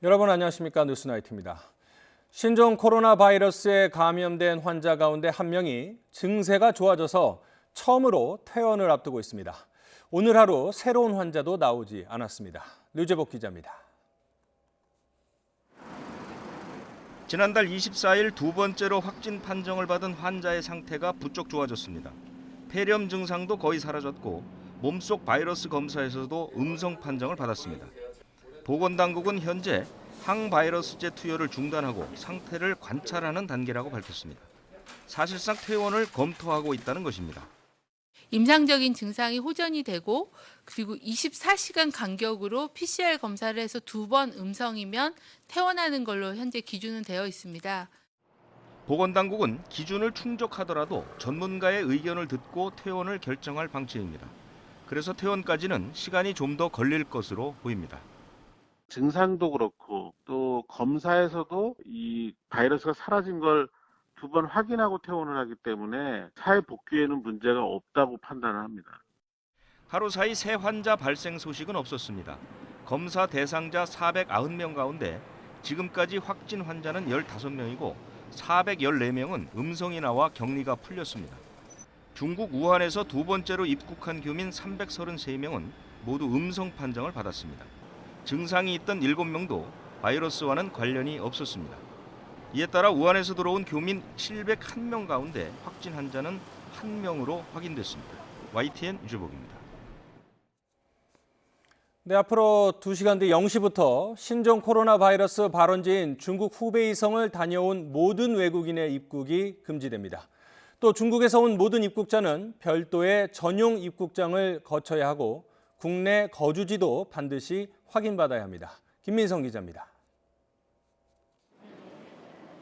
여러분 안녕하십니까? 뉴스나이트입니다. 신종 코로나 바이러스에 감염된 환자 가운데 한 명이 증세가 좋아져서 처음으로 퇴원을 앞두고 있습니다. 오늘 하루 새로운 환자도 나오지 않았습니다. 류재복 기자입니다. 지난달 24일 두 번째로 확진 판정을 받은 환자의 상태가 부쩍 좋아졌습니다. 폐렴 증상도 거의 사라졌고 몸속 바이러스 검사에서도 음성 판정을 받았습니다. 보건당국은 현재 항바이러스제 투여를 중단하고 상태를 관찰하는 단계라고 밝혔습니다. 사실상 퇴원을 검토하고 있다는 것입니다. 임상적인 증상이 호전이 되고 그리고 24시간 간격으로 PCR 검사를 해서 2번 음성이면 퇴원하는 걸로 현재 기준은 되어 있습니다. 보건당국은 기준을 충족하더라도 전문가의 의견을 듣고 퇴원을 결정할 방침입니다. 그래서 퇴원까지는 시간이 좀 더 걸릴 것으로 보입니다. 증상도 그렇고 또 검사에서도 이 바이러스가 사라진 걸 2번 확인하고 퇴원을 하기 때문에 사회 복귀에는 문제가 없다고 판단을 합니다. 하루 사이 새 환자 발생 소식은 없었습니다. 검사 대상자 490명 가운데 지금까지 확진 환자는 15명이고 414명은 음성이 나와 격리가 풀렸습니다. 중국 우한에서 두 번째로 입국한 교민 333명은 모두 음성 판정을 받았습니다. 증상이 있던 7명도 바이러스와는 관련이 없었습니다. 이에 따라 우한에서 들어온 교민 701명 가운데 확진 환자는 1명으로 확인됐습니다. YTN 유재복입니다. 네, 앞으로 2시간 뒤 0시부터 신종 코로나 바이러스 발원지인 중국 후베이성을 다녀온 모든 외국인의 입국이 금지됩니다. 또 중국에서 온 모든 입국자는 별도의 전용 입국장을 거쳐야 하고 국내 거주지도 반드시 확인받아야 합니다. 김민성 기자입니다.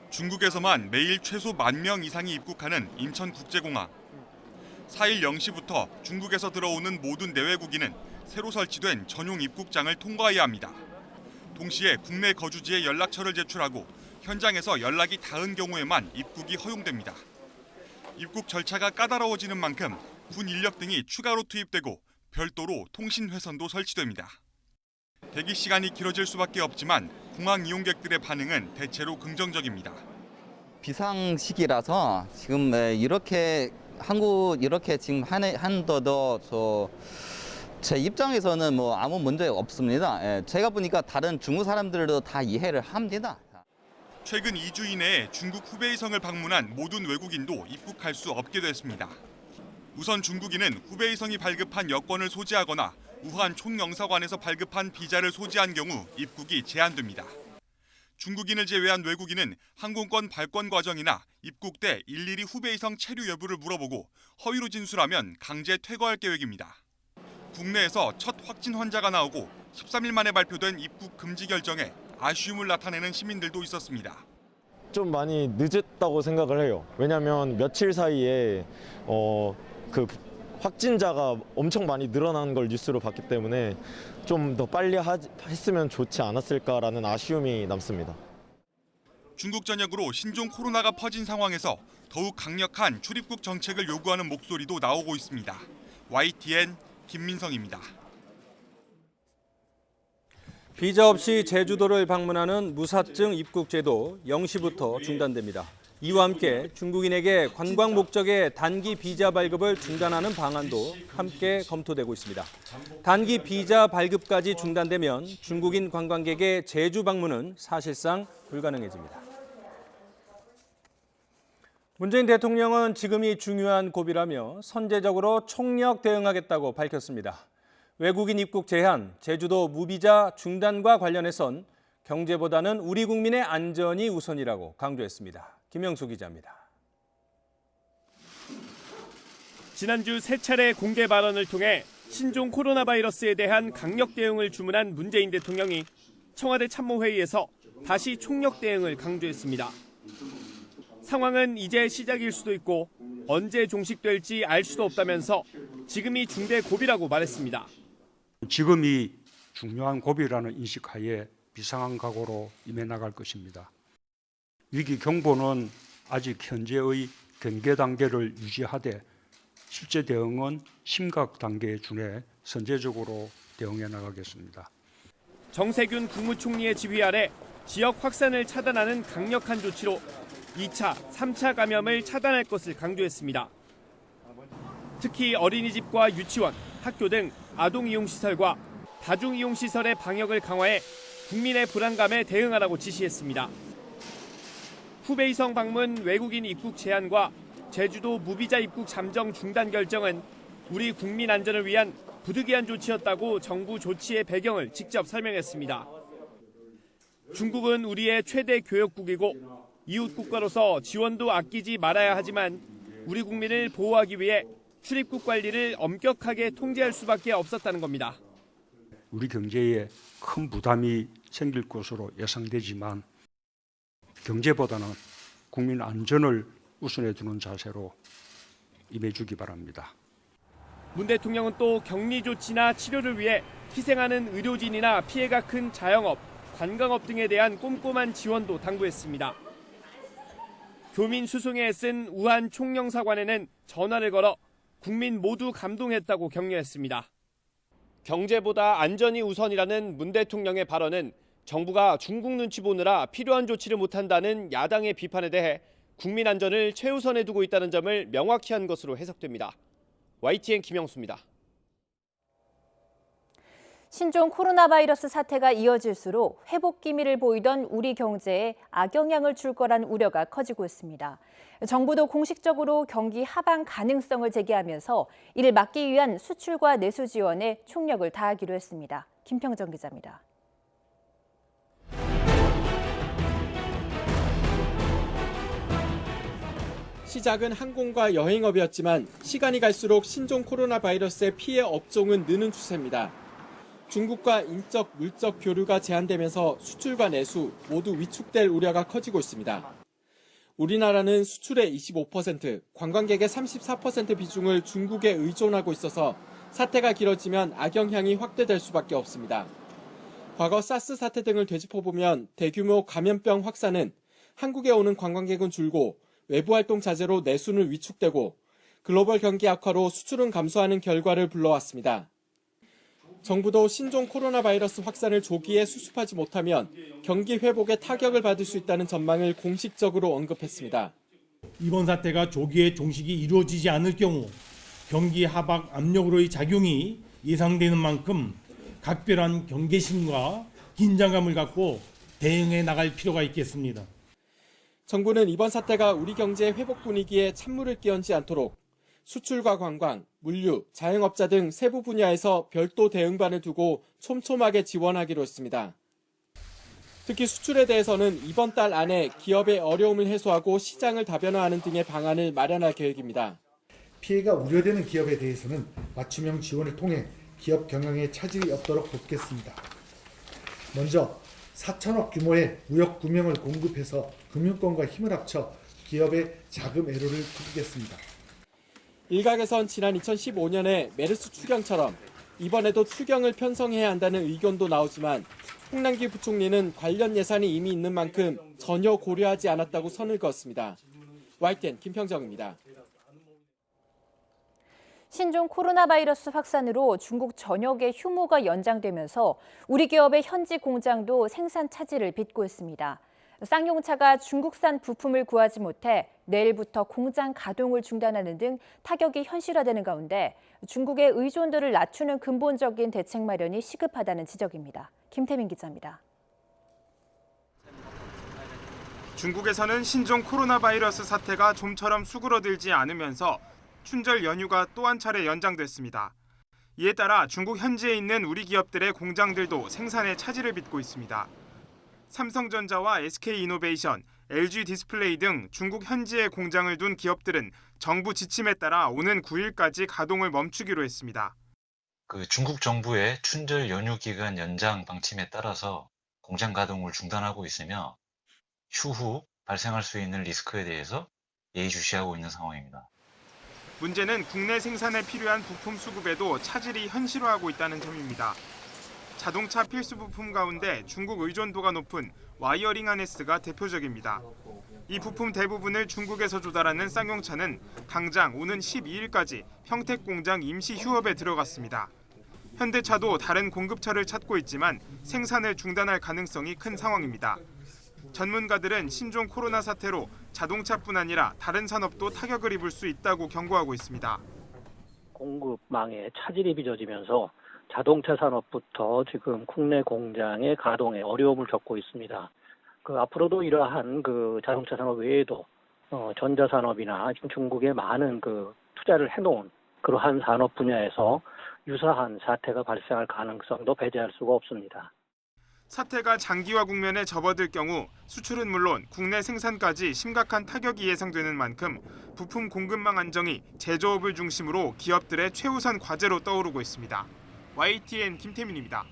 중국에서만 매일 최소 10,000명 이상이 입국하는 인천국제공항. 4일 0시부터 중국에서 들어오는 모든 내외국인은 새로 설치된 전용 입국장을 통과해야 합니다. 동시에 국내 거주지에 연락처를 제출하고 현장에서 연락이 닿은 경우에만 입국이 허용됩니다. 입국 절차가 까다로워지는 만큼 군 인력 등이 추가로 투입되고 별도로 통신 회선도 설치됩니다. 대기 시간이 길어질 수밖에 없지만 공항 이용객들의 반응은 대체로 긍정적입니다. 비상 시기라서 지금 이렇게 한국 이렇게 지금 한더더 제 입장에서는 뭐 아무 문제 없습니다. 제가 보니까 다른 중국 사람들도 다 이해를 합니다. 최근 2주 이내에 중국 후베이성을 방문한 모든 외국인도 입국할 수 없게 됐습니다. 우선 중국인은 후베이성이 발급한 여권을 소지하거나 우한 총영사관에서 발급한 비자를 소지한 경우 입국이 제한됩니다. 중국인을 제외한 외국인은 항공권 발권 과정이나 입국 때 일일이 후베이성 체류 여부를 물어보고 허위로 진술하면 강제 퇴거할 계획입니다. 국내에서 첫 확진 환자가 나오고 13일 만에 발표된 입국 금지 결정에 아쉬움을 나타내는 시민들도 있었습니다. 좀 많이 늦었다고 생각을 해요. 왜냐하면 며칠 사이에 그 확진자가 엄청 많이 늘어난 걸 뉴스로 봤기 때문에 좀 더 빨리 했으면 좋지 않았을까라는 아쉬움이 남습니다. 중국 전역으로 신종 코로나가 퍼진 상황에서 더욱 강력한 출입국 정책을 요구하는 목소리도 나오고 있습니다. YTN 김민성입니다. 비자 없이 제주도를 방문하는 무사증 입국제도 0시부터 중단됩니다. 이와 함께 중국인에게 관광 목적의 단기 비자 발급을 중단하는 방안도 함께 검토되고 있습니다. 단기 비자 발급까지 중단되면 중국인 관광객의 제주 방문은 사실상 불가능해집니다. 문재인 대통령은 지금이 중요한 고비라며 선제적으로 총력 대응하겠다고 밝혔습니다. 외국인 입국 제한, 제주도 무비자 중단과 관련해선 경제보다는 우리 국민의 안전이 우선이라고 강조했습니다. 김영수 기자입니다. 지난주 세 차례 공개 발언을 통해 신종 코로나 바이러스에 대한 강력 대응을 주문한 문재인 대통령이 청와대 참모회의에서 다시 총력 대응을 강조했습니다. 상황은 이제 시작일 수도 있고 언제 종식될지 알 수도 없다면서 지금이 중대 고비라고 말했습니다. 지금이 중요한 고비라는 인식하에 비상한 각오로 임해 나갈 것입니다. 위기 경보는 아직 현재의 경계 단계를 유지하되 실제 대응은 심각 단계에 준해 선제적으로 대응해 나가겠습니다. 정세균 국무총리의 지휘 아래 지역 확산을 차단하는 강력한 조치로 2차, 3차 감염을 차단할 것을 강조했습니다. 특히 어린이집과 유치원, 학교 등 아동이용시설과 다중이용시설의 방역을 강화해 국민의 불안감에 대응하라고 지시했습니다. 후베이성 방문 외국인 입국 제한과 제주도 무비자 입국 잠정 중단 결정은 우리 국민 안전을 위한 부득이한 조치였다고 정부 조치의 배경을 직접 설명했습니다. 중국은 우리의 최대 교역국이고 이웃 국가로서 지원도 아끼지 말아야 하지만 우리 국민을 보호하기 위해 출입국 관리를 엄격하게 통제할 수밖에 없었다는 겁니다. 우리 경제에 큰 부담이 생길 것으로 예상되지만 경제보다는 국민 안전을 우선해 두는 자세로 임해주기 바랍니다. 문 대통령은 또 격리 조치나 치료를 위해 희생하는 의료진이나 피해가 큰 자영업, 관광업 등에 대한 꼼꼼한 지원도 당부했습니다. 교민 수송에 애쓴 우한 총영사관에는 전화를 걸어 국민 모두 감동했다고 격려했습니다. 경제보다 안전이 우선이라는 문 대통령의 발언은 정부가 중국 눈치 보느라 필요한 조치를 못한다는 야당의 비판에 대해 국민 안전을 최우선에 두고 있다는 점을 명확히 한 것으로 해석됩니다. YTN 김영수입니다. 신종 코로나 바이러스 사태가 이어질수록 회복 기미를 보이던 우리 경제에 악영향을 줄 거란 우려가 커지고 있습니다. 정부도 공식적으로 경기 하방 가능성을 제기하면서 이를 막기 위한 수출과 내수 지원에 총력을 다하기로 했습니다. 김평정 기자입니다. 시작은 항공과 여행업이었지만 시간이 갈수록 신종 코로나 바이러스의 피해 업종은 느는 추세입니다. 중국과 인적, 물적 교류가 제한되면서 수출과 내수 모두 위축될 우려가 커지고 있습니다. 우리나라는 수출의 25%, 관광객의 34% 비중을 중국에 의존하고 있어서 사태가 길어지면 악영향이 확대될 수밖에 없습니다. 과거 사스 사태 등을 되짚어보면 대규모 감염병 확산은 한국에 오는 관광객은 줄고 외부 활동 자제로 내수는 위축되고 글로벌 경기 악화로 수출은 감소하는 결과를 불러왔습니다. 정부도 신종 코로나 바이러스 확산을 조기에 수습하지 못하면 경기 회복에 타격을 받을 수 있다는 전망을 공식적으로 언급했습니다. 이번 사태가 조기에 종식이 이루어지지 않을 경우 경기 하박 압력으로의 작용이 예상되는 만큼 각별한 경계심과 긴장감을 갖고 대응해 나갈 필요가 있겠습니다. 정부는 이번 사태가 우리 경제의 회복 분위기에 찬물을 끼얹지 않도록 수출과 관광, 물류, 자영업자 등 세부 분야에서 별도 대응반을 두고 촘촘하게 지원하기로 했습니다. 특히 수출에 대해서는 이번 달 안에 기업의 어려움을 해소하고 시장을 다변화하는 등의 방안을 마련할 계획입니다. 피해가 우려되는 기업에 대해서는 맞춤형 지원을 통해 기업 경영에 차질이 없도록 돕겠습니다. 먼저 4천억 규모의 무역 구명을 공급해서 금융권과 힘을 합쳐 기업의 자금 애로를 줄이겠습니다. 일각에선 지난 2015년에 메르스 추경처럼 이번에도 추경을 편성해야 한다는 의견도 나오지만 홍남기 부총리는 관련 예산이 이미 있는 만큼 전혀 고려하지 않았다고 선을 그었습니다. YTN 김평정입니다. 신종 코로나 바이러스 확산으로 중국 전역의 휴무가 연장되면서 우리 기업의 현지 공장도 생산 차질을 빚고 있습니다. 쌍용차가 중국산 부품을 구하지 못해 내일부터 공장 가동을 중단하는 등 타격이 현실화되는 가운데 중국의 의존도를 낮추는 근본적인 대책 마련이 시급하다는 지적입니다. 김태민 기자입니다. 중국에서는 신종 코로나 바이러스 사태가 좀처럼 수그러들지 않으면서 춘절 연휴가 또 한 차례 연장됐습니다. 이에 따라 중국 현지에 있는 우리 기업들의 공장들도 생산에 차질을 빚고 있습니다. 삼성전자와 SK이노베이션, LG 디스플레이 등 중국 현지에 공장을 둔 기업들은 정부 지침에 따라 오는 9일까지 가동을 멈추기로 했습니다. 중국 정부의 춘절 연휴 기간 연장 방침에 따라서 공장 가동을 중단하고 있으며 추후 발생할 수 있는 리스크에 대해서 예의주시하고 있는 상황입니다. 문제는 국내 생산에 필요한 부품 수급에도 차질이 현실화하고 있다는 점입니다. 자동차 필수 부품 가운데 중국 의존도가 높은 와이어링 하네스가 대표적입니다. 이 부품 대부분을 중국에서 조달하는 쌍용차는 당장 오는 12일까지 평택 공장 임시 휴업에 들어갔습니다. 현대차도 다른 공급처를 찾고 있지만 생산을 중단할 가능성이 큰 상황입니다. 전문가들은 신종 코로나 사태로 자동차뿐 아니라 다른 산업도 타격을 입을 수 있다고 경고하고 있습니다. 공급망에 차질이 빚어지면서 자동차 산업부터 지금 국내 공장의 가동에 어려움을 겪고 있습니다. 앞으로도 이러한 자동차 산업 외에도 전자산업이나 지금 중국에 많은 투자를 해놓은 그러한 산업 분야에서 유사한 사태가 발생할 가능성도 배제할 수가 없습니다. 사태가 장기화 국면에 접어들 경우 수출은 물론 국내 생산까지 심각한 타격이 예상되는 만큼 부품 공급망 안정이 제조업을 중심으로 기업들의 최우선 과제로 떠오르고 있습니다. YTN 김태민입니다.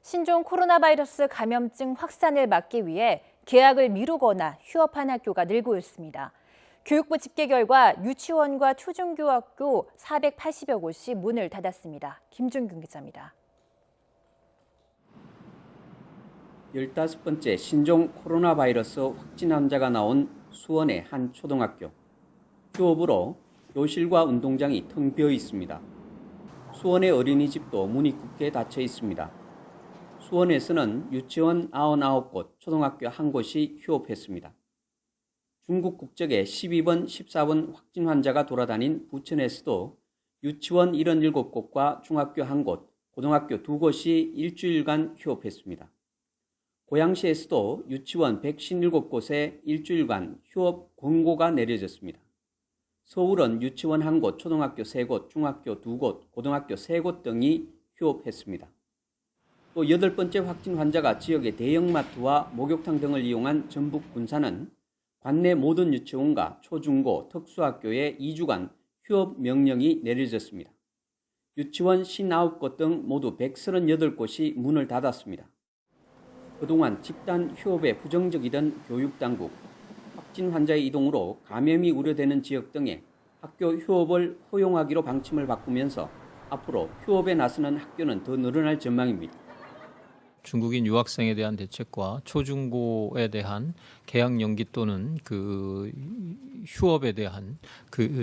신종 코로나 바이러스 감염증 확산을 막기 위해 개학을 미루거나 휴업한 학교가 늘고 있습니다. 교육부 집계 결과 유치원과 초중고학교 480여 곳이 문을 닫았습니다. 김준균 기자입니다. 15번째 신종 코로나 바이러스 확진 환자가 나온 수원의 한 초등학교. 휴업으로 교실과 운동장이 텅 비어 있습니다. 수원의 어린이집도 문이 굳게 닫혀 있습니다. 수원에서는 유치원 99곳, 초등학교 1곳이 휴업했습니다. 중국 국적의 12번, 14번 확진 환자가 돌아다닌 부천에서도 유치원 77곳과 중학교 1곳, 고등학교 2곳이 일주일간 휴업했습니다. 고양시에서도 유치원 157곳에 일주일간 휴업 권고가 내려졌습니다. 서울은 유치원 1곳, 초등학교 3곳, 중학교 2곳, 고등학교 3곳 등이 휴업했습니다. 또 8번째 확진 환자가 지역의 대형마트와 목욕탕 등을 이용한 전북 군산은 관내 모든 유치원과 초중고, 특수학교에 2주간 휴업 명령이 내려졌습니다. 유치원 59곳 등 모두 138곳이 문을 닫았습니다. 그동안 집단 휴업에 부정적이던 교육당국, 확진 환자의 이동으로 감염이 우려되는 지역 등에 학교 휴업을 허용하기로 방침을 바꾸면서 앞으로 휴업에 나서는 학교는 더 늘어날 전망입니다. 중국인 유학생에 대한 대책과 초중고에 대한 개학 연기 또는 휴업에 대한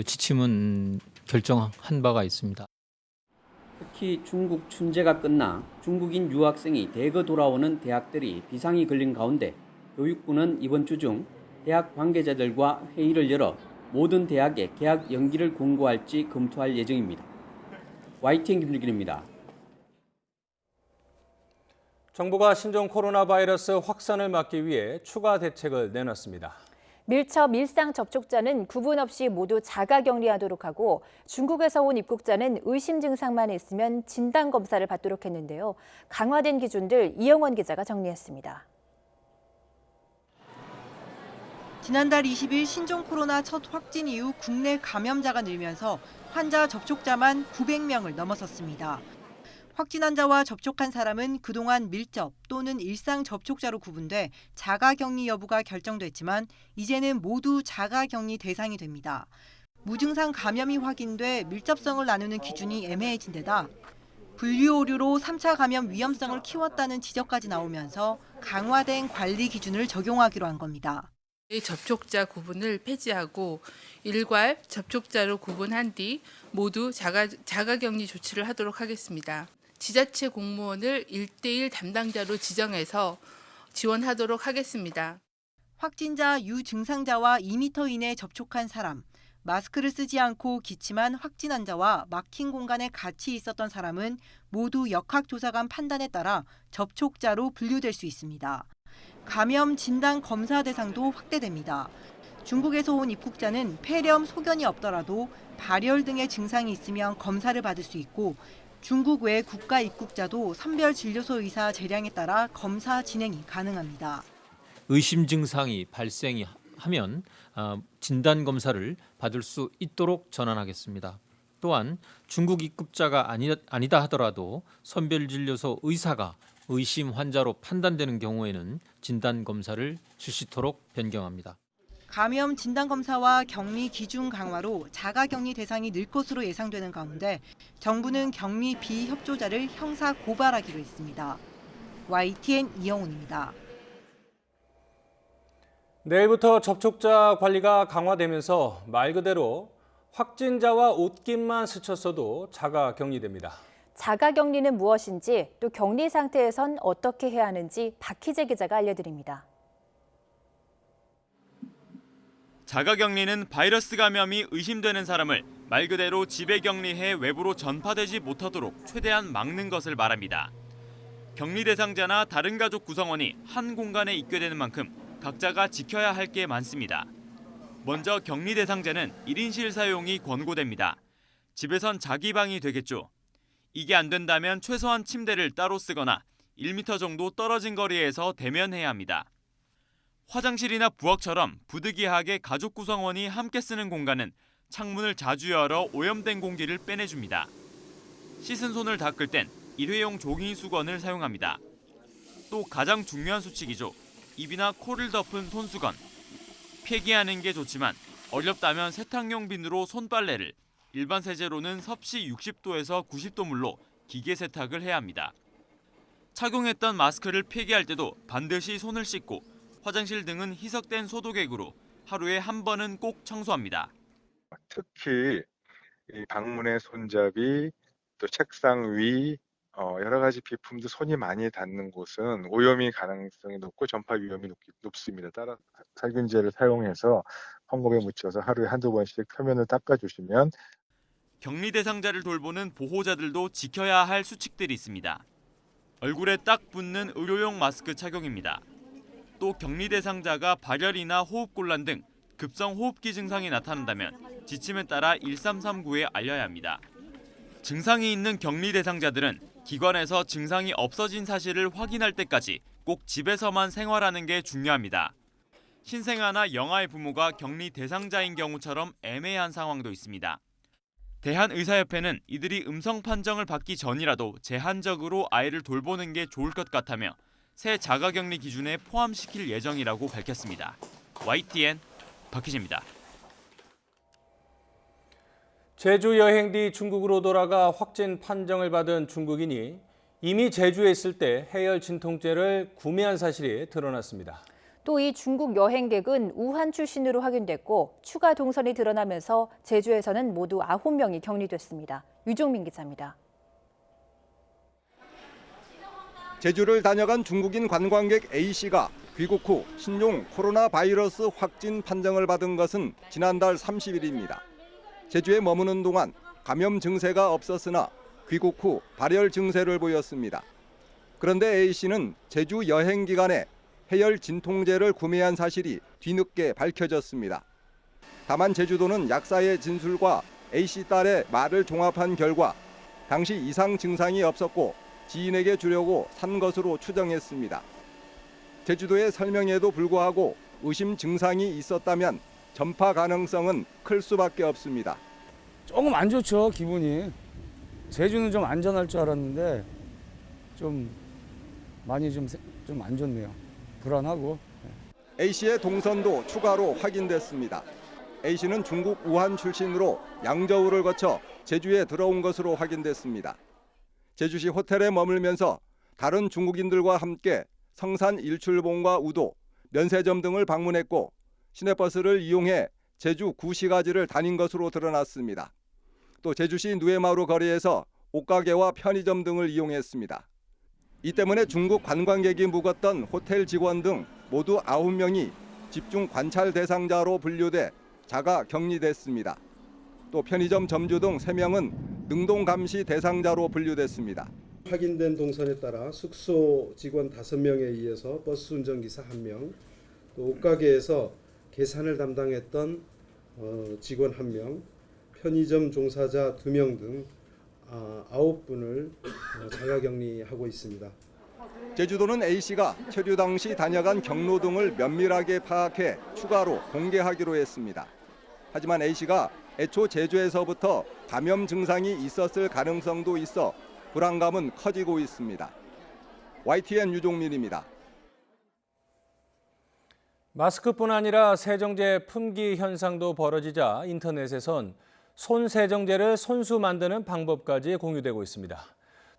지침은 결정한 바가 있습니다. 특히 중국 춘제가 끝나 중국인 유학생이 대거 돌아오는 대학들이 비상이 걸린 가운데 교육부는 이번 주 중 대학 관계자들과 회의를 열어 모든 대학에 개학 연기를 권고할지 검토할 예정입니다. YTN 김준길입니다. 정부가 신종 코로나 바이러스 확산을 막기 위해 추가 대책을 내놨습니다. 밀접 일상 접촉자는 구분 없이 모두 자가격리하도록 하고 중국에서 온 입국자는 의심 증상만 있으면 진단검사를 받도록 했는데요. 강화된 기준들 이영원 기자가 정리했습니다. 지난달 20일 신종 코로나 첫 확진 이후 국내 감염자가 늘면서 환자 접촉자만 900명을 넘어섰습니다. 확진 환자와 접촉한 사람은 그동안 밀접 또는 일상 접촉자로 구분돼 자가격리 여부가 결정됐지만 이제는 모두 자가격리 대상이 됩니다. 무증상 감염이 확인돼 밀접성을 나누는 기준이 애매해진 데다 분류 오류로 3차 감염 위험성을 키웠다는 지적까지 나오면서 강화된 관리 기준을 적용하기로 한 겁니다. 접촉자 구분을 폐지하고 일괄 접촉자로 구분한 뒤 모두 자가격리 조치를 하도록 하겠습니다. 지자체 공무원을 1:1 담당자로 지정해서 지원하도록 하겠습니다. 확진자, 유증상자와 2m 이내 접촉한 사람, 마스크를 쓰지 않고 기침한 확진 환자와 막힌 공간에 같이 있었던 사람은 모두 역학조사관 판단에 따라 접촉자로 분류될 수 있습니다. 감염 진단 검사 대상도 확대됩니다. 중국에서 온 입국자는 폐렴, 소견이 없더라도 발열 등의 증상이 있으면 검사를 받을 수 있고 중국 외 국가 입국자도 선별진료소 의사 재량에 따라 검사 진행이 가능합니다. 의심 증상이 발생하면 진단검사를 받을 수 있도록 전환하겠습니다. 또한 중국 입국자가 아니다 하더라도 선별진료소 의사가 의심 환자로 판단되는 경우에는 진단검사를 실시토록 변경합니다. 감염 진단검사와 격리 기준 강화로 자가격리 대상이 늘 것으로 예상되는 가운데 정부는 격리 비협조자를 형사 고발하기로 했습니다. YTN 이영훈입니다. 내일부터 접촉자 관리가 강화되면서 말 그대로 확진자와 옷깃만 스쳤어도 자가 격리됩니다. 자가 격리는 무엇인지, 또 격리 상태에선 어떻게 해야 하는지 박희재 기자가 알려드립니다. 자가격리는 바이러스 감염이 의심되는 사람을 말 그대로 집에 격리해 외부로 전파되지 못하도록 최대한 막는 것을 말합니다. 격리 대상자나 다른 가족 구성원이 한 공간에 있게 되는 만큼 각자가 지켜야 할 게 많습니다. 먼저 격리 대상자는 1인실 사용이 권고됩니다. 집에선 자기 방이 되겠죠. 이게 안 된다면 최소한 침대를 따로 쓰거나 1m 정도 떨어진 거리에서 대면해야 합니다. 화장실이나 부엌처럼 부득이하게 가족 구성원이 함께 쓰는 공간은 창문을 자주 열어 오염된 공기를 빼내줍니다. 씻은 손을 닦을 땐 일회용 종이 수건을 사용합니다. 또 가장 중요한 수칙이죠. 입이나 코를 덮은 손수건. 폐기하는 게 좋지만 어렵다면 세탁용 비누로 손빨래를, 일반 세제로는 섭씨 60도에서 90도 물로 기계 세탁을 해야 합니다. 착용했던 마스크를 폐기할 때도 반드시 손을 씻고 화장실 등은 희석된 소독액으로 하루에 한 번은 꼭 청소합니다. 특히 이 방문의 손잡이, 또 책상 위, 여러 가지 비품도 손이 많이 닿는 곳은 오염이 가능성이 높고 전파 위험이 높습니다. 따라 살균제를 사용해서 헝겊에 묻혀서 하루에 한두 번씩 표면을 닦아주시면. 격리 대상자를 돌보는 보호자들도 지켜야 할 수칙들이 있습니다. 얼굴에 딱 붙는 의료용 마스크 착용입니다. 또 격리 대상자가 발열이나 호흡곤란 등 급성 호흡기 증상이 나타난다면 지침에 따라 1339에 알려야 합니다. 증상이 있는 격리 대상자들은 기관에서 증상이 없어진 사실을 확인할 때까지 꼭 집에서만 생활하는 게 중요합니다. 신생아나 영아의 부모가 격리 대상자인 경우처럼 애매한 상황도 있습니다. 대한의사협회는 이들이 음성 판정을 받기 전이라도 제한적으로 아이를 돌보는 게 좋을 것 같다며 새 자가격리 기준에 포함시킬 예정이라고 밝혔습니다. YTN 박희재입니다. 제주 여행 뒤 중국으로 돌아가 확진 판정을 받은 중국인이 이미 제주에 있을 때 해열 진통제를 구매한 사실이 드러났습니다. 또 이 중국 여행객은 우한 출신으로 확인됐고 추가 동선이 드러나면서 제주에서는 모두 9명이 격리됐습니다. 유종민 기자입니다. 제주를 다녀간 중국인 관광객 A씨가 귀국 후 신종 코로나 바이러스 확진 판정을 받은 것은 지난달 30일입니다. 제주에 머무는 동안 감염 증세가 없었으나 귀국 후 발열 증세를 보였습니다. 그런데 A씨는 제주 여행 기간에 해열 진통제를 구매한 사실이 뒤늦게 밝혀졌습니다. 다만 제주도는 약사의 진술과 A씨 딸의 말을 종합한 결과 당시 이상 증상이 없었고 지인에게 주려고 산 것으로 추정했습니다. 제주도의 설명에도 불구하고 의심 증상이 있었다면 전파 가능성은 클 수밖에 없습니다. 조금 안 좋죠, 기분이. 제주는 좀 안전할 줄 알았는데 좀 많이 좀 안 좋네요. 불안하고. A씨의 동선도 추가로 확인됐습니다. A씨는 중국 우한 출신으로 양저우를 거쳐 제주에 들어온 것으로 확인됐습니다. 제주시 호텔에 머물면서 다른 중국인들과 함께 성산 일출봉과 우도, 면세점 등을 방문했고 시내버스를 이용해 제주 구시가지를 다닌 것으로 드러났습니다. 또 제주시 누에마루 거리에서 옷가게와 편의점 등을 이용했습니다. 이 때문에 중국 관광객이 묵었던 호텔 직원 등 모두 9명이 집중 관찰 대상자로 분류돼 자가 격리됐습니다. 또 편의점 점주 등 3명은 능동 감시 대상자로 분류됐습니다. 확인된 동선에 따라 숙소 직원 5명에 의해서 버스 운전기사 1명, 또 옷가게에서 계산을 담당했던 직원 1명, 편의점 종사자 2명 등 9분을 자가격리하고 있습니다. 제주도는 A씨가 체류 당시 다녀간 경로 등을 면밀하게 파악해 추가로 공개하기로 했습니다. 하지만 A씨가 애초 제주에서부터 감염 증상이 있었을 가능성도 있어 불안감은 커지고 있습니다. YTN 유종민입니다. 마스크뿐 아니라 세정제 품귀 현상도 벌어지자 인터넷에선 손 세정제를 손수 만드는 방법까지 공유되고 있습니다.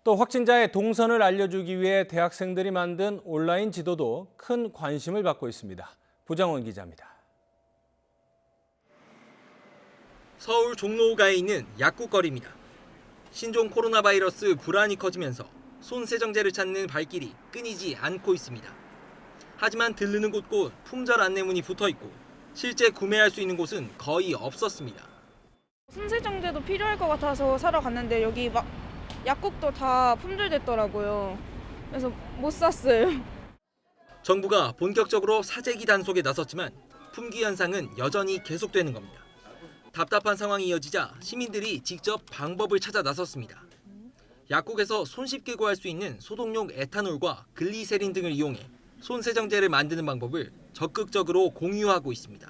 또 확진자의 동선을 알려주기 위해 대학생들이 만든 온라인 지도도 큰 관심을 받고 있습니다. 부장원 기자입니다. 서울 종로가에 있는 약국거리입니다. 신종 코로나 바이러스 불안이 커지면서 손세정제를 찾는 발길이 끊이지 않고 있습니다. 하지만 들르는 곳곳 품절 안내문이 붙어 있고 실제 구매할 수 있는 곳은 거의 없었습니다. 손세정제도 필요할 것 같아서 사러 갔는데 여기 막 약국도 다 품절됐더라고요. 그래서 못 샀어요. 정부가 본격적으로 사재기 단속에 나섰지만 품귀 현상은 여전히 계속되는 겁니다. 답답한 상황이 이어지자 시민들이 직접 방법을 찾아 나섰습니다. 약국에서 손쉽게 구할 수 있는 소독용 에탄올과 글리세린 등을 이용해 손세정제를 만드는 방법을 적극적으로 공유하고 있습니다.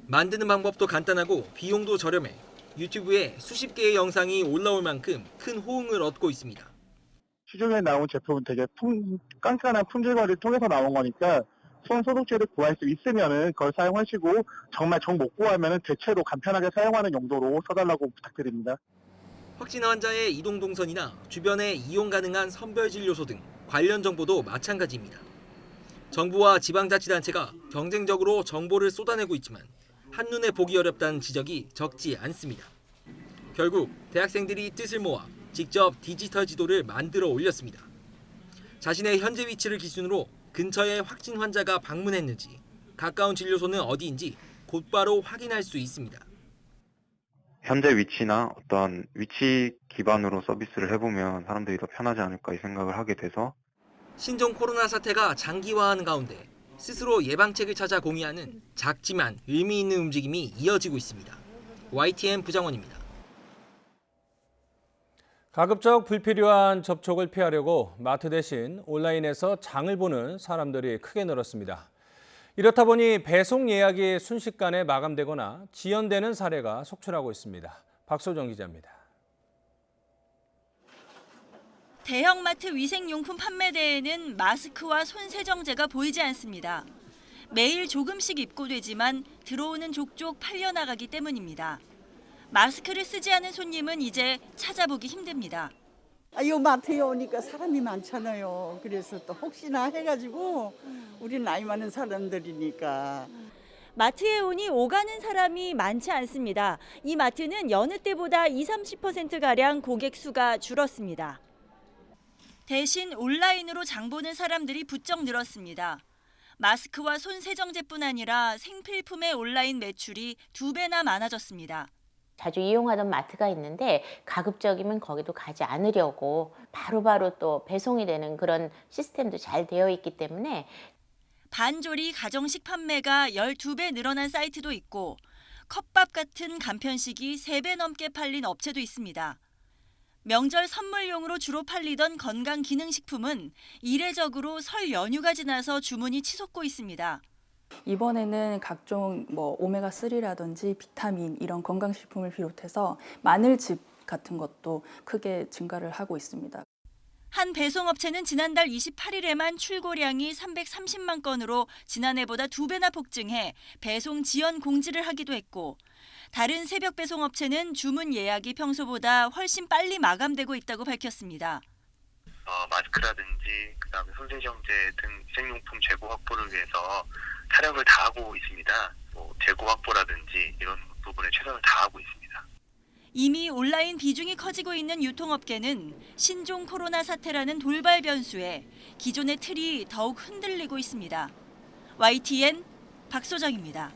만드는 방법도 간단하고 비용도 저렴해 유튜브에 수십 개의 영상이 올라올 만큼 큰 호응을 얻고 있습니다. 시중에 나온 제품은 되게 깐깐한 품질관리를 통해서 나온 거니까 손 소독제를 구할 수 있으면은 그걸 사용하시고 정말 정 못 구하면은 대체로 간편하게 사용하는 용도로 써달라고 부탁드립니다. 확진 환자의 이동 동선이나 주변에 이용 가능한 선별진료소 등 관련 정보도 마찬가지입니다. 정부와 지방자치단체가 경쟁적으로 정보를 쏟아내고 있지만 한눈에 보기 어렵다는 지적이 적지 않습니다. 결국 대학생들이 뜻을 모아 직접 디지털 지도를 만들어 올렸습니다. 자신의 현재 위치를 기준으로 근처에 확진 환자가 방문했는지, 가까운 진료소는 어디인지 곧바로 확인할 수 있습니다. 현재 위치나 어떤 위치 기반으로 서비스를 해보면 사람들이 더 편하지 않을까 이 생각을 하게 돼서 신종 코로나 사태가 장기화하는 가운데 스스로 예방책을 찾아 공유하는 작지만 의미 있는 움직임이 이어지고 있습니다. YTN 부장원입니다. 가급적 불필요한 접촉을 피하려고 마트 대신 온라인에서 장을 보는 사람들이 크게 늘었습니다. 이렇다 보니 배송 예약이 순식간에 마감되거나 지연되는 사례가 속출하고 있습니다. 박소정 기자입니다. 대형마트 위생용품 판매대에는 마스크와 손세정제가 보이지 않습니다. 매일 조금씩 입고되지만 들어오는 족족 팔려나가기 때문입니다. 마스크를 쓰지 않은 손님은 이제 찾아보기 힘듭니다. 이 마트에 오니까 사람이 많잖아요. 그래서 또 혹시나 해가지고 우리 나이 많은 사람들이니까. 마트에 오니 오가는 사람이 많지 않습니다. 이 마트는 여느 때보다 20-30%가량 고객 수가 줄었습니다. 대신 온라인으로 장 보는 사람들이 부쩍 늘었습니다. 마스크와 손세정제뿐 아니라 생필품의 온라인 매출이 2배나 많아졌습니다. 자주 이용하던 마트가 있는데 가급적이면 거기도 가지 않으려고 바로바로 또 배송이 되는 그런 시스템도 잘 되어 있기 때문에 반조리 가정식 판매가 12배 늘어난 사이트도 있고 컵밥 같은 간편식이 3배 넘게 팔린 업체도 있습니다. 명절 선물용으로 주로 팔리던 건강기능식품은 이례적으로 설 연휴가 지나서 주문이 치솟고 있습니다. 이번에는 각종 오메가3라든지 비타민 이런 건강식품을 비롯해서 마늘즙 같은 것도 크게 증가를 하고 있습니다. 한 배송업체는 지난달 28일에만 출고량이 330만 건으로 지난해보다 2배나 폭증해 배송 지연 공지를 하기도 했고 다른 새벽 배송업체는 주문 예약이 평소보다 훨씬 빨리 마감되고 있다고 밝혔습니다. 마스크라든지 그다음에 손세정제 등 위생용품 재고 확보를 위해서 타력을 다하고 있습니다. 재고 확보라든지 이런 부분에 최선을 다하고 있습니다. 이미 온라인 비중이 커지고 있는 유통업계는 신종 코로나 사태라는 돌발 변수에 기존의 틀이 더욱 흔들리고 있습니다. YTN 박소정입니다.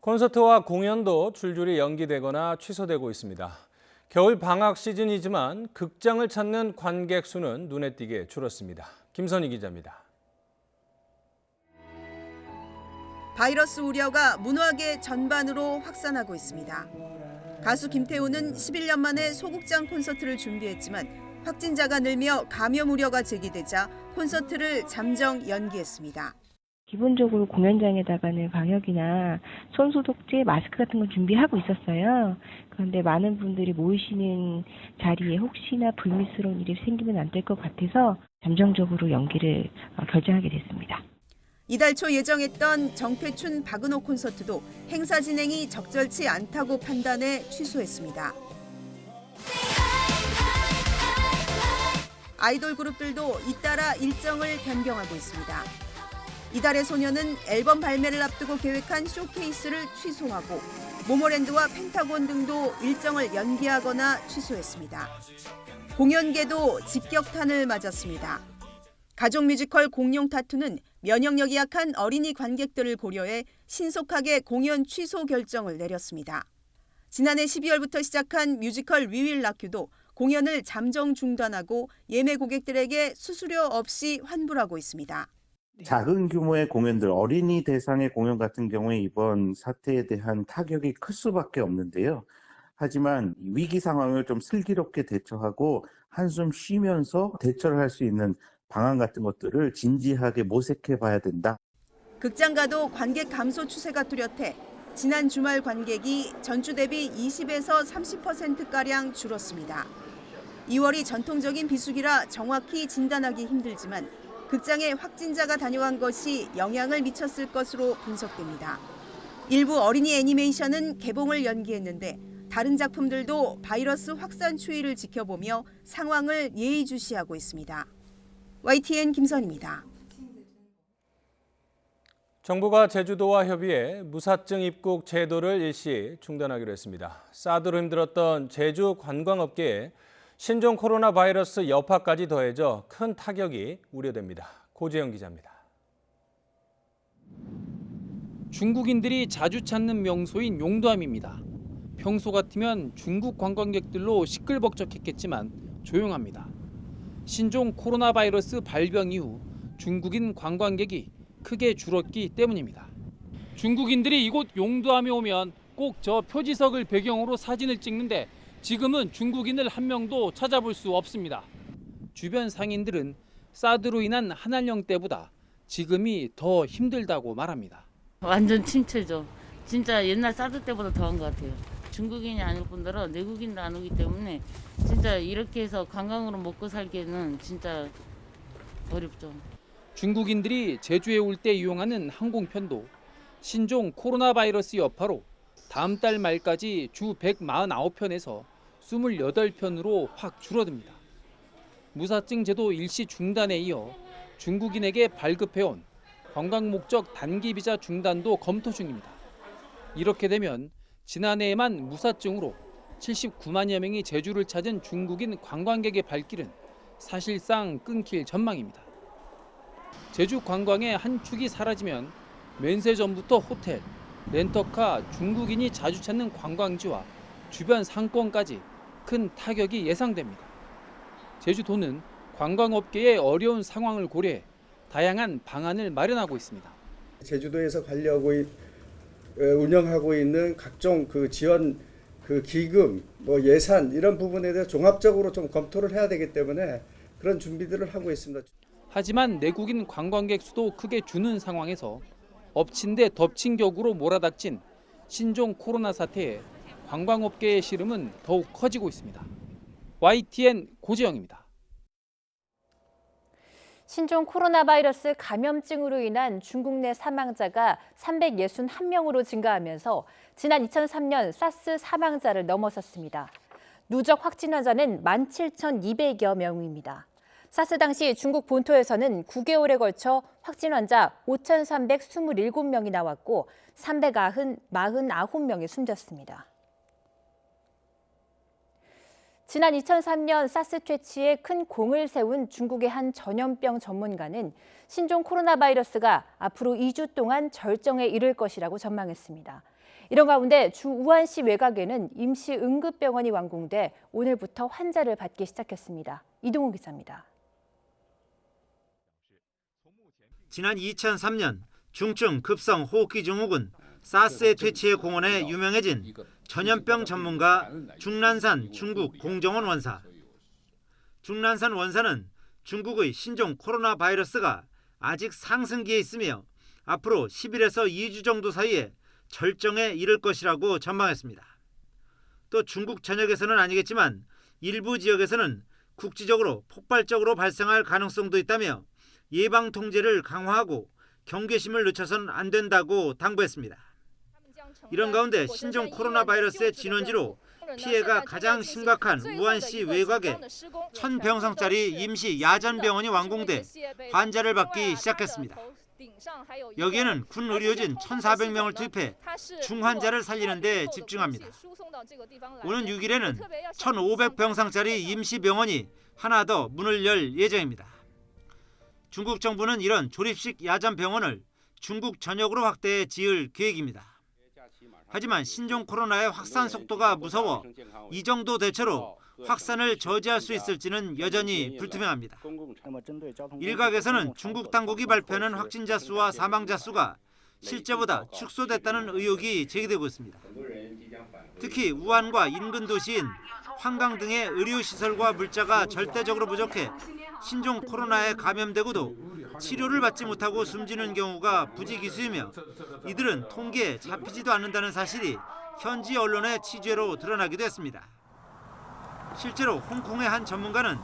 콘서트와 공연도 줄줄이 연기되거나 취소되고 있습니다. 겨울 방학 시즌이지만 극장을 찾는 관객 수는 눈에 띄게 줄었습니다. 김선희 기자입니다. 바이러스 우려가 문화계 전반으로 확산하고 있습니다. 가수 김태우는 11년 만에 소극장 콘서트를 준비했지만 확진자가 늘며 감염 우려가 제기되자 콘서트를 잠정 연기했습니다. 기본적으로 공연장에다가는 방역이나 손소독제, 마스크 같은 걸 준비하고 있었어요. 그런데 많은 분들이 모이시는 자리에 혹시나 불미스러운 일이 생기면 안 될 것 같아서 잠정적으로 연기를 결정하게 됐습니다. 이달 초 예정했던 정태춘, 박은호 콘서트도 행사 진행이 적절치 않다고 판단해 취소했습니다. 아이돌 그룹들도 잇따라 일정을 변경하고 있습니다. 이달의 소녀는 앨범 발매를 앞두고 계획한 쇼케이스를 취소하고 모모랜드와 펜타곤 등도 일정을 연기하거나 취소했습니다. 공연계도 직격탄을 맞았습니다. 가족 뮤지컬 공룡 타투는 면역력이 약한 어린이 관객들을 고려해 신속하게 공연 취소 결정을 내렸습니다. 지난해 12월부터 시작한 뮤지컬 위윌라큐도 공연을 잠정 중단하고 예매 고객들에게 수수료 없이 환불하고 있습니다. 작은 규모의 공연들, 어린이 대상의 공연 같은 경우에 이번 사태에 대한 타격이 클 수밖에 없는데요. 하지만 위기 상황을 좀 슬기롭게 대처하고 한숨 쉬면서 대처를 할 수 있는 방안 같은 것들을 진지하게 모색해 봐야 된다. 극장가도 관객 감소 추세가 뚜렷해 지난 주말 관객이 전주 대비 20에서 30%가량 줄었습니다. 2월이 전통적인 비수기라 정확히 진단하기 힘들지만 극장에 확진자가 다녀간 것이 영향을 미쳤을 것으로 분석됩니다. 일부 어린이 애니메이션은 개봉을 연기했는데 다른 작품들도 바이러스 확산 추이를 지켜보며 상황을 예의주시하고 있습니다. YTN 김선입니다. 정부가 제주도와 협의해 무사증 입국 제도를 일시 중단하기로 했습니다. 사드로 힘들었던 제주 관광업계에 신종 코로나 바이러스 여파까지 더해져 큰 타격이 우려됩니다. 고재영 기자입니다. 중국인들이 자주 찾는 명소인 용두암입니다. 평소 같으면 중국 관광객들로 시끌벅적했겠지만 조용합니다. 신종 코로나 바이러스 발병 이후 중국인 관광객이 크게 줄었기 때문입니다. 중국인들이 이곳 용두암에 오면 꼭 저 표지석을 배경으로 사진을 찍는데 지금은 중국인을 한 명도 찾아볼 수 없습니다. 주변 상인들은 사드로 인한 한한령 때보다 지금이 더 힘들다고 말합니다. 완전 침체죠. 진짜 옛날 사드 때보다 더한 것 같아요. 중국인이 아닐 뿐더러 내국인도 안 오기 때문에 진짜 이렇게 해서 관광으로 먹고 살기에는 진짜 어렵죠. 중국인들이 제주에 올 때 이용하는 항공편도 신종 코로나 바이러스 여파로 다음 달 말까지 주 149편에서 28편으로 확 줄어듭니다. 무사증 제도 일시 중단에 이어 중국인에게 발급해온 관광 목적 단기 비자 중단도 검토 중입니다. 이렇게 되면 지난해에만 무사증으로 79만여 명이 제주를 찾은 중국인 관광객의 발길은 사실상 끊길 전망입니다. 제주 관광의 한 축이 사라지면 면세점부터 호텔, 렌터카, 중국인이 자주 찾는 관광지와 주변 상권까지 큰 타격이 예상됩니다. 제주도는 관광업계의 어려운 상황을 고려해 다양한 방안을 마련하고 있습니다. 제주도에서 운영하고 있는 각종 지원 기금, 예산 이런 부분에 대해서 종합적으로 좀 검토를 해야 되기 때문에 그런 준비들을 하고 있습니다. 하지만 내국인 관광객 수도 크게 주는 상황에서 엎친 데 덮친 격으로 몰아닥친 신종 코로나 사태에 관광업계의 시름은 더욱 커지고 있습니다. YTN 고지영입니다. 신종 코로나 바이러스 감염증으로 인한 중국 내 사망자가 361명으로 증가하면서 지난 2003년 사스 사망자를 넘어섰습니다. 누적 확진 환자는 17,200여 명입니다. 사스 당시 중국 본토에서는 9개월에 걸쳐 확진 환자 5,327명이 나왔고 349명이 숨졌습니다. 지난 2003년 사스 퇴치에 큰 공을 세운 중국의 한 전염병 전문가는 신종 코로나 바이러스가 앞으로 2주 동안 절정에 이를 것이라고 전망했습니다. 이런 가운데 주 우한시 외곽에는 임시 응급병원이 완공돼 오늘부터 환자를 받기 시작했습니다. 이동훈 기자입니다. 지난 2003년 중증 급성 호흡기 증후군 사스의 퇴치에 공헌해 유명해진 전염병 전문가 중난산 중국 공정원 원사. 중난산 원사는 중국의 신종 코로나 바이러스가 아직 상승기에 있으며 앞으로 10일에서 2주 정도 사이에 절정에 이를 것이라고 전망했습니다. 또 중국 전역에서는 아니겠지만 일부 지역에서는 국지적으로 폭발적으로 발생할 가능성도 있다며 예방 통제를 강화하고 경계심을 늦춰서는 안 된다고 당부했습니다. 이런 가운데 신종 코로나 바이러스의 진원지로 피해가 가장 심각한 우한시 외곽에 1,000병상짜리 임시 야전병원이 완공돼 환자를 받기 시작했습니다. 여기에는 군 의료진 1,400명을 투입해 중환자를 살리는 데 집중합니다. 오는 6일에는 1,500병상짜리 임시병원이 하나 더 문을 열 예정입니다. 중국 정부는 이런 조립식 야전 병원을 중국 전역으로 확대해 지을 계획입니다. 하지만 신종 코로나의 확산 속도가 무서워 이 정도 대처로 확산을 저지할 수 있을지는 여전히 불투명합니다. 일각에서는 중국 당국이 발표하는 확진자 수와 사망자 수가 실제보다 축소됐다는 의혹이 제기되고 있습니다. 특히 우한과 인근 도시인 황강 등의 의료시설과 물자가 절대적으로 부족해 신종 코로나에 감염되고도 치료를 받지 못하고 숨지는 경우가 부지기수이며 이들은 통계에 잡히지도 않는다는 사실이 현지 언론의 취재로 드러나기도 했습니다. 실제로 홍콩의 한 전문가는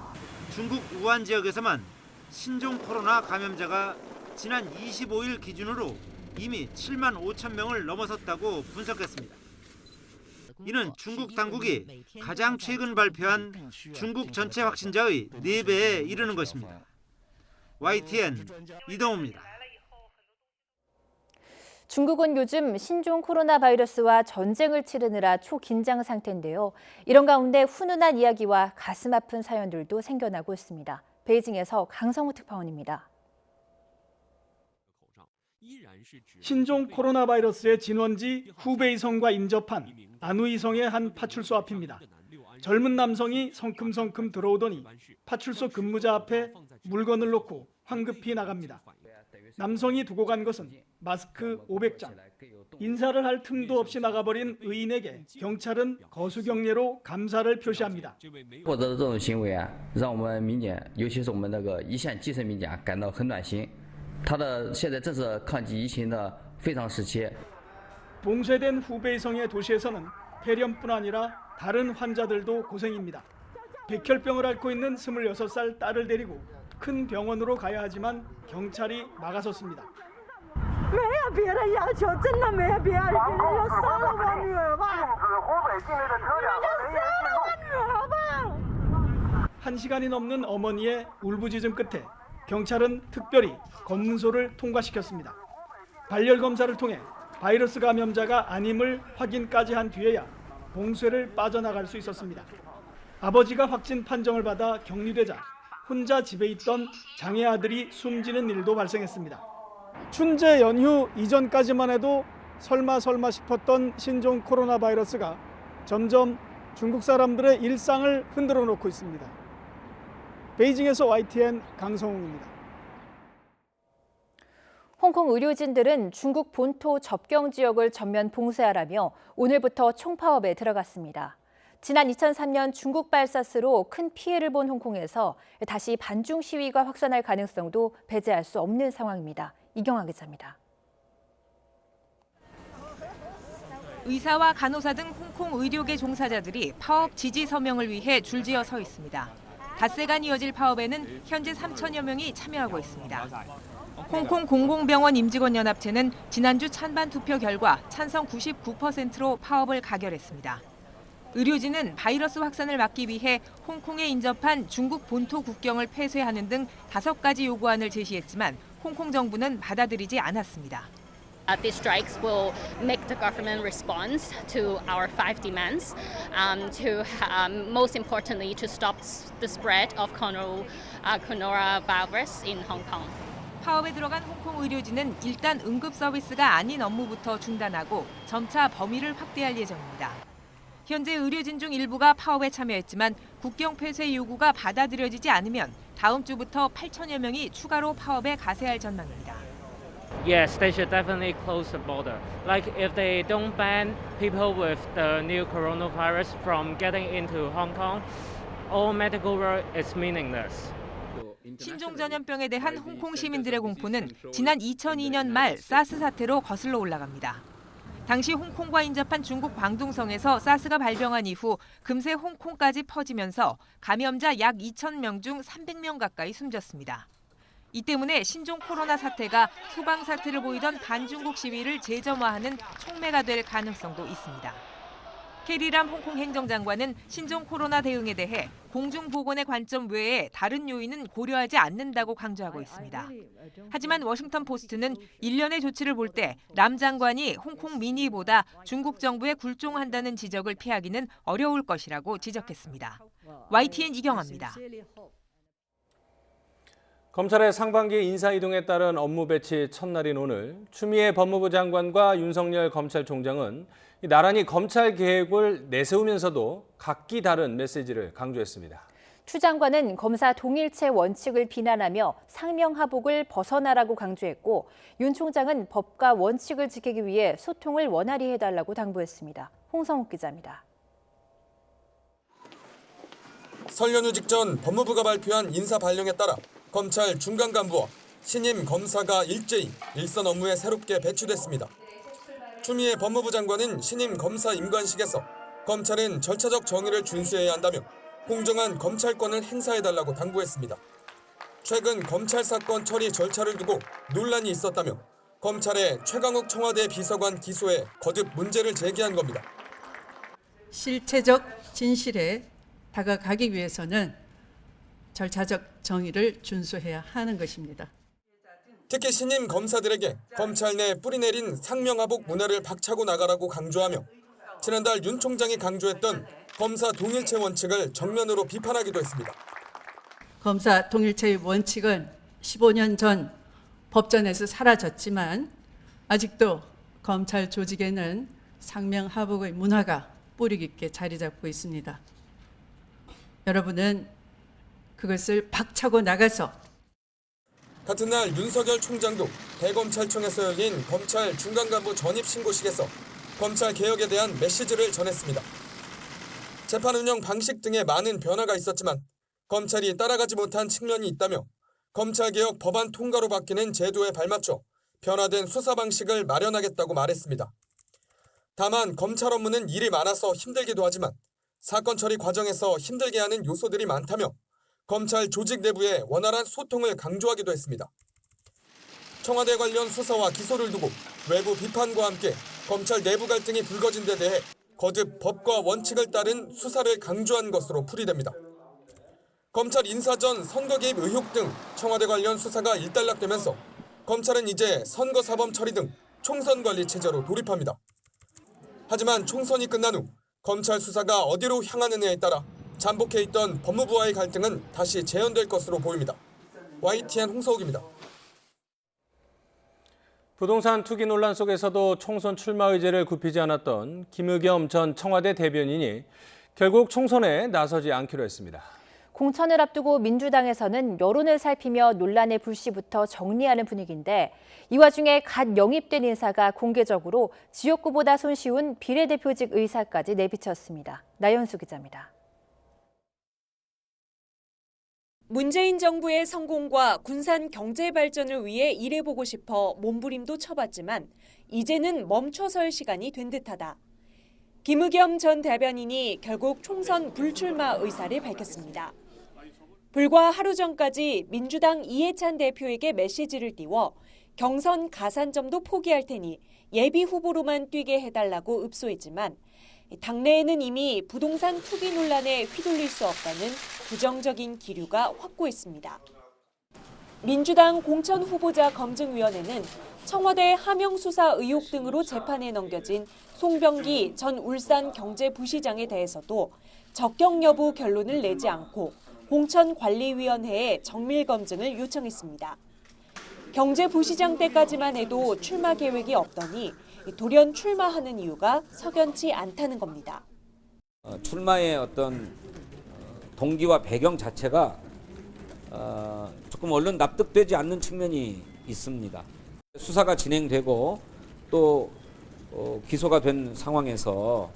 중국 우한 지역에서만 신종 코로나 감염자가 지난 25일 기준으로 이미 7만 5천 명을 넘어섰다고 분석했습니다. 이는 중국 당국이 가장 최근 발표한 중국 전체 확진자의 4배에 이르는 것입니다. YTN 이동우입니다. 중국은 요즘 신종 코로나 바이러스와 전쟁을 치르느라 초긴장 상태인데요. 이런 가운데 훈훈한 이야기와 가슴 아픈 사연들도 생겨나고 있습니다. 베이징에서 강성우 특파원입니다. 신종 코로나 바이러스의 진원지 후베이성과 인접한 안후이성의 한 파출소 앞입니다. 젊은 남성이 성큼성큼 들어오더니 파출소 근무자 앞에 물건을 놓고 황급히 나갑니다. 남성이 두고 간 것은 마스크 500장. 인사를 할 틈도 없이 나가버린 의인에게 경찰은 거수경례로 감사를 표시합니다. 获得的这种行为啊，让我们民警，尤其是我们那个一线基层民警啊，感到很暖心。他的现在正是抗击疫情的非常时期。 봉쇄된 후베이성의 도시에서는 폐렴뿐 아니라 다른 환자들도 고생입니다. 백혈병을 앓고 있는 26살 딸을 데리고 큰 병원으로 가야 하지만 경찰이 막아섰습니다. 没有别的要求，真的没有别的，就杀了我女儿吧！한 시간이 넘는 어머니의 울부짖음 끝에 경찰은 특별히 검문소를 통과시켰습니다. 발열 검사를 통해 바이러스 감염자가 아님을 확인까지 한 뒤에야 봉쇄를 빠져나갈 수 있었습니다. 아버지가 확진 판정을 받아 격리되자 혼자 집에 있던 장애 아들이 숨지는 일도 발생했습니다. 춘제 연휴 이전까지만 해도 설마 싶었던 신종 코로나 바이러스가 점점 중국 사람들의 일상을 흔들어 놓고 있습니다. 베이징에서 YTN 강성웅입니다. 홍콩 의료진들은 중국 본토 접경 지역을 전면 봉쇄하라며 오늘부터 총파업에 들어갔습니다. 지난 2003년 중국발 사스로 큰 피해를 본 홍콩에서 다시 반중 시위가 확산할 가능성도 배제할 수 없는 상황입니다. 이경아 기자입니다. 의사와 간호사 등 홍콩 의료계 종사자들이 파업 지지 서명을 위해 줄지어 서 있습니다. 닷새간 이어질 파업에는 현재 3천여 명이 참여하고 있습니다. 홍콩 공공병원 임직원연합체는 지난주 찬반 투표 결과 찬성 99%로 파업을 가결했습니다. 의료진은 바이러스 확산을 막기 위해 홍콩에 인접한 중국 본토 국경을 폐쇄하는 등 5가지 요구안을 제시했지만 홍콩 정부는 받아들이지 않았습니다. These strikes will make the government response to our 5 demands, most importantly to stop the spread of coronavirus in Hong Kong. 파업에 들어간 홍콩 의료진은 일단 응급 서비스가 아닌 업무부터 중단하고 점차 범위를 확대할 예정입니다. 현재 의료진 중 일부가 파업에 참여했지만 국경 폐쇄 요구가 받아들여지지 않으면 다음 주부터 8천여 명이 추가로 파업에 가세할 전망입니다. Yes, they should definitely close the border. Like if they don't ban people with the new coronavirus from getting into Hong Kong, all medical work is meaningless. 신종 전염병에 대한 홍콩 시민들의 공포는 지난 2002년 말 사스 사태로 거슬러 올라갑니다. 당시 홍콩과 인접한 중국 광둥성에서 사스가 발병한 이후 금세 홍콩까지 퍼지면서 감염자 약 2,000명 중 300명 가까이 숨졌습니다. 이 때문에 신종 코로나 사태가 소강 사태를 보이던 반중국 시위를 재점화하는 촉매가 될 가능성도 있습니다. 캐리람 홍콩 행정장관은 신종 코로나 대응에 대해 공중보건의 관점 외에 다른 요인은 고려하지 않는다고 강조하고 있습니다. 하지만 워싱턴 포스트는 일련의 조치를 볼 때 람 장관이 홍콩 민의보다 중국 정부에 굴종한다는 지적을 피하기는 어려울 것이라고 지적했습니다. YTN 이경아입니다. 검찰의 상반기 인사이동에 따른 업무 배치 첫날인 오늘 추미애 법무부 장관과 윤석열 검찰총장은 나란히 검찰 계획을 내세우면서도 각기 다른 메시지를 강조했습니다. 추 장관은 검사 동일체 원칙을 비난하며 상명하복을 벗어나라고 강조했고 윤 총장은 법과 원칙을 지키기 위해 소통을 원활히 해달라고 당부했습니다. 홍성욱 기자입니다. 설 연휴 직전 법무부가 발표한 인사 발령에 따라 검찰 중간 간부와 신임 검사가 일제히 일선 업무에 새롭게 배치됐습니다. 추미애 법무부 장관은 신임 검사 임관식에서 검찰은 절차적 정의를 준수해야 한다며 공정한 검찰권을 행사해달라고 당부했습니다. 최근 검찰 사건 처리 절차를 두고 논란이 있었다며 검찰의 최강욱 청와대 비서관 기소에 거듭 문제를 제기한 겁니다. 실체적 진실에 다가가기 위해서는 절차적 정의를 준수해야 하는 것입니다. 특히 신임 검사들에게 검찰 내 뿌리내린 상명하복 문화를 박차고 나가라고 강조하며 지난달 윤 총장이 강조했던 검사 동일체 원칙을 정면으로 비판하기도 했습니다. 검사 동일체의 원칙은 15년 전 법전에서 사라졌지만 아직도 검찰 조직에는 상명하복의 문화가 뿌리 깊게 자리 잡고 있습니다. 여러분은 그것을 박차고 나가서 같은 날 윤석열 총장도 대검찰청에서 열린 검찰 중간간부 전입 신고식에서 검찰 개혁에 대한 메시지를 전했습니다. 재판 운영 방식 등에 많은 변화가 있었지만 검찰이 따라가지 못한 측면이 있다며 검찰개혁 법안 통과로 바뀌는 제도에 발맞춰 변화된 수사 방식을 마련하겠다고 말했습니다. 다만 검찰 업무는 일이 많아서 힘들기도 하지만 사건 처리 과정에서 힘들게 하는 요소들이 많다며 검찰 조직 내부의 원활한 소통을 강조하기도 했습니다. 청와대 관련 수사와 기소를 두고 외부 비판과 함께 검찰 내부 갈등이 불거진 데 대해 거듭 법과 원칙을 따른 수사를 강조한 것으로 풀이됩니다. 검찰 인사 전 선거 개입 의혹 등 청와대 관련 수사가 일단락되면서 검찰은 이제 선거사범 처리 등 총선 관리 체제로 돌입합니다. 하지만 총선이 끝난 후 검찰 수사가 어디로 향하느냐에 따라 잠복해 있던 법무부와의 갈등은 다시 재현될 것으로 보입니다. YTN 홍서욱입니다. 부동산 투기 논란 속에서도 총선 출마 의지를 굽히지 않았던 김의겸 전 청와대 대변인이 결국 총선에 나서지 않기로 했습니다. 공천을 앞두고 민주당에서는 여론을 살피며 논란의 불씨부터 정리하는 분위기인데 이 와중에 갓 영입된 인사가 공개적으로 지역구보다 손쉬운 비례대표직 의사까지 내비쳤습니다. 나연수 기자입니다. 문재인 정부의 성공과 군산 경제 발전을 위해 일해보고 싶어 몸부림도 쳐봤지만 이제는 멈춰설 시간이 된 듯하다. 김의겸 전 대변인이 결국 총선 불출마 의사를 밝혔습니다. 불과 하루 전까지 민주당 이해찬 대표에게 메시지를 띄워 경선 가산점도 포기할 테니 예비 후보로만 뛰게 해달라고 읍소했지만 당내에는 이미 부동산 투기 논란에 휘둘릴 수 없다는 부정적인 기류가 확고했습니다. 민주당 공천 후보자 검증위원회는 청와대 하명 수사 의혹 등으로 재판에 넘겨진 송병기 전 울산경제부시장에 대해서도 적격 여부 결론을 내지 않고 공천관리위원회에 정밀 검증을 요청했습니다. 경제부시장 때까지만 해도 출마 계획이 없더니 돌연 출마하는 이유가 석연치 않다는 겁니다. 출마의 어떤 동기와 배경 자체가 조금 얼른 납득되지 않는 측면이 있습니다. 수사가 진행되고 또 기소가 된 상황에서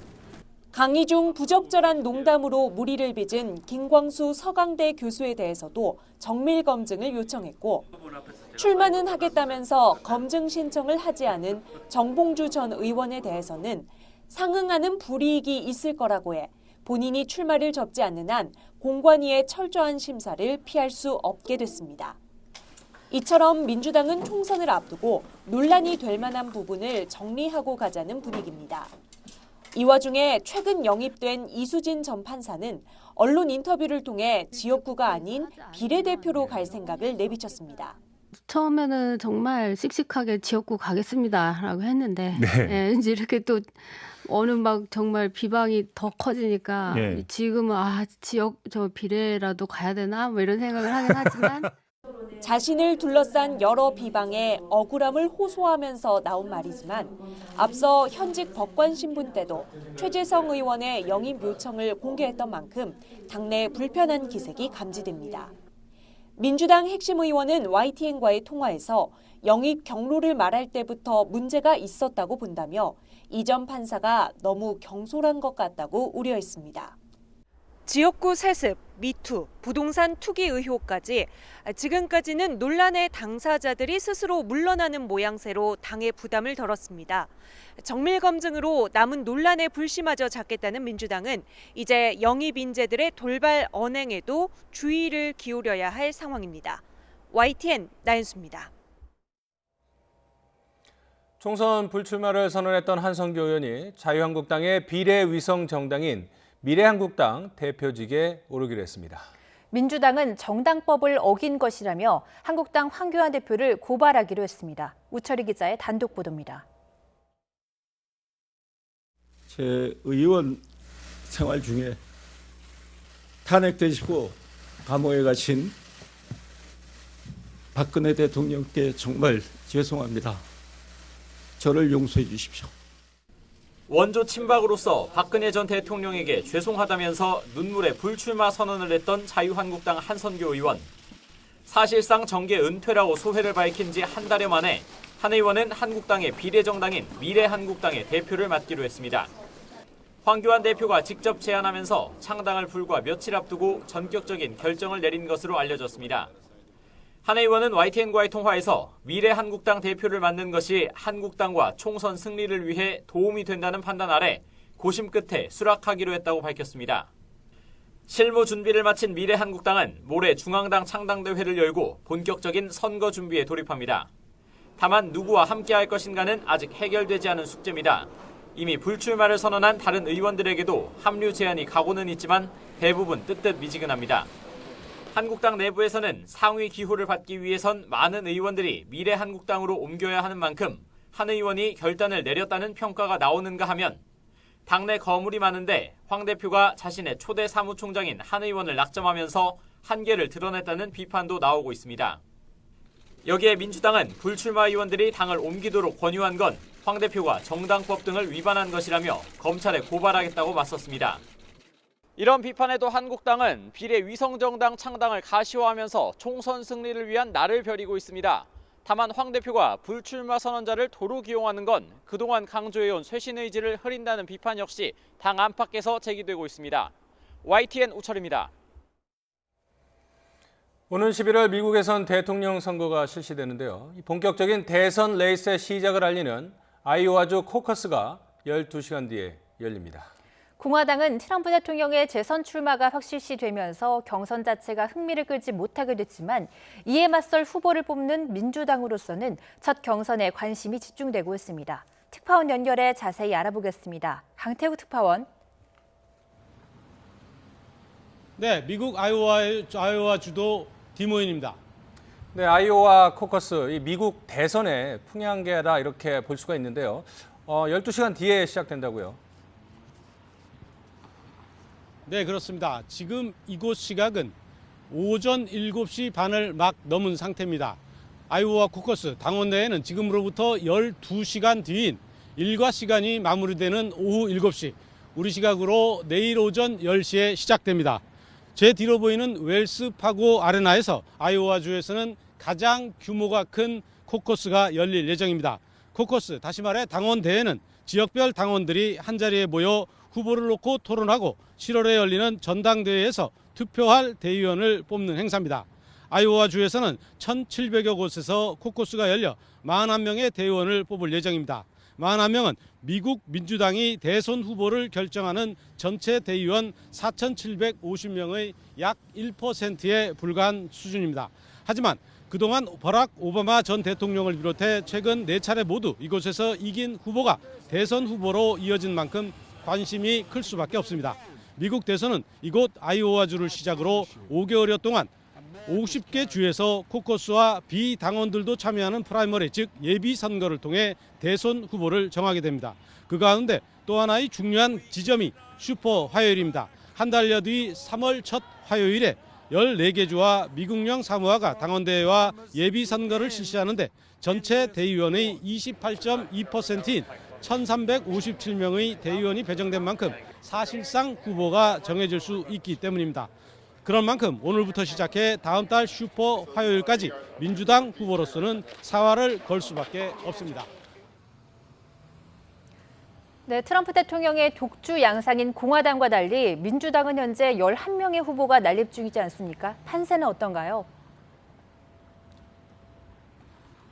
강의 중 부적절한 농담으로 물의를 빚은 김광수 서강대 교수에 대해서도 정밀 검증을 요청했고 출마는 하겠다면서 검증 신청을 하지 않은 정봉주 전 의원에 대해서는 상응하는 불이익이 있을 거라고 해 본인이 출마를 접지 않는 한 공관위의 철저한 심사를 피할 수 없게 됐습니다. 이처럼 민주당은 총선을 앞두고 논란이 될 만한 부분을 정리하고 가자는 분위기입니다. 이 와중에 최근 영입된 이수진 전 판사는 언론 인터뷰를 통해 지역구가 아닌 비례대표로 갈 생각을 내비쳤습니다. 처음에는 정말 씩씩하게 지역구 가겠습니다라고 했는데 네. 이제 이렇게 또 어느 막 정말 비방이 더 커지니까 네. 지금은 지역 저 비례라도 가야 되나 뭐 이런 생각을 하긴 하지만 자신을 둘러싼 여러 비방에 억울함을 호소하면서 나온 말이지만 앞서 현직 법관 신분 때도 최재성 의원의 영입 요청을 공개했던 만큼 당내 불편한 기색이 감지됩니다. 민주당 핵심 의원은 YTN과의 통화에서 영입 경로를 말할 때부터 문제가 있었다고 본다며 이 전 판사가 너무 경솔한 것 같다고 우려했습니다. 지역구 세습, 미투, 부동산 투기 의혹까지 지금까지는 논란의 당사자들이 스스로 물러나는 모양새로 당에 부담을 덜었습니다. 정밀 검증으로 남은 논란의 불씨마저 잡겠다는 민주당은 이제 영입 인재들의 돌발 언행에도 주의를 기울여야 할 상황입니다. YTN 나연수입니다. 총선 불출마를 선언했던 한성규 의원이 자유한국당의 비례위성 정당인 미래한국당 대표직에 오르기로 했습니다. 민주당은 정당법을 어긴 것이라며 한국당 황교안 대표를 고발하기로 했습니다. 우철희 기자의 단독 보도입니다. 제 의원 생활 중에 탄핵되시고 감옥에 가신 박근혜 대통령께 정말 죄송합니다. 저를 용서해 주십시오. 원조 친박으로서 박근혜 전 대통령에게 죄송하다면서 눈물의 불출마 선언을 했던 자유한국당 한선교 의원. 사실상 정계 은퇴라고 소회를 밝힌 지 한 달여 만에 한 의원은 한국당의 비례정당인 미래한국당의 대표를 맡기로 했습니다. 황교안 대표가 직접 제안하면서 창당을 불과 며칠 앞두고 전격적인 결정을 내린 것으로 알려졌습니다. 한 의원은 YTN과의 통화에서 미래한국당 대표를 맡는 것이 한국당과 총선 승리를 위해 도움이 된다는 판단 아래 고심 끝에 수락하기로 했다고 밝혔습니다. 실무 준비를 마친 미래한국당은 모레 중앙당 창당대회를 열고 본격적인 선거 준비에 돌입합니다. 다만 누구와 함께할 것인가는 아직 해결되지 않은 숙제입니다. 이미 불출마를 선언한 다른 의원들에게도 합류 제안이 가고는 있지만 대부분 뜨뜻미지근합니다. 한국당 내부에서는 상위 기호를 받기 위해선 많은 의원들이 미래한국당으로 옮겨야 하는 만큼 한 의원이 결단을 내렸다는 평가가 나오는가 하면 당내 거물이 많은데 황 대표가 자신의 초대 사무총장인 한 의원을 낙점하면서 한계를 드러냈다는 비판도 나오고 있습니다. 여기에 민주당은 불출마 의원들이 당을 옮기도록 권유한 건 황 대표가 정당법 등을 위반한 것이라며 검찰에 고발하겠다고 맞섰습니다. 이런 비판에도 한국당은 비례위성정당 창당을 가시화하면서 총선 승리를 위한 날을 벼리고 있습니다. 다만 황 대표가 불출마 선언자를 도로 기용하는 건 그동안 강조해온 쇄신 의지를 흐린다는 비판 역시 당 안팎에서 제기되고 있습니다. YTN 우철입니다. 오는 11월 미국에선 대통령 선거가 실시되는데요. 본격적인 대선 레이스의 시작을 알리는 아이오와주 코커스가 12시간 뒤에 열립니다. 공화당은 트럼프 대통령의 재선 출마가 확실시되면서 경선 자체가 흥미를 끌지 못하게 됐지만 이에 맞설 후보를 뽑는 민주당으로서는 첫 경선에 관심이 집중되고 있습니다. 특파원 연결해 자세히 알아보겠습니다. 강태우 특파원. 네, 미국 아이오와 주도 디모인입니다. 네, 아이오와 코커스, 이 미국 대선의 풍향계다 이렇게 볼 수가 있는데요. 12시간 뒤에 시작된다고요? 네, 그렇습니다. 지금 이곳 시각은 오전 7시 반을 막 넘은 상태입니다. 아이오와 코커스 당원대회는 지금으로부터 12시간 뒤인 일과 시간이 마무리되는 오후 7시, 우리 시각으로 내일 오전 10시에 시작됩니다. 제 뒤로 보이는 웰스 파고 아레나에서 아이오와주에서는 가장 규모가 큰 코커스가 열릴 예정입니다. 코커스, 다시 말해 당원대회는 지역별 당원들이 한자리에 모여 후보를 놓고 토론하고 7월에 열리는 전당대회에서 투표할 대의원을 뽑는 행사입니다. 아이오와주에서는 1,700여 곳에서 코커스가 열려 41명의 대의원을 뽑을 예정입니다. 41명은 미국 민주당이 대선 후보를 결정하는 전체 대의원 4,750명의 약 1%에 불과한 수준입니다. 하지만 그동안 버락 오바마 전 대통령을 비롯해 최근 4차례 모두 이곳에서 이긴 후보가 대선 후보로 이어진 만큼 관심이 클 수밖에 없습니다. 미국 대선은 이곳 아이오와주를 시작으로 5개월여 동안 50개 주에서 코커스와 비당원들도 참여하는 프라이머리, 즉 예비 선거를 통해 대선 후보를 정하게 됩니다. 그 가운데 또 하나의 중요한 지점이 슈퍼 화요일입니다. 한 달여 뒤 3월 첫 화요일에 14개 주와 미국령 사무화가 당원대회와 예비 선거를 실시하는데 전체 대의원의 28.2%인 1,357명의 대의원이 배정된 만큼 사실상 후보가 정해질 수 있기 때문입니다. 그런 만큼 오늘부터 시작해 다음 달 슈퍼 화요일까지 민주당 후보로서는 사활을 걸 수밖에 없습니다. 네, 트럼프 대통령의 독주 양상인 공화당과 달리 민주당은 현재 11명의 후보가 난립 중이지 않습니까? 판세는 어떤가요?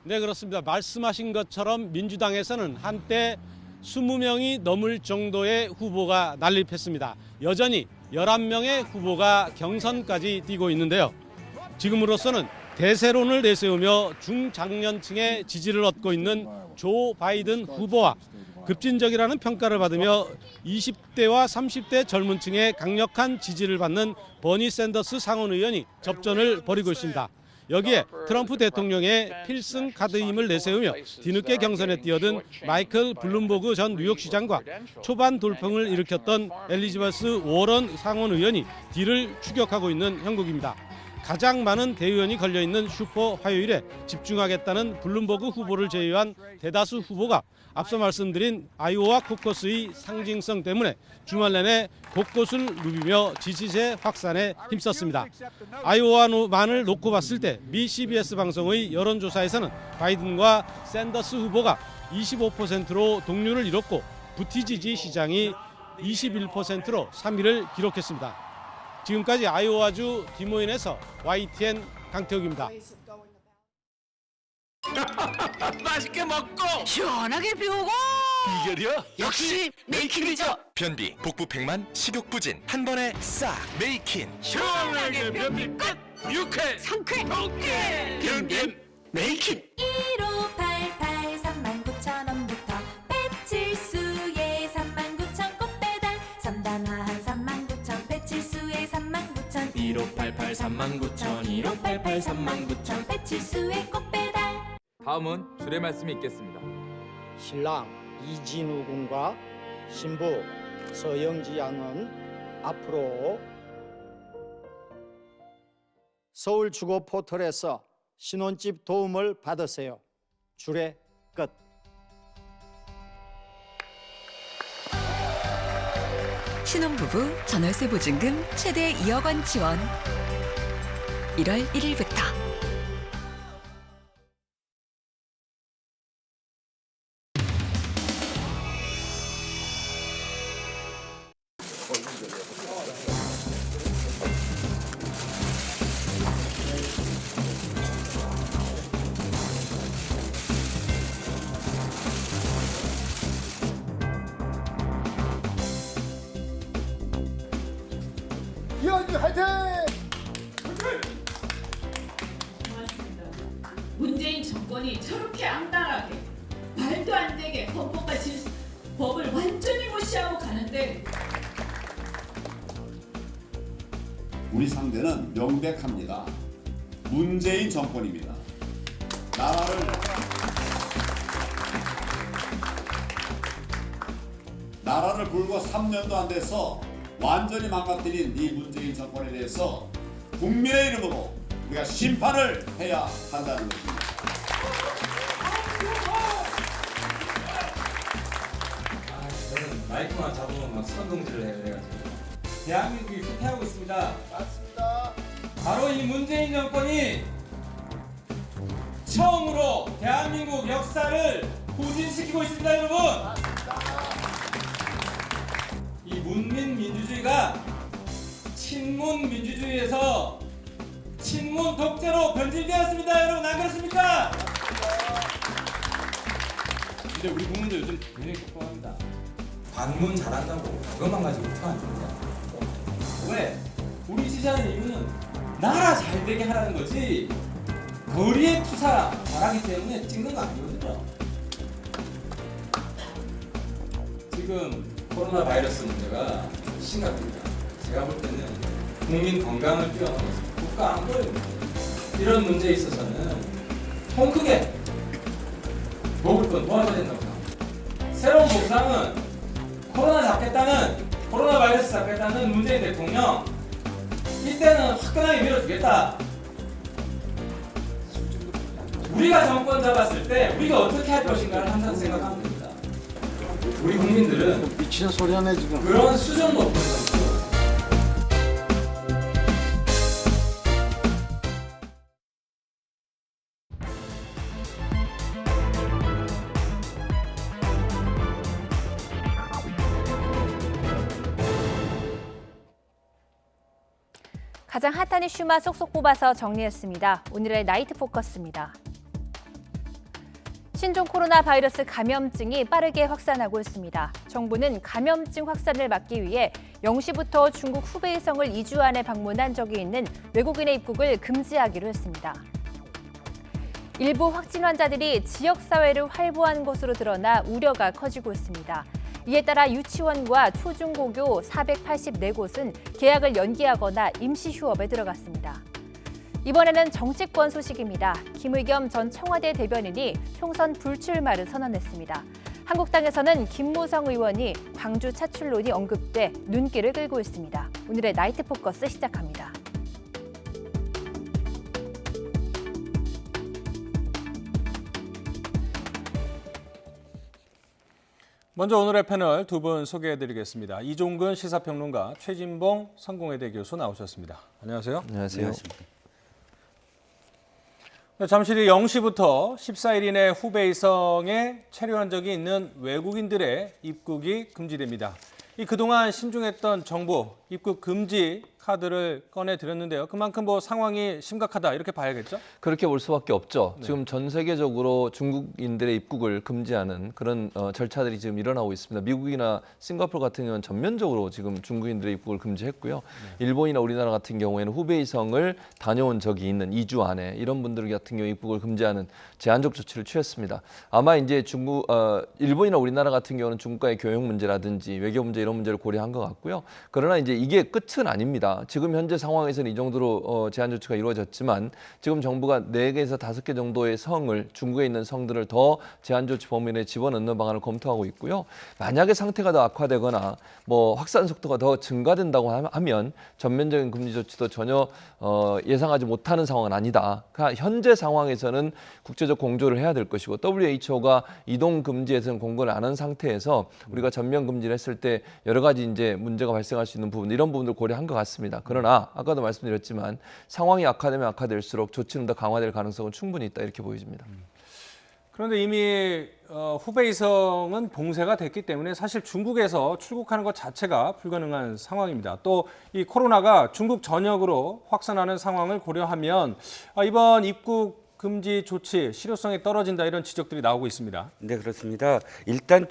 네, 그렇습니다. 말씀하신 것처럼 민주당에서는 한때 20명이 넘을 정도의 후보가 난립했습니다. 여전히 11명의 후보가 경선까지 뛰고 있는데요. 지금으로서는 대세론을 내세우며 중장년층의 지지를 얻고 있는 조 바이든 후보와 급진적이라는 평가를 받으며 20대와 30대 젊은 층의 강력한 지지를 받는 버니 샌더스 상원 의원이 접전을 벌이고 있습니다. 여기에 트럼프 대통령의 필승 카드임을 내세우며 뒤늦게 경선에 뛰어든 마이클 블룸버그 전 뉴욕시장과 초반 돌풍을 일으켰던 엘리자베스 워런 상원 의원이 뒤를 추격하고 있는 형국입니다. 가장 많은 대의원이 걸려있는 슈퍼 화요일에 집중하겠다는 블룸버그 후보를 제외한 대다수 후보가 앞서 말씀드린 아이오와 코커스의 상징성 때문에 주말 내내 곳곳을 누비며 지지세 확산에 힘썼습니다. 아이오와만을 놓고 봤을 때 미 CBS 방송의 여론조사에서는 바이든과 샌더스 후보가 25%로 동률을 이뤘고 부티지지 시장이 21%로 3위를 기록했습니다. 지금까지 아이오와주 디모인에서 YTN 강태욱입니다. 맛있게 먹고 시원하게 비우고 비결이야? 역시 메이킨이죠. 변비, 복부 백만, 식욕 부진 한 번에 싹 메이킨. 시원하게 변비 끝. 유쾌, 상쾌, 통쾌. 변비 메이킨. 1588 39,000원부터 배칠수의 39,000 꽃배달 3단 화한 39,000 배칠수의 39,000 1588 39,000 1588 39,000 배칠수의 꽃배달. 다음은 주례 말씀이 있겠습니다. 신랑 이진우 군과 신부 서영지 양은 앞으로 서울 주거 포털에서 신혼집 도움을 받으세요. 주례 끝. 신혼부부 전월세 보증금 최대 2억 원 지원. 1월 1일부터. 이현주 화이팅! 문재인 정권이 저렇게 악랄하게 말도 안 되게 헌법과 법을 완전히 무시하고 가는데 우리 상대는 명백합니다. 문재인 정권입니다. 나라를 불과 3년도 안 돼서 완전히 망가뜨린 이 문재인 정권에 대해서 국민의 이름으로 우리가 심판을 해야 한다는 것입니다. 저는 마이크만 잡으면 막 선동질을 해요. 그래가지고 대한민국이 후퇴하고 있습니다. 맞습니다. 바로 이 문재인 정권이 처음으로 대한민국 역사를 고진시키고 있습니다, 여러분. 이 문민 민주주의가 친문 민주주의에서 친문 독재로 변질되었습니다, 여러분. 안 그렇습니까? 근데 우리 국민들 요즘 굉장히 똑똑합니다. 반문 잘한다고 그것만 가지고 투표 안 줍니다. 왜? 우리 지지하는 이유는 나라 잘 되게 하라는 거지 거리에 투사 잘하기 때문에 찍는 거 아니거든요. 지금 코로나 바이러스 문제가 심각합니다. 제가 볼 때는 국민 건강을 뛰어넘어서 국가 안보에 이런 문제에 있어서는 통 크게 먹을 건 도와줘야 된다고 생각합니다. 새로운 보상은 코로나 바이러스 잡겠다는 문재인 대통령 이때는 화끈하게 밀어주겠다. 우리가 정권 잡았을 때 우리가 어떻게 할 것인가를 항상 생각하면 됩니다. 우리 국민들은 미친 소리 하네 지금. 그런 수준 높은 정도. 가장 핫한 이슈만 쏙쏙 뽑아서 정리했습니다. 오늘의 나이트 포커스입니다. 신종 코로나 바이러스 감염증이 빠르게 확산하고 있습니다. 정부는 감염증 확산을 막기 위해 0시부터 중국 후베이성을 2주 안에 방문한 적이 있는 외국인의 입국을 금지하기로 했습니다. 일부 확진 환자들이 지역사회를 활보한 것으로 드러나 우려가 커지고 있습니다. 이에 따라 유치원과 초중고교 484곳은 계약을 연기하거나 임시 휴업에 들어갔습니다. 이번에는 정치권 소식입니다. 김의겸 전 청와대 대변인이 총선 불출마를 선언했습니다. 한국당에서는 김무성 의원이 광주 차출론이 언급돼 눈길을 끌고 있습니다. 오늘의 나이트 포커스 시작합니다. 먼저 오늘의 패널 두 분 소개해드리겠습니다. 이종근 시사평론가, 최진봉 성공회대 교수 나오셨습니다. 안녕하세요. 안녕하세요. 잠시 뒤 0시부터 14일 이내 후베이성에 체류한 적이 있는 외국인들의 입국이 금지됩니다. 그동안 신중했던 정부 입국 금지 카드를 꺼내드렸는데요. 그만큼 상황이 심각하다 이렇게 봐야겠죠? 그렇게 볼 수밖에 없죠. 네. 지금 전 세계적으로 중국인들의 입국을 금지하는 그런 절차들이 지금 일어나고 있습니다. 미국이나 싱가포르 같은 경우는 전면적으로 지금 중국인들의 입국을 금지했고요. 네. 일본이나 우리나라 같은 경우에는 후베이성을 다녀온 적이 있는 2주 안에 이런 분들 같은 경우 입국을 금지하는 제한적 조치를 취했습니다. 아마 이제 일본이나 우리나라 같은 경우는 중국과의 교역 문제라든지 외교 문제 이런 문제를 고려한 것 같고요. 그러나 이제 이게 끝은 아닙니다. 지금 현재 상황에서는 이 정도로 제한 조치가 이루어졌지만 지금 정부가 4개에서 5개 정도의 성을 중국에 있는 성들을 더 제한 조치 범위 내에 집어넣는 방안을 검토하고 있고요. 만약에 상태가 더 악화되거나 확산 속도가 더 증가된다고 하면 전면적인 금지 조치도 전혀 예상하지 못하는 상황은 아니다. 그러니까 현재 상황에서는 국제적 공조를 해야 될 것이고 WHO가 이동 금지에서는 공고를 안 한 상태에서 우리가 전면 금지를 했을 때 여러 가지 이제 문제가 발생할 수 있는 부분 이런 부분들 고려한 것 같습니다. 그러나 아까도 말씀드렸지만 상황이 악화되면 악화될수록 조치는 더 강화될 가능성은 충분히 있다 이렇게 보여집니다. 그런데 이미 후베이성은 봉쇄가 됐기 때문에 사실 중국에서 출국하는 것 자체가 불가능한 상황입니다. 또 이 코로나가 중국 전역으로 확산하는 상황을 고려하면 이번 입국 금지 조치 실효성이 떨어진다 이런 지적들이 나오고 있습니다. 네, 그렇습니다. 일단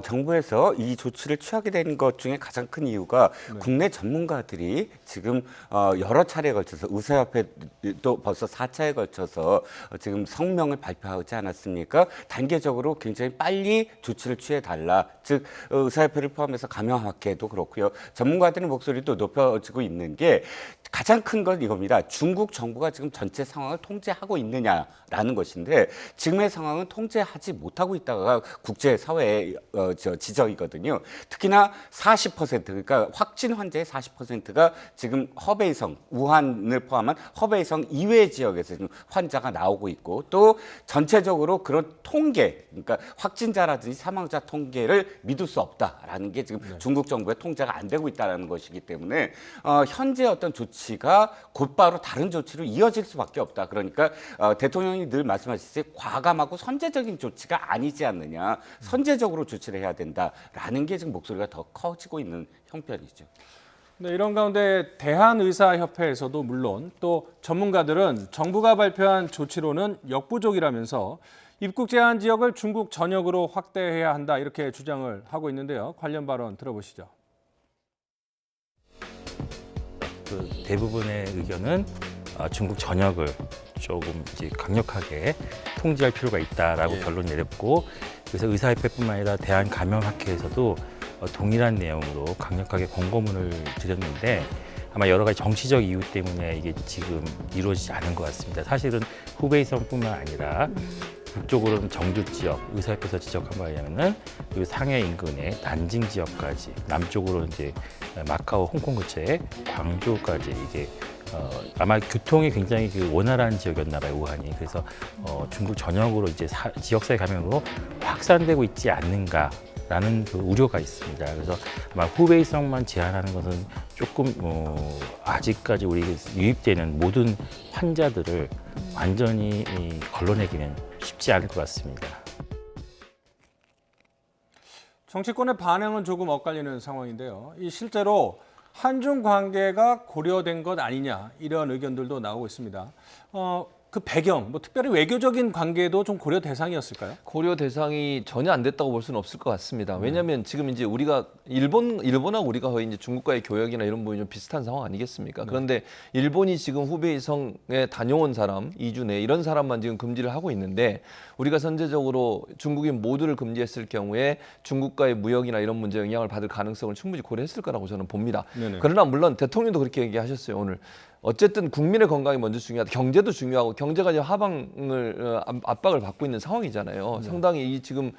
정부에서 이 조치를 취하게 된 것 중에 가장 큰 이유가 국내 전문가들이 지금 여러 차례에 걸쳐서 의사협회도 벌써 4차에 걸쳐서 지금 성명을 발표하지 않았습니까? 단계적으로 굉장히 빨리 조치를 취해달라. 즉 의사협회를 포함해서 감염학회도 그렇고요. 전문가들의 목소리도 높여지고 있는 게 가장 큰 건 이겁니다. 중국 정부가 지금 전체 상황을 통제하고 있느냐라는 것인데 지금의 상황은 통제하지 못하고 있다가 국제사회의 지적이거든요. 특히나 40% 그러니까 확진 환자의 40%가 지금 허베이성, 우한을 포함한 허베이성 이외의 지역에서 지금 환자가 나오고 있고 또 전체적으로 그런 통계, 그러니까 확진자라든지 사망자 통계를 믿을 수 없다라는 게 지금 중국 정부의 통제가 안 되고 있다는 것이기 때문에 현재 어떤 조치가 곧바로 다른 조치로 이어질 수밖에 없다. 그러니까 대통령이 늘 말씀하시듯이 과감하고 선제적인 조치가 아니지 않느냐. 선제적으로 조치를 해야 된다라는 게 지금 목소리가 더 커지고 있는 형편이죠. 네, 이런 가운데 대한의사협회에서도 물론 또 전문가들은 정부가 발표한 조치로는 역부족이라면서 입국 제한 지역을 중국 전역으로 확대해야 한다 이렇게 주장을 하고 있는데요. 관련 발언 들어보시죠. 대부분의 의견은 중국 전역을 조금 이제 강력하게 통제할 필요가 있다라고 결론 내렸고 그래서 의사협회뿐만 아니라 대한감염학회에서도 동일한 내용으로 강력하게 권고문을 드렸는데 아마 여러 가지 정치적 이유 때문에 이게 지금 이루어지지 않은 것 같습니다. 사실은 후베이성뿐만 아니라 북쪽으로는 정주 지역, 의사협회에서 지적한 바에 의하면은 그 상해 인근의 난징 지역까지, 남쪽으로 이제 마카오, 홍콩 근처에 광주까지 이게 아마 교통이 굉장히 그 원활한 지역이었나 봐요, 우한이. 그래서 중국 전역으로 이제 지역사회 감염으로 확산되고 있지 않는가라는 그 우려가 있습니다. 그래서 아마 후베이성만 제한하는 것은 조금 아직까지 우리 유입되는 모든 환자들을 완전히 걸러내기는 쉽지 않을 것 같습니다. 정치권의 반응은 조금 엇갈리는 상황인데요. 이 실제로 한중 관계가 고려된 것 아니냐 이런 의견들도 나오고 있습니다. 그 배경, 뭐 특별히 외교적인 관계도 좀 고려 대상이었을까요? 고려 대상이 전혀 안 됐다고 볼 수는 없을 것 같습니다. 왜냐하면 지금 이제 우리가 일본하고 우리가 거의 이제 중국과의 교역이나 이런 부분이 좀 비슷한 상황 아니겠습니까? 그런데 일본이 지금 후베이성에 다녀온 사람, 2주 내 이런 사람만 지금 금지를 하고 있는데 우리가 선제적으로 중국인 모두를 금지했을 경우에 중국과의 무역이나 이런 문제에 영향을 받을 가능성을 충분히 고려했을 거라고 저는 봅니다. 네네. 그러나 물론 대통령도 그렇게 얘기하셨어요, 오늘. 어쨌든 국민의 건강이 먼저 중요하다. 경제도 중요하고 경제가 이제 하방을 압박을 받고 있는 상황이잖아요. 상당히 이 지금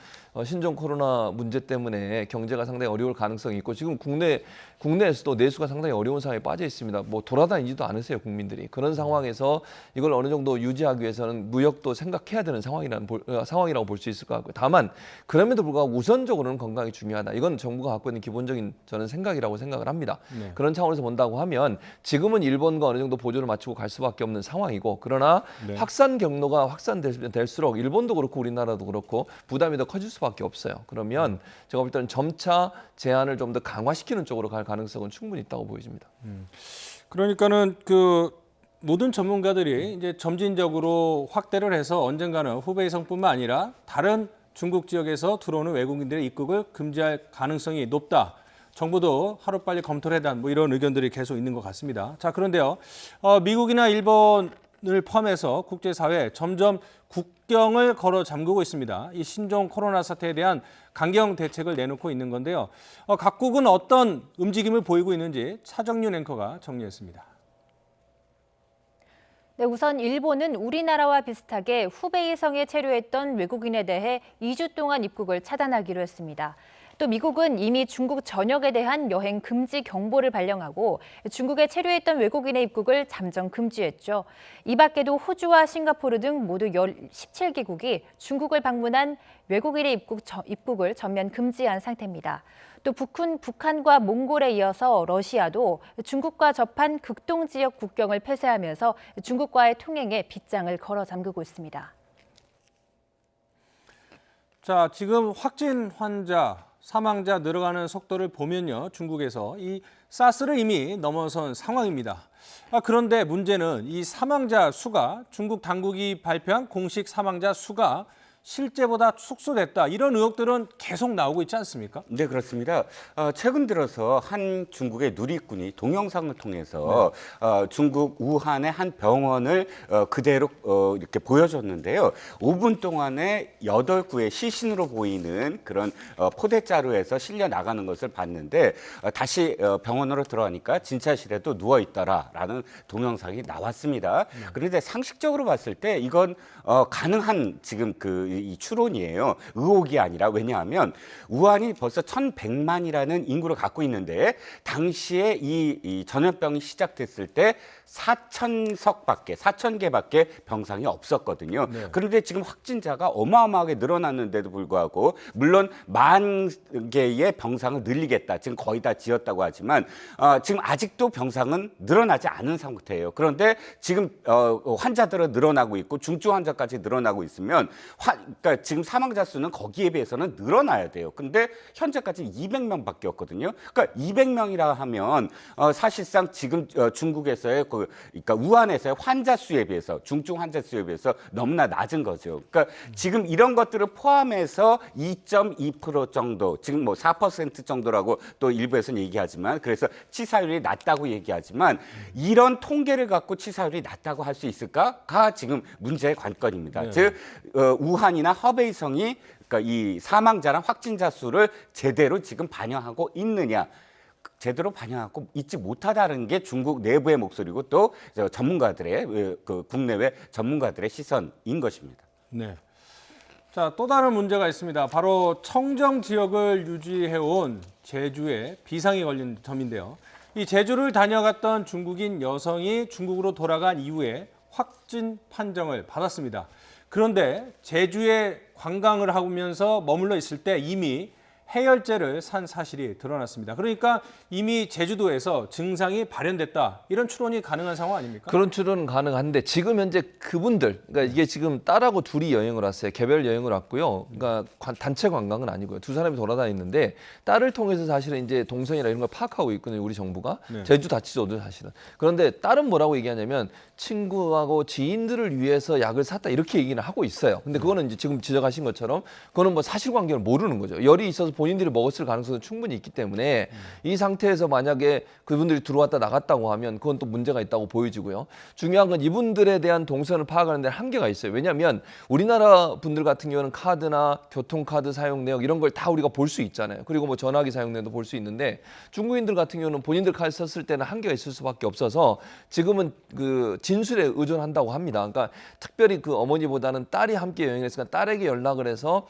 신종 코로나 문제 때문에 경제가 상당히 어려울 가능성이 있고 지금 국내에서도 내수가 상당히 어려운 상황에 빠져 있습니다. 뭐 돌아다니지도 않으세요, 국민들이. 그런 상황에서 이걸 어느 정도 유지하기 위해서는 무역도 생각해야 되는 상황이라고 볼 수 있을 것 같고요. 다만 그럼에도 불구하고 우선적으로는 건강이 중요하다. 이건 정부가 갖고 있는 기본적인 저는 생각이라고 생각을 합니다. 네. 그런 차원에서 본다고 하면 지금은 일본과 어느 정도 보조를 맞추고 갈 수밖에 없는 상황이고 그러나 네. 확산 경로가 확산될수록 일본도 그렇고 우리나라도 그렇고 부담이 더 커질 수밖에 없어요. 그러면 제가 볼 때는 점차 제한을 좀 더 강화시키는 쪽으로 갈 가능성은 충분히 있다고 보여집니다. 그러니까는 그 모든 전문가들이 이제 점진적으로 확대를 해서 언젠가는 후베이성뿐만 아니라 다른 중국 지역에서 들어오는 외국인들의 입국을 금지할 가능성이 높다. 정부도 하루빨리 검토를 해달라 뭐 이런 의견들이 계속 있는 것 같습니다. 자, 그런데요. 미국이나 일본을 포함해서 국제사회 점점 국경을 걸어 잠그고 있습니다. 이 신종 코로나 사태에 대한 강경 대책을 내놓고 있는 건데요. 각국은 어떤 움직임을 보이고 있는지 차정윤 앵커가 정리했습니다. 네, 우선 일본은 우리나라와 비슷하게 후베이성에 체류했던 외국인에 대해 2주 동안 입국을 차단하기로 했습니다. 또 미국은 이미 중국 전역에 대한 여행 금지 경보를 발령하고 중국에 체류했던 외국인의 입국을 잠정 금지했죠. 이 밖에도 호주와 싱가포르 등 모두 17개국이 중국을 방문한 외국인의 입국을 전면 금지한 상태입니다. 또 북한과 몽골에 이어서 러시아도 중국과 접한 극동 지역 국경을 폐쇄하면서 중국과의 통행에 빗장을 걸어 잠그고 있습니다. 자, 지금 확진 환자, 사망자 늘어가는 속도를 보면요. 중국에서 이 사스를 이미 넘어선 상황입니다. 그런데 문제는 이 사망자 수가 중국 당국이 발표한 공식 사망자 수가 실제보다 축소됐다. 이런 의혹들은 계속 나오고 있지 않습니까? 네, 그렇습니다. 최근 들어서 한 중국의 누리꾼이 동영상을 통해서 중국 우한의 한 병원을 그대로 이렇게 보여줬는데요. 5분 동안에 8구의 시신으로 보이는 그런 포대자루에서 실려 나가는 것을 봤는데 다시 병원으로 들어가니까 진찰실에도 누워 있더라라는 동영상이 나왔습니다. 그런데 상식적으로 봤을 때 이건 가능한 지금 이 추론이에요. 의혹이 아니라. 왜냐하면 우한이 벌써 1,100만이라는 인구를 갖고 있는데 당시에 이 전염병이 시작됐을 때 4,000개밖에 병상이 없었거든요. 네. 그런데 지금 확진자가 어마어마하게 늘어났는데도 불구하고 물론 10,000개의 병상을 늘리겠다. 지금 거의 다 지었다고 하지만 지금 아직도 병상은 늘어나지 않은 상태예요. 그런데 지금 환자들은 늘어나고 있고 중증 환자까지 늘어나고 있으면 그러니까 지금 사망자 수는 거기에 비해서는 늘어나야 돼요. 근데 현재까지 200명밖에 없거든요. 그러니까 200명이라 하면 사실상 지금 중국에서의 그러니까 우한에서의 환자 수에 비해서 중증 환자 수에 비해서 너무나 낮은 거죠. 그러니까 지금 이런 것들을 포함해서 2.2% 정도, 지금 뭐 4% 정도라고 또 일부에서는 얘기하지만 그래서 치사율이 낮다고 얘기하지만 이런 통계를 갖고 치사율이 낮다고 할 수 있을까가 지금 문제의 관건입니다. 네. 즉 우한이 武漢이나 허베이성이 그러니까 이 사망자랑 확진자 수를 제대로 지금 반영하고 있느냐. 제대로 반영하고 있지 못하다는 게 중국 내부의 목소리고 또 전문가들의 그 국내외 전문가들의 시선인 것입니다. 네. 자, 또 다른 문제가 있습니다. 바로 청정 지역을 유지해온 제주에 비상이 걸린 점인데요. 이 제주를 다녀갔던 중국인 여성이 중국으로 돌아간 이후에 확진 판정을 받았습니다. 그런데 제주에 관광을 하면서 머물러 있을 때 이미 해열제를 산 사실이 드러났습니다. 그러니까 이미 제주도에서 증상이 발현됐다. 이런 추론이 가능한 상황 아닙니까? 그런 추론은 가능한데 지금 현재 그분들, 그러니까 이게 지금 딸하고 둘이 여행을 왔어요. 개별 여행을 왔고요. 그러니까 단체 관광은 아니고요. 두 사람이 돌아다니는데 딸을 통해서 사실은 이제 동선이나 이런 걸 파악하고 있거든요. 우리 정부가. 네. 제주자치도도 사실은. 그런데 딸은 뭐라고 얘기하냐면 친구하고 지인들을 위해서 약을 샀다 이렇게 얘기는 하고 있어요. 근데 그거는 이제 지금 지적하신 것처럼 그거는 뭐 사실관계를 모르는 거죠. 열이 있어서 본인들이 먹었을 가능성은 충분히 있기 때문에 이 상태에서 만약에 그분들이 들어왔다 나갔다고 하면 그건 또 문제가 있다고 보여지고요. 중요한 건 이분들에 대한 동선을 파악하는 데 한계가 있어요. 왜냐하면 우리나라 분들 같은 경우는 카드나 교통카드 사용 내역 이런 걸 다 우리가 볼 수 있잖아요. 그리고 뭐 전화기 사용 내역도 볼 수 있는데 중국인들 같은 경우는 본인들 카드 썼을 때는 한계가 있을 수밖에 없어서 지금은 그 진술에 의존한다고 합니다. 그러니까 특별히 그 어머니보다는 딸이 함께 여행했으니까 딸에게 연락을 해서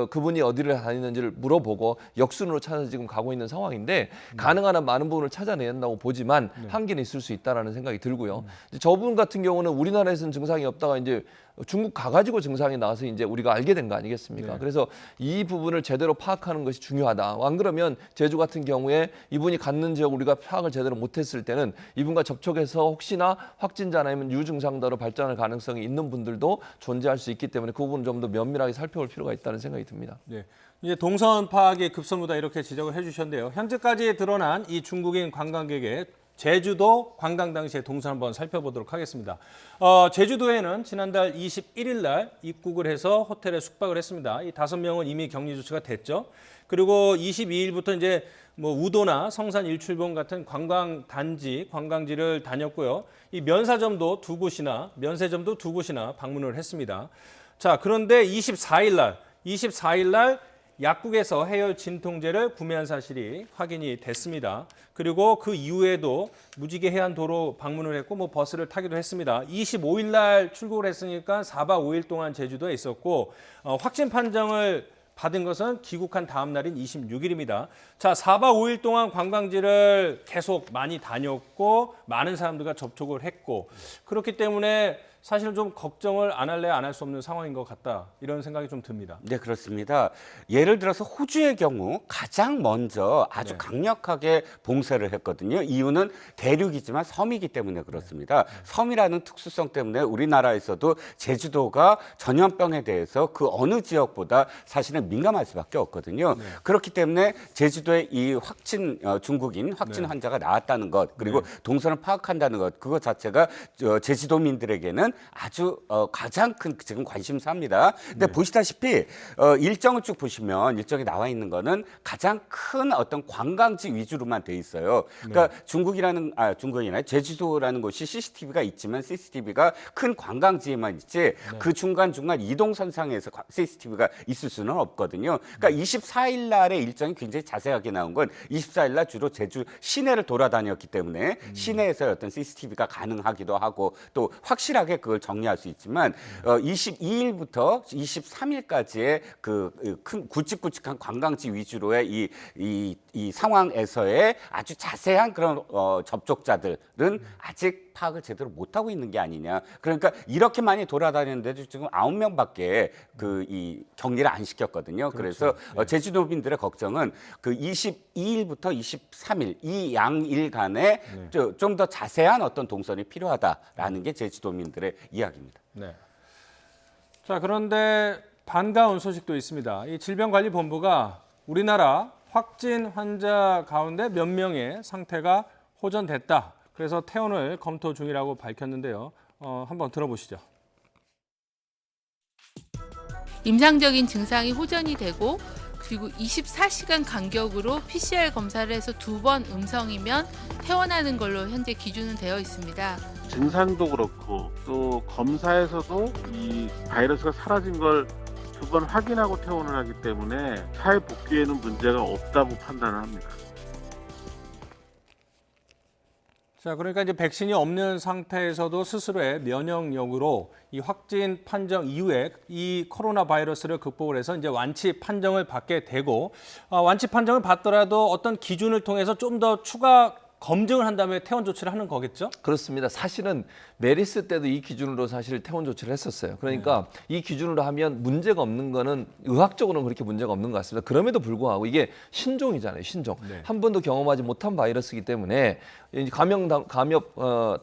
그분이 어디를 다니는지를 물어보고 역순으로 찾아서 지금 가고 있는 상황인데 가능한 한 많은 부분을 찾아낸다고 보지만 한계는 있을 수 있다라는 생각이 들고요. 저분 같은 경우는 우리나라에서는 증상이 없다가 이제 중국 가가지고 증상이 나와서 이제 우리가 알게 된 거 아니겠습니까? 네. 그래서 이 부분을 제대로 파악하는 것이 중요하다. 안 그러면 제주 같은 경우에 이분이 갔는 지역 우리가 파악을 제대로 못했을 때는 이분과 접촉해서 혹시나 확진자나 아니면 유증상자로 발전할 가능성이 있는 분들도 존재할 수 있기 때문에 그 부분을 좀 더 면밀하게 살펴볼 필요가 있다는 생각이 듭니다. 네. 이제 동선 파악의 급선무다 이렇게 지적을 해주셨는데요. 현재까지 드러난 이 중국인 관광객의 제주도 관광 당시의 동선 한번 살펴보도록 하겠습니다. 제주도에는 지난달 21일 날 입국을 해서 호텔에 숙박을 했습니다. 이 5명은 이미 격리 조치가 됐죠. 그리고 22일부터 이제 뭐 우도나 성산 일출봉 같은 관광 단지, 관광지를 다녔고요. 이 면세점도 두 곳이나 방문을 했습니다. 자, 그런데 24일 날 약국에서 해열 진통제를 구매한 사실이 확인이 됐습니다. 그리고 그 이후에도 무지개 해안도로 방문을 했고 뭐 버스를 타기도 했습니다. 25일 날 출국을 했으니까 4박 5일 동안 제주도에 있었고 확진 판정을 받은 것은 귀국한 다음 날인 26일입니다. 자, 4박 5일 동안 관광지를 계속 많이 다녔고 많은 사람들과 접촉을 했고 그렇기 때문에 사실 좀 걱정을 안 할래 안 할 수 없는 상황인 것 같다. 이런 생각이 좀 듭니다. 네, 그렇습니다. 예를 들어서 호주의 경우 가장 먼저 아주 강력하게 봉쇄를 했거든요. 이유는 대륙이지만 섬이기 때문에 그렇습니다. 섬이라는 특수성 때문에 우리나라에서도 제주도가 전염병에 대해서 그 어느 지역보다 사실은 민감할 수밖에 없거든요. 그렇기 때문에 제주도에 이 중국인 확진 환자가 나왔다는 것 그리고 동선을 파악한다는 것 그것 자체가 제주도민들에게는 아주 가장 큰 지금 관심사입니다. 근데 보시다시피 일정을 쭉 보시면 일정이 나와 있는 거는 가장 큰 어떤 관광지 위주로만 돼 있어요. 그러니까 중국이나 제주도라는 곳이 CCTV가 있지만 CCTV가 큰 관광지에만 있지 그 중간중간 이동선상에서 CCTV가 있을 수는 없거든요. 그러니까 24일 날의 일정이 굉장히 자세하게 나온 건 24일 날 주로 제주 시내를 돌아다녔기 때문에 시내에서 어떤 CCTV가 가능하기도 하고 또 확실하게 그걸 정리할 수 있지만 22일부터 23일까지의 그 큰 굵직굵직한 관광지 위주로의 이 상황에서의 아주 자세한 그런 접촉자들은 아직 파악을 제대로 못하고 있는 게 아니냐. 그러니까 이렇게 많이 돌아다녔는데도 지금 9명밖에 이 격리를 안 시켰거든요. 그래서 제주도민들의 걱정은 그 22일부터 23일 이 양일간에 좀 더 자세한 어떤 동선이 필요하다라는 게 제주도민들의 이야기입니다. 네. 자, 그런데 반가운 소식도 있습니다. 이 질병관리본부가 우리나라 확진 환자 가운데 몇 명의 상태가 호전됐다. 그래서 퇴원을 검토 중이라고 밝혔는데요. 한번 들어보시죠. 임상적인 증상이 호전이 되고 그리고 24시간 간격으로 PCR 검사를 해서 2번 음성이면 퇴원하는 걸로 현재 기준은 되어 있습니다. 증상도 그렇고 또 검사에서도 이 바이러스가 사라진 걸 두 번 확인하고 퇴원을 하기 때문에 사회 복귀에는 문제가 없다고 판단을 합니다. 자, 그러니까 이제 백신이 없는 상태에서도 스스로의 면역력으로 이 확진 판정 이후에 이 코로나 바이러스를 극복을 해서 이제 완치 판정을 받게 되고, 완치 판정을 받더라도 어떤 기준을 통해서 좀 더 추가 검증을 한 다음에 퇴원 조치를 하는 거겠죠? 그렇습니다. 사실은 메리스 때도 이 기준으로 사실 퇴원 조치를 했었어요. 그러니까 이 기준으로 하면 문제가 없는 거는 의학적으로는 그렇게 문제가 없는 것 같습니다. 그럼에도 불구하고 이게 신종이잖아요. 신종. 한 번도 경험하지 못한 바이러스이기 때문에 감염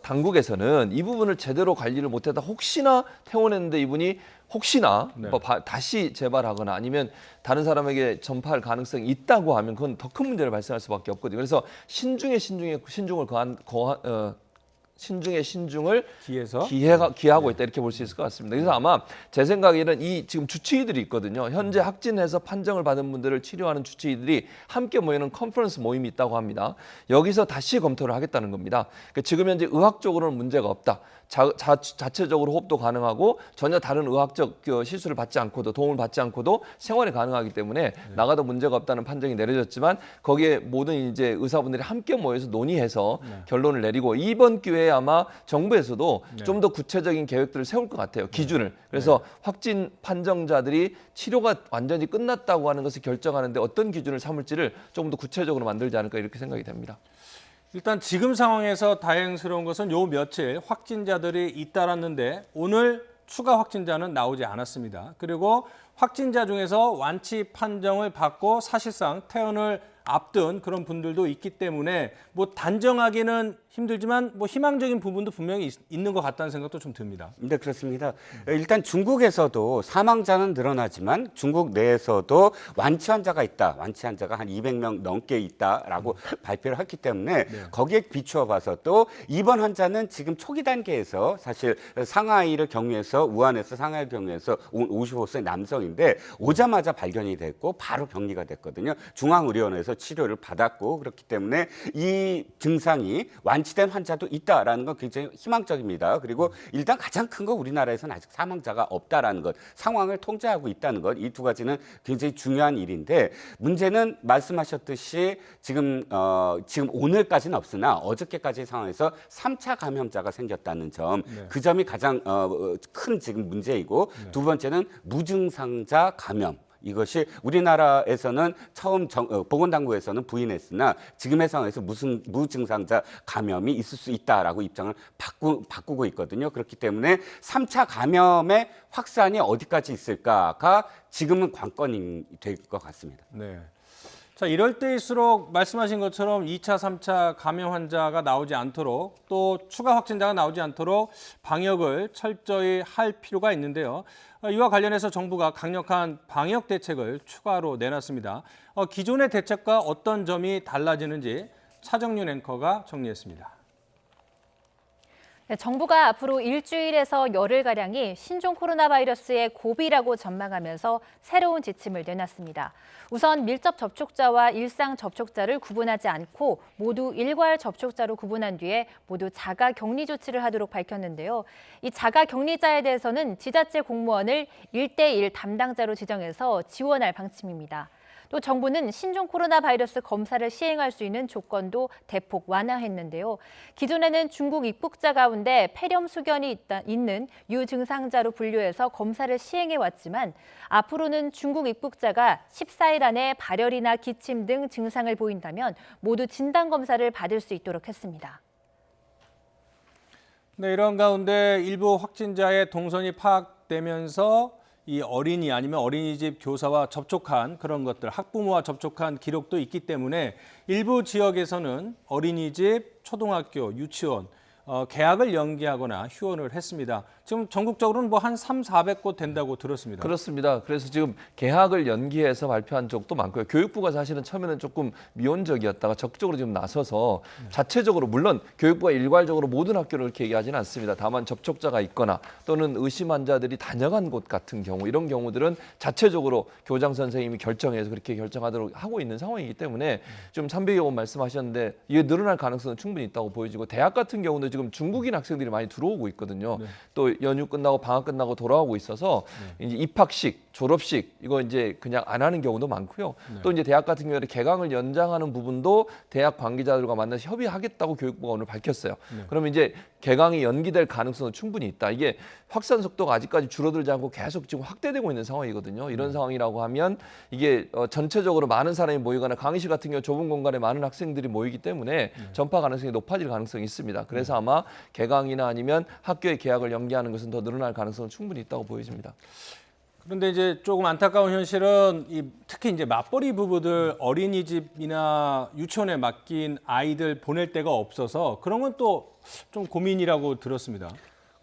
당국에서는 이 부분을 제대로 관리를 못했다. 혹시나 퇴원했는데 이분이 혹시나 다시 재발하거나 아니면 다른 사람에게 전파할 가능성이 있다고 하면 그건 더 큰 문제를 발생할 수밖에 없거든요. 그래서 신중에 신중을 기하고 있다 이렇게 볼 수 있을 것 같습니다. 그래서 아마 제 생각에는 이 지금 주치의들이 있거든요. 현재 확진해서 판정을 받은 분들을 치료하는 주치의들이 함께 모이는 컨퍼런스 모임이 있다고 합니다. 여기서 다시 검토를 하겠다는 겁니다. 그러니까 지금 현재 의학적으로는 문제가 없다. 자체적으로 호흡도 가능하고 전혀 다른 의학적 시술을 받지 않고도 도움을 받지 않고도 생활이 가능하기 때문에 나가도 문제가 없다는 판정이 내려졌지만 거기에 모든 이제 의사분들이 함께 모여서 논의해서 결론을 내리고 이번 기회에 아마 정부에서도 좀 더 구체적인 계획들을 세울 것 같아요. 기준을. 그래서 확진 판정자들이 치료가 완전히 끝났다고 하는 것을 결정하는데 어떤 기준을 삼을지를 조금 더 구체적으로 만들지 않을까 이렇게 생각이 됩니다. 일단 지금 상황에서 다행스러운 것은 요 며칠 확진자들이 잇따랐는데 오늘 추가 확진자는 나오지 않았습니다. 그리고 확진자 중에서 완치 판정을 받고 사실상 퇴원을 앞둔 그런 분들도 있기 때문에 뭐 단정하기는 힘들지만 뭐 희망적인 부분도 분명히 있는 것 같다는 생각도 좀 듭니다. 네, 그렇습니다. 일단 중국에서도 사망자는 늘어나지만 중국 내에서도 완치 환자가 있다. 완치 환자가 한 200명 넘게 있다라고 발표를 했기 때문에 거기에 비추어 봐서 또 이번 환자는 지금 초기 단계에서 사실 상하이를 경유해서 우한에서 상하이를 경유해서 온 55세 남성인데 오자마자 발견이 됐고 바로 격리가 됐거든요. 중앙의료원에서 치료를 받았고 그렇기 때문에 이 증상이 완치된 환자도 있다라는 건 굉장히 희망적입니다. 그리고 일단 가장 큰 건 우리나라에서는 아직 사망자가 없다라는 것, 상황을 통제하고 있다는 것, 이 두 가지는 굉장히 중요한 일인데 문제는 말씀하셨듯이 지금 오늘까지는 없으나 어저께까지 상황에서 3차 감염자가 생겼다는 점, 그 점이 가장 큰 지금 문제이고 두 번째는 무증상자 감염. 이것이 우리나라에서는 처음 보건당국에서는 부인했으나 지금의 상황에서 무증상자 감염이 있을 수 있다라고 입장을 바꾸고 있거든요. 그렇기 때문에 3차 감염의 확산이 어디까지 있을까가 지금은 관건이 될 것 같습니다. 네. 자, 이럴 때일수록 말씀하신 것처럼 2차, 3차 감염 환자가 나오지 않도록 또 추가 확진자가 나오지 않도록 방역을 철저히 할 필요가 있는데요. 이와 관련해서 정부가 강력한 방역 대책을 추가로 내놨습니다. 기존의 대책과 어떤 점이 달라지는지 차정윤 앵커가 정리했습니다. 네, 정부가 앞으로 일주일에서 열흘가량이 신종 코로나 바이러스의 고비라고 전망하면서 새로운 지침을 내놨습니다. 우선 밀접 접촉자와 일상 접촉자를 구분하지 않고 모두 일괄 접촉자로 구분한 뒤에 모두 자가 격리 조치를 하도록 밝혔는데요. 이 자가 격리자에 대해서는 지자체 공무원을 1대1 담당자로 지정해서 지원할 방침입니다. 또 정부는 신종 코로나 바이러스 검사를 시행할 수 있는 조건도 대폭 완화했는데요. 기존에는 중국 입국자 가운데 폐렴 소견이 있는 유증상자로 분류해서 검사를 시행해왔지만 앞으로는 중국 입국자가 14일 안에 발열이나 기침 등 증상을 보인다면 모두 진단검사를 받을 수 있도록 했습니다. 네, 이런 가운데 일부 확진자의 동선이 파악되면서 이 어린이 아니면 어린이집 교사와 접촉한 그런 것들, 학부모와 접촉한 기록도 있기 때문에 일부 지역에서는 어린이집, 초등학교, 유치원, 개학을 연기하거나 휴원을 했습니다. 지금 전국적으로는 뭐 한 300~400곳 된다고 들었습니다. 그렇습니다. 그래서 지금 개학을 연기해서 발표한 적도 많고요. 교육부가 사실은 처음에는 조금 미온적이었다가 적극적으로 지금 나서서 자체적으로 물론 교육부가 일괄적으로 모든 학교를 그렇게 얘기하지는 않습니다. 다만 접촉자가 있거나 또는 의심 환자들이 다녀간 곳 같은 경우 이런 경우들은 자체적으로 교장 선생님이 결정해서 그렇게 결정하도록 하고 있는 상황이기 때문에 좀 300여 원 말씀하셨는데 이게 늘어날 가능성은 충분히 있다고 보여지고 대학 같은 경우는 지금 중국인 학생들이 많이 들어오고 있거든요. 또 연휴 끝나고 방학 끝나고 돌아오고 있어서 이제 입학식 졸업식 이거 이제 그냥 안 하는 경우도 많고요. 또 이제 대학 같은 경우에는 개강을 연장하는 부분도 대학 관계자들과 만나서 협의하겠다고 교육부가 오늘 밝혔어요. 그러면 이제 개강이 연기될 가능성은 충분히 있다. 이게 확산 속도가 아직까지 줄어들지 않고 계속 지금 확대되고 있는 상황이거든요. 이런 상황이라고 하면 이게 전체적으로 많은 사람이 모이거나 강의실 같은 경우 좁은 공간에 많은 학생들이 모이기 때문에 전파 가능성이 높아질 가능성이 있습니다. 그래서 아마 개강이나 아니면 학교의 개학을 연기하는 것은 더 늘어날 가능성은 충분히 있다고 보여집니다. 그런데 이제 조금 안타까운 현실은 특히 이제 맞벌이 부부들 어린이집이나 유치원에 맡긴 아이들 보낼 데가 없어서 그런 건 또 좀 고민이라고 들었습니다.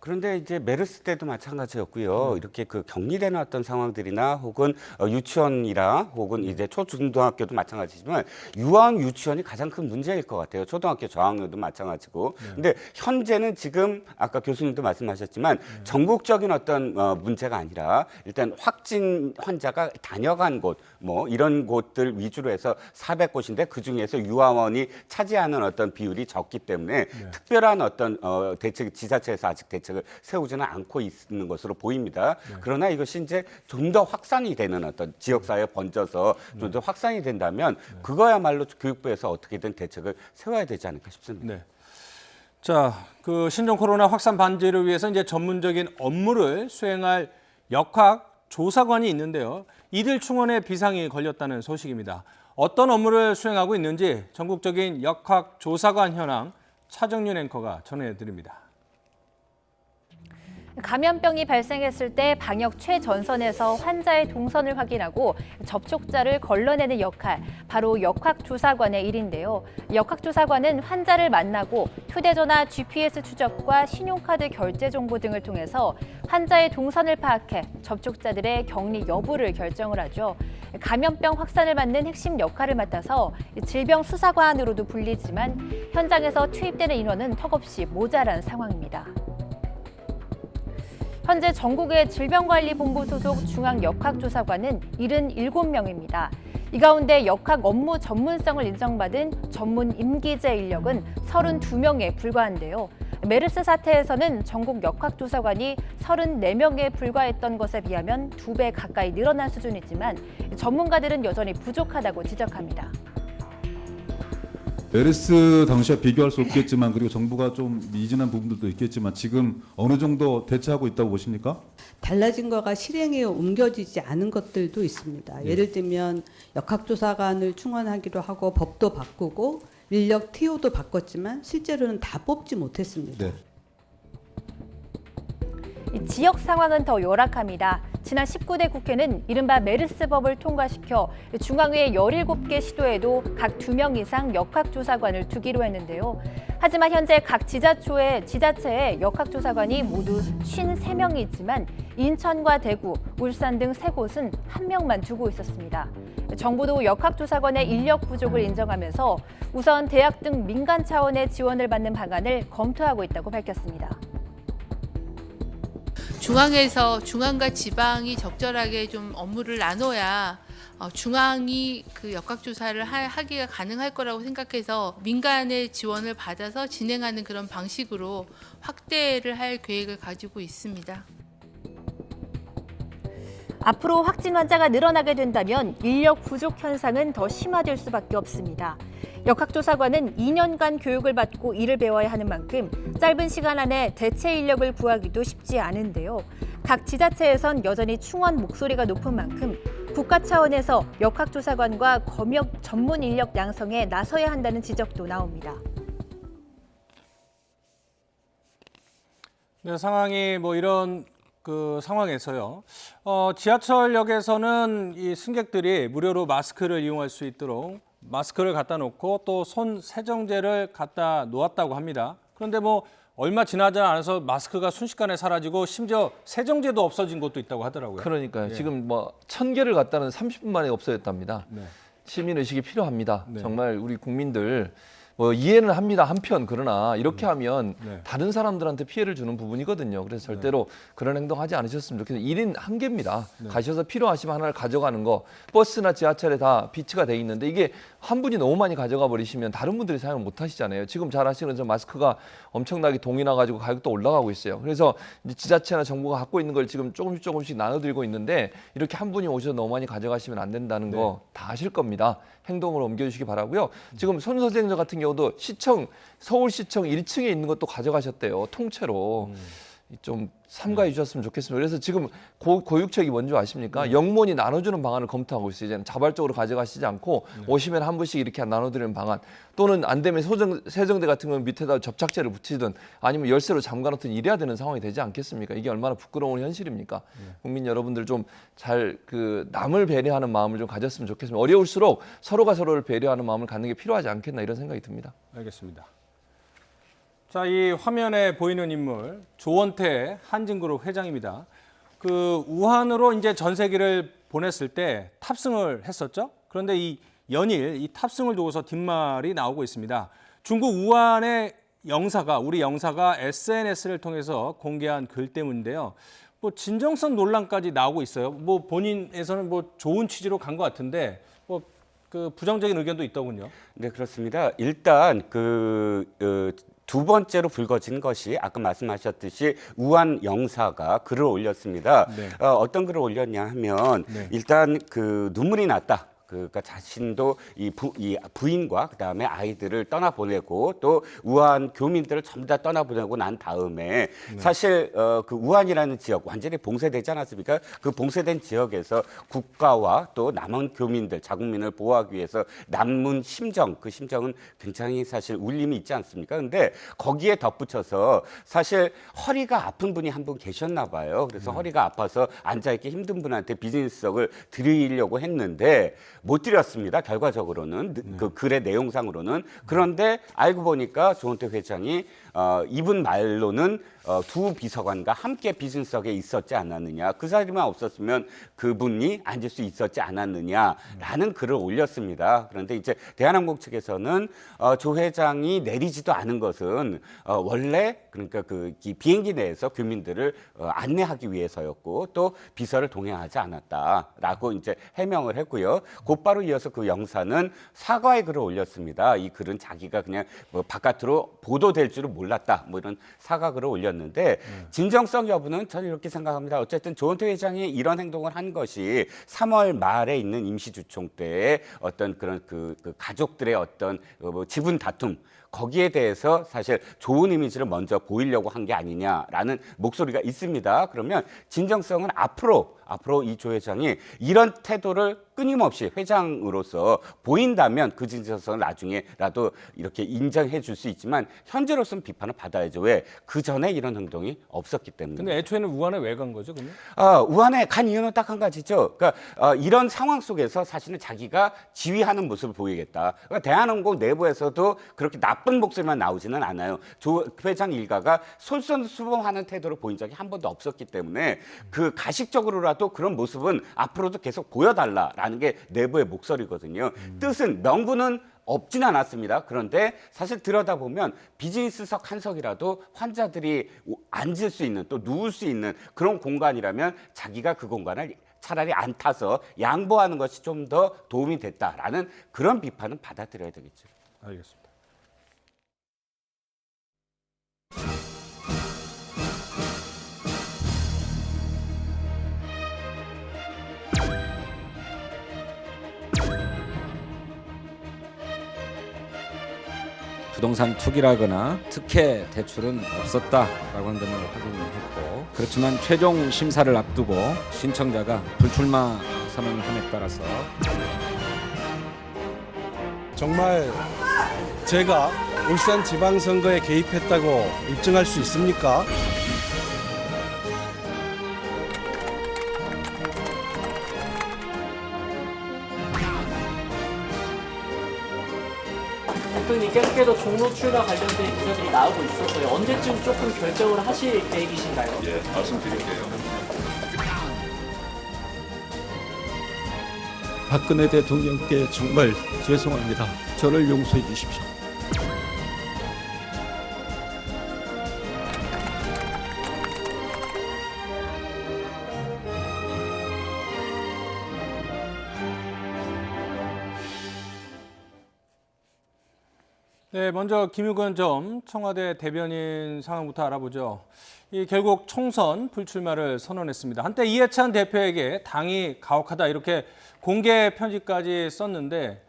그런데 이제 메르스 때도 마찬가지였고요. 이렇게 그 격리돼 놨던 상황들이나 혹은 유치원이나 혹은 이제 초중등학교도 마찬가지지만 유아원 유치원이 가장 큰 문제일 것 같아요. 초등학교 저학년도 마찬가지고. 근데 현재는 지금 아까 교수님도 말씀하셨지만 전국적인 어떤 문제가 아니라 일단 확진 환자가 다녀간 곳 뭐 이런 곳들 위주로 해서 400곳인데 그중에서 유아원이 차지하는 어떤 비율이 적기 때문에 특별한 어떤 대책 지자체에서 아직 대책을 세우지는 않고 있는 것으로 보입니다. 그러나 이것이 이제 좀 더 확산이 되는 어떤 지역사회에 번져서 좀 더 확산이 된다면 그거야말로 교육부에서 어떻게든 대책을 세워야 되지 않을까 싶습니다. 네. 자, 그 신종 코로나 확산 방지를 위해서 이제 전문적인 업무를 수행할 역학 조사관이 있는데요. 이들 충원에 비상이 걸렸다는 소식입니다. 어떤 업무를 수행하고 있는지 전국적인 역학 조사관 현황 차정윤 앵커가 전해드립니다. 감염병이 발생했을 때 방역 최전선에서 환자의 동선을 확인하고 접촉자를 걸러내는 역할, 바로 역학조사관의 일인데요. 역학조사관은 환자를 만나고 휴대전화 GPS 추적과 신용카드 결제 정보 등을 통해서 환자의 동선을 파악해 접촉자들의 격리 여부를 결정을 하죠. 감염병 확산을 막는 핵심 역할을 맡아서 질병수사관으로도 불리지만 현장에서 투입되는 인원은 턱없이 모자란 상황입니다. 현재 전국의 질병관리본부 소속 중앙역학조사관은 77명입니다. 이 가운데 역학 업무 전문성을 인정받은 전문 임기제 인력은 32명에 불과한데요. 메르스 사태에서는 전국 역학조사관이 34명에 불과했던 것에 비하면 2배 가까이 늘어난 수준이지만 전문가들은 여전히 부족하다고 지적합니다. 메르스 당시와 비교할 수 없겠지만 그리고 정부가 좀 미진한 부분들도 있겠지만 지금 어느 정도 대처하고 있다고 보십니까? 달라진 거가 실행에 옮겨지지 않은 것들도 있습니다. 예를 들면 역학조사관을 충원하기로 하고 법도 바꾸고 인력 TO도 바꿨지만 실제로는 다 뽑지 못했습니다. 네. 지역 상황은 더 열악합니다. 지난 19대 국회는 이른바 메르스법을 통과시켜 중앙회 17개 시도에도 각 2명 이상 역학조사관을 두기로 했는데요. 하지만 현재 각 지자체에 역학조사관이 모두 53명이 있지만 인천과 대구, 울산 등 3곳은 1명만 두고 있었습니다. 정부도 역학조사관의 인력 부족을 인정하면서 우선 대학 등 민간 차원의 지원을 받는 방안을 검토하고 있다고 밝혔습니다. 중앙과 지방이 적절하게 좀 업무를 나눠야 중앙이 그 역학조사를 하기가 가능할 거라고 생각해서 민간의 지원을 받아서 진행하는 그런 방식으로 확대를 할 계획을 가지고 있습니다. 앞으로 확진 환자가 늘어나게 된다면 인력 부족 현상은 더 심화될 수밖에 없습니다. 역학조사관은 2년간 교육을 받고 일을 배워야 하는 만큼 짧은 시간 안에 대체 인력을 구하기도 쉽지 않은데요. 각 지자체에선 여전히 충원 목소리가 높은 만큼 국가 차원에서 역학조사관과 검역 전문 인력 양성에 나서야 한다는 지적도 나옵니다. 네, 상황이 뭐 이런 그 상황에서요. 지하철역에서는 이 승객들이 무료로 마스크를 이용할 수 있도록 마스크를 갖다 놓고 또 손 세정제를 갖다 놓았다고 합니다. 그런데 뭐 얼마 지나지 않아서 마스크가 순식간에 사라지고 심지어 세정제도 없어진 곳도 있다고 하더라고요. 그러니까요. 예. 지금 뭐 1000개를 갖다는 30분 만에 없어졌답니다. 네. 시민 의식이 필요합니다. 네. 정말 우리 국민들 이해는 합니다. 한편 그러나 이렇게 하면 네. 다른 사람들한테 피해를 주는 부분이거든요. 그래서 절대로 그런 행동하지 않으셨으면 좋겠어요. 1인 1개입니다. 네. 가셔서 필요하시면 하나를 가져가는 거. 버스나 지하철에 다 비치가 돼 있는데 이게 한 분이 너무 많이 가져가 버리시면 다른 분들이 사용을 못 하시잖아요. 지금 잘 아시는 것처럼 마스크가 엄청나게 동이 나가지고 가격도 올라가고 있어요. 그래서 이제 지자체나 정부가 갖고 있는 걸 지금 조금씩 나눠드리고 있는데 이렇게 한 분이 오셔서 너무 많이 가져가시면 안 된다는 거 다 아실 겁니다. 행동으로 옮겨주시기 바라고요. 지금 손선생님 같은 경우도 서울시청 1층에 있는 것도 가져가셨대요. 통째로. 좀 삼가해 주셨으면 좋겠습니다. 그래서 지금 고육책이 뭔지 아십니까? 영문이 나눠주는 방안을 검토하고 있어요. 이제는 자발적으로 가져가시지 않고 오시면 한 분씩 이렇게 나눠드리는 방안 또는 안 되면 세정대 같은 건 밑에다 접착제를 붙이든 아니면 열쇠로 잠가놓든 이래야 되는 상황이 되지 않겠습니까? 이게 얼마나 부끄러운 현실입니까? 국민 여러분들 좀 잘 남을 배려하는 마음을 좀 가졌으면 좋겠습니다. 어려울수록 서로가 서로를 배려하는 마음을 갖는 게 필요하지 않겠나 이런 생각이 듭니다. 알겠습니다. 자, 이 화면에 보이는 인물 조원태 한진그룹 회장입니다. 우한으로 이제 전세기를 보냈을 때 탑승을 했었죠. 그런데 이 탑승을 두고서 뒷말이 나오고 있습니다. 중국 우한의 우리 영사가 SNS를 통해서 공개한 글 때문인데요. 진정성 논란까지 나오고 있어요. 본인에서는 좋은 취지로 간 것 같은데 부정적인 의견도 있더군요. 네, 그렇습니다. 일단 두 번째로 불거진 것이 아까 말씀하셨듯이 우한 영사가 글을 올렸습니다. 네. 어떤 글을 올렸냐 하면 일단 눈물이 났다. 그러니까 자신도 이 부인과 그다음에 아이들을 떠나보내고 또 우한 교민들을 전부 다 떠나보내고 난 다음에 사실 우한이라는 지역 완전히 봉쇄되지 않았습니까? 그 봉쇄된 지역에서 국가와 또 남한 교민들, 자국민을 보호하기 위해서 남은 심정, 그 심정은 굉장히 사실 울림이 있지 않습니까? 근데 거기에 덧붙여서 사실 허리가 아픈 분이 한 분 계셨나 봐요. 그래서 허리가 아파서 앉아있기 힘든 분한테 비즈니스석을 드리려고 했는데 못 드렸습니다. 결과적으로는 그 글의 내용상으로는. 그런데 알고 보니까 조원태 회장이 이분 말로는 두 비서관과 함께 비즈니스석에 있었지 않았느냐. 그 자리만 없었으면 그분이 앉을 수 있었지 않았느냐라는 글을 올렸습니다. 그런데 이제 대한항공 측에서는 조 회장이 내리지도 않은 것은 원래 그러니까 이 비행기 내에서 교민들을 안내하기 위해서였고 또 비서를 동행하지 않았다라고 이제 해명을 했고요. 곧바로 이어서 그 영사는 사과의 글을 올렸습니다. 이 글은 자기가 그냥 바깥으로 보도될 줄은 몰랐다. 이런 사과 글을 올렸는데 진정성 여부는 저는 이렇게 생각합니다. 어쨌든 조원태 회장이 이런 행동을 한 것이 3월 말에 있는 임시주총 때의 어떤 그런 그 가족들의 어떤 지분 다툼 거기에 대해서 사실 좋은 이미지를 먼저 보이려고 한 게 아니냐라는 목소리가 있습니다. 그러면 진정성은 앞으로 이 조 회장이 이런 태도를 끊임없이 회장으로서 보인다면 그 진정성을 나중에라도 이렇게 인정해 줄 수 있지만 현재로서는 비판을 받아야죠. 왜? 그 전에 이런 행동이 없었기 때문에. 근데 애초에는 우한에 왜 간 거죠, 그러면? 우한에 간 이유는 딱 한 가지죠. 그러니까 이런 상황 속에서 사실은 자기가 지휘하는 모습을 보이겠다. 그러니까 대한항공 내부에서도 그렇게 나쁜 목소리만 나오지는 않아요. 조 회장 일가가 솔선수범하는 태도를 보인 적이 한 번도 없었기 때문에 가식적으로라도 그런 모습은 앞으로도 계속 보여달라라는 게 내부의 목소리거든요. 뜻은 명분은 없진 않았습니다. 그런데 사실 들여다보면 비즈니스석 한 석이라도 환자들이 앉을 수 있는 또 누울 수 있는 그런 공간이라면 자기가 그 공간을 차라리 안 타서 양보하는 것이 좀 더 도움이 됐다라는 그런 비판은 받아들여야 되겠죠. 알겠습니다. 부동산 투기라거나 특혜 대출은 없었다라고 하는 점을 확인했고 그렇지만 최종 심사를 앞두고 신청자가 불출마 선언을 함에 따라서 정말 제가 울산 지방선거에 개입했다고 입증할 수 있습니까? 대통령님께서도 종로 출마 관련된 구조들이 나오고 있어서요. 언제쯤 조금 결정을 하실 계획이신가요? 예, 말씀드릴게요. 박근혜 대통령께 정말 죄송합니다. 저를 용서해 주십시오. 네, 먼저 김유건 전 청와대 대변인 상황부터 알아보죠. 결국 총선 불출마를 선언했습니다. 한때 이해찬 대표에게 당이 가혹하다 이렇게 공개 편지까지 썼는데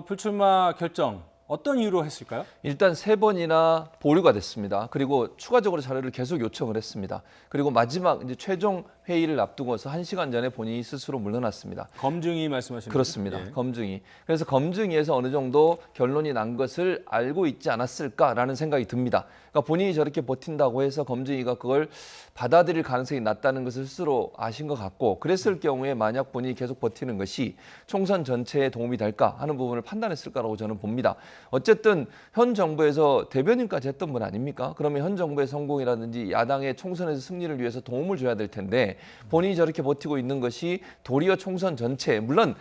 불출마 결정 어떤 이유로 했을까요? 일단 3번이나 보류가 됐습니다. 그리고 추가적으로 자료를 계속 요청을 했습니다. 그리고 마지막 이제 최종 회의를 앞두고서 1시간 전에 본인이 스스로 물러났습니다. 검증이 말씀하시는 그렇습니다. 거죠? 예. 검증이. 그래서 검증위에서 어느 정도 결론이 난 것을 알고 있지 않았을까라는 생각이 듭니다. 그러니까 본인이 저렇게 버틴다고 해서 검증위가 그걸 받아들일 가능성이 낮다는 것을 스스로 아신 것 같고, 그랬을 경우에 만약 본인이 계속 버티는 것이 총선 전체에 도움이 될까 하는 부분을 판단했을 거라고 저는 봅니다. 어쨌든 현 정부에서 대변인까지 했던 분 아닙니까? 그러면 현 정부의 성공이라든지 야당의 총선에서 승리를 위해서 도움을 줘야 될 텐데 본인이 저렇게 버티고 있는 것이 도리어 총선 전체에, 물론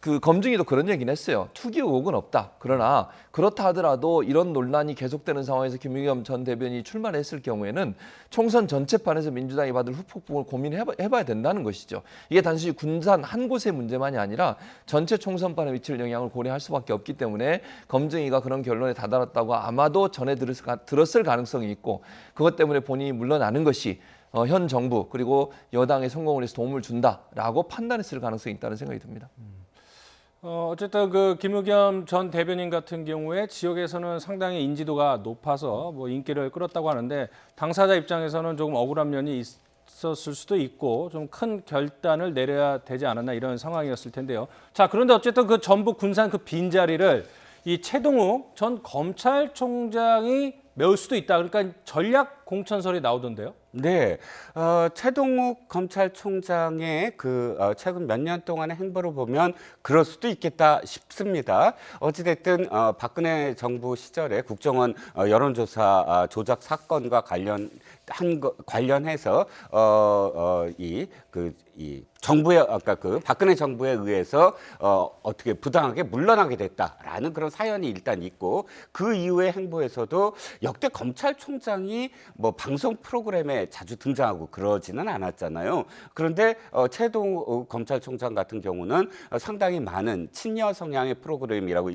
그 검증위도 그런 얘기는 했어요. 투기 의혹은 없다. 그러나 그렇다 하더라도 이런 논란이 계속되는 상황에서 김의겸 전 대변인이 출마를 했을 경우에는 총선 전체판에서 민주당이 받을 후폭풍을 고민해봐야 된다는 것이죠. 이게 단순히 군산 한 곳의 문제만이 아니라 전체 총선판에 미칠 영향을 고려할 수밖에 없기 때문에 검증위가 그런 결론에 다다랐다고 아마도 전해 들었을 가능성이 있고, 그것 때문에 본인이 물러나는 것이 현 정부 그리고 여당의 성공을 위해서 도움을 준다라고 판단했을 가능성이 있다는 생각이 듭니다. 어쨌든 그 김의겸 전 대변인 같은 경우에 지역에서는 상당히 인지도가 높아서 뭐 인기를 끌었다고 하는데 당사자 입장에서는 조금 억울한 면이 있었을 수도 있고 좀 큰 결단을 내려야 되지 않았나 이런 상황이었을 텐데요. 자, 그런데 어쨌든 그 전북 군산 그 빈자리를 이 최동욱 전 검찰총장이 메울 수도 있다. 그러니까 전략 공천설이 나오던데요. 네, 최동욱 검찰총장의 최근 몇 년 동안의 행보를 보면 그럴 수도 있겠다 싶습니다. 어찌됐든 박근혜 정부 시절에 국정원 여론조사 조작 사건과 관련해서 이 정부의 아까 그 박근혜 정부에 의해서 어떻게 부당하게 물러나게 됐다라는 그런 사연이 일단 있고, 그 이후의 행보에서도 역대 검찰총장이 뭐 방송 프로그램에 자주 등장하고 그러지는 않았잖아요. 그런데 최동욱 검찰총장 같은 경우는 상당히 많은 친여 성향의 프로그램이라고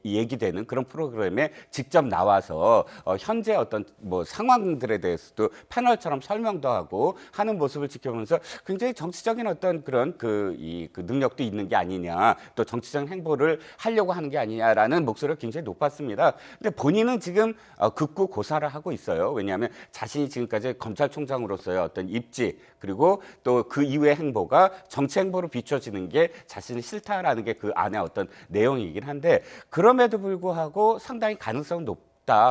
얘기되는 그런 프로그램에 직접 나와서 현재 어떤 뭐 상황들에 대해서도 패널처럼 설명도 하고 하는 모습을 지켜보면서 굉장히 정치적인 어떤 그런 그 능력도 있는 게 아니냐, 또 정치적인 행보를 하려고 하는 게 아니냐라는 목소리가 굉장히 높았습니다. 근데 본인은 지금 극구 고사를 하고 있어요. 왜냐하면 자신이 지금까지 검찰총장으로서의 어떤 입지, 그리고 또 그 이후의 행보가 정치 행보로 비춰지는 게 자신이 싫다라는 게 그 안에 어떤 내용이긴 한데, 그럼에도 불구하고 상당히 가능성은 높다.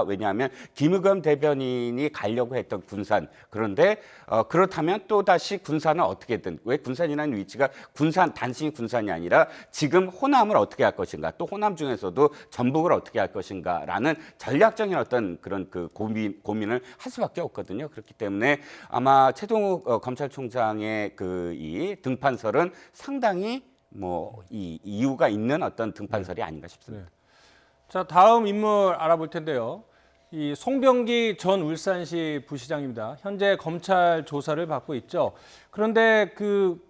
왜냐하면 김의겸 대변인이 가려고 했던 군산, 그런데 그렇다면 또 다시 군산은 어떻게든, 왜 군산이라는 위치가 단순히 군산이 아니라 지금 호남을 어떻게 할 것인가, 또 호남 중에서도 전북을 어떻게 할 것인가라는 전략적인 어떤 그런 그 고민을 할 수밖에 없거든요. 그렇기 때문에 아마 최동욱 검찰총장의 이 등판설은 상당히 이 이유가 있는 어떤 등판설이 아닌가 싶습니다. 네. 자, 다음 인물 알아볼 텐데요. 이 송병기 전 울산시 부시장입니다. 현재 검찰 조사를 받고 있죠. 그런데 그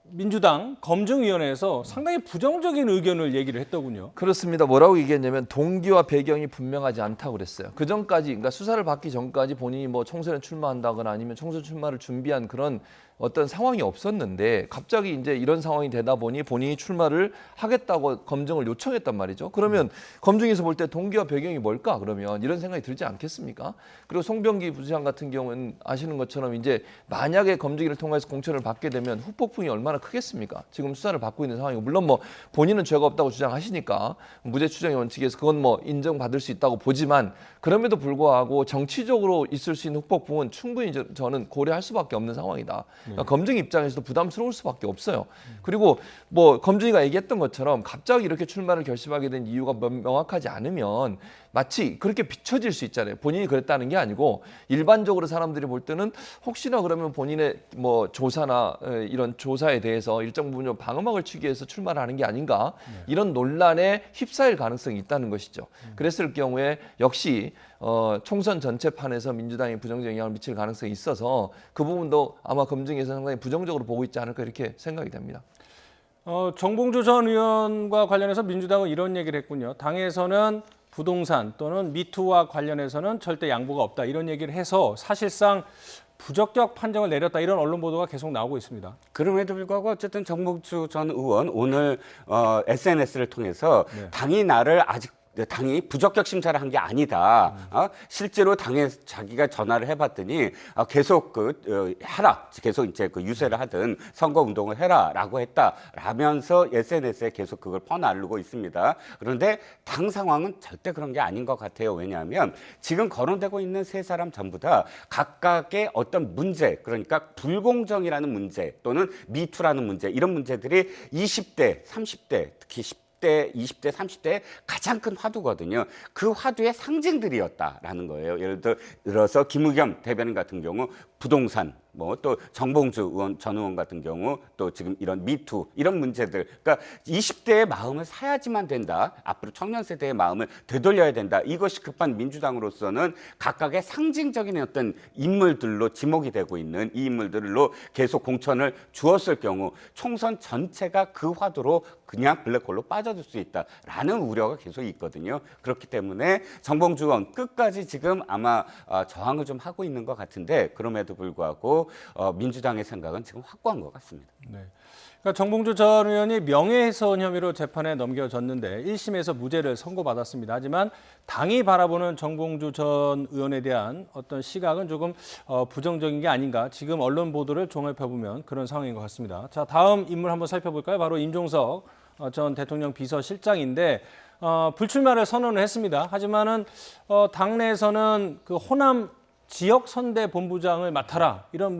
민주당 검증위원회에서 상당히 부정적인 의견을 얘기를 했더군요. 그렇습니다. 뭐라고 얘기했냐면 동기와 배경이 분명하지 않다고 그랬어요. 그 전까지, 그러니까 수사를 받기 전까지 본인이 뭐 총선에 출마한다거나 아니면 총선 출마를 준비한 그런 어떤 상황이 없었는데 갑자기 이제 이런 상황이 되다 보니 본인이 출마를 하겠다고 검증을 요청했단 말이죠. 그러면 검증에서 볼 때 동기와 배경이 뭘까? 그러면 이런 생각이 들지 않겠습니까? 그리고 송병기 부시장 같은 경우는 아시는 것처럼 이제 만약에 검증위를 통해서 공천을 받게 되면 후폭풍이 얼마나 크겠습니까? 지금 수사를 받고 있는 상황이고, 물론 뭐 본인은 죄가 없다고 주장하시니까 무죄 추정의 원칙에서 그건 뭐 인정받을 수 있다고 보지만, 그럼에도 불구하고 정치적으로 있을 수 있는 후폭풍은 충분히 저는 고려할 수밖에 없는 상황이다. 그러니까 검증 입장에서도 부담스러울 수밖에 없어요. 그리고 뭐 검증위가 얘기했던 것처럼 갑자기 이렇게 출마를 결심하게 된 이유가 명확하지 않으면 마치 그렇게 비춰질 수 있잖아요. 본인이 그랬다는 게 아니고 일반적으로 사람들이 볼 때는 혹시나 그러면 본인의 뭐 조사나 이런 조사에 대해서 일정 부분 좀 방어막을 치기 위해서 출마를 하는 게 아닌가, 이런 논란에 휩싸일 가능성이 있다는 것이죠. 그랬을 경우에 역시 총선 전체판에서 민주당이 부정적 영향을 미칠 가능성이 있어서 그 부분도 아마 검증에서 상당히 부정적으로 보고 있지 않을까 이렇게 생각이 됩니다. 정봉주 전 의원과 관련해서 민주당은 이런 얘기를 했군요. 당에서는 부동산 또는 미투와 관련해서는 절대 양보가 없다 이런 얘기를 해서 사실상 부적격 판정을 내렸다 이런 언론 보도가 계속 나오고 있습니다. 그럼에도 불구하고 어쨌든 정봉주 전 의원 오늘 SNS를 통해서 네. 당이 부적격 심사를 한 게 아니다. 실제로 당에 자기가 전화를 해봤더니 계속 해라. 계속 이제 유세를 하든 선거 운동을 해라라고 했다라면서 SNS에 계속 그걸 퍼나르고 있습니다. 그런데 당 상황은 절대 그런 게 아닌 것 같아요. 왜냐하면 지금 거론되고 있는 세 사람 전부 다 각각의 어떤 문제, 그러니까 불공정이라는 문제 또는 미투라는 문제 이런 문제들이 20대, 30대, 특히 10대, 20대, 30대 가장 큰 화두거든요. 그 화두의 상징들이었다라는 거예요. 예를 들어서 김의겸 대변인 같은 경우 부동산, 또 정봉주 전 의원 같은 경우 또 지금 이런 미투 이런 문제들, 그러니까 20대의 마음을 사야지만 된다. 앞으로 청년 세대의 마음을 되돌려야 된다. 이것이 급한 민주당으로서는 각각의 상징적인 어떤 인물들로 지목이 되고 있는 이 인물들로 계속 공천을 주었을 경우 총선 전체가 그 화두로 그냥 블랙홀로 빠져들 수 있다라는 우려가 계속 있거든요. 그렇기 때문에 정봉주 의원 끝까지 지금 아마 저항을 좀 하고 있는 것 같은데 그럼에도 불구하고 민주당의 생각은 지금 확고한 것 같습니다. 네. 그러니까 정봉주 전 의원이 명예훼손 혐의로 재판에 넘겨졌는데 1심에서 무죄를 선고받았습니다. 하지만 당이 바라보는 정봉주 전 의원에 대한 어떤 시각은 조금 부정적인 게 아닌가. 지금 언론 보도를 종합해보면 그런 상황인 것 같습니다. 자, 다음 인물 한번 살펴볼까요? 바로 임종석 전 대통령 비서실장인데 불출마를 선언을 했습니다. 하지만은 당내에서는 그 호남 지역 선대 본부장을 맡아라 이런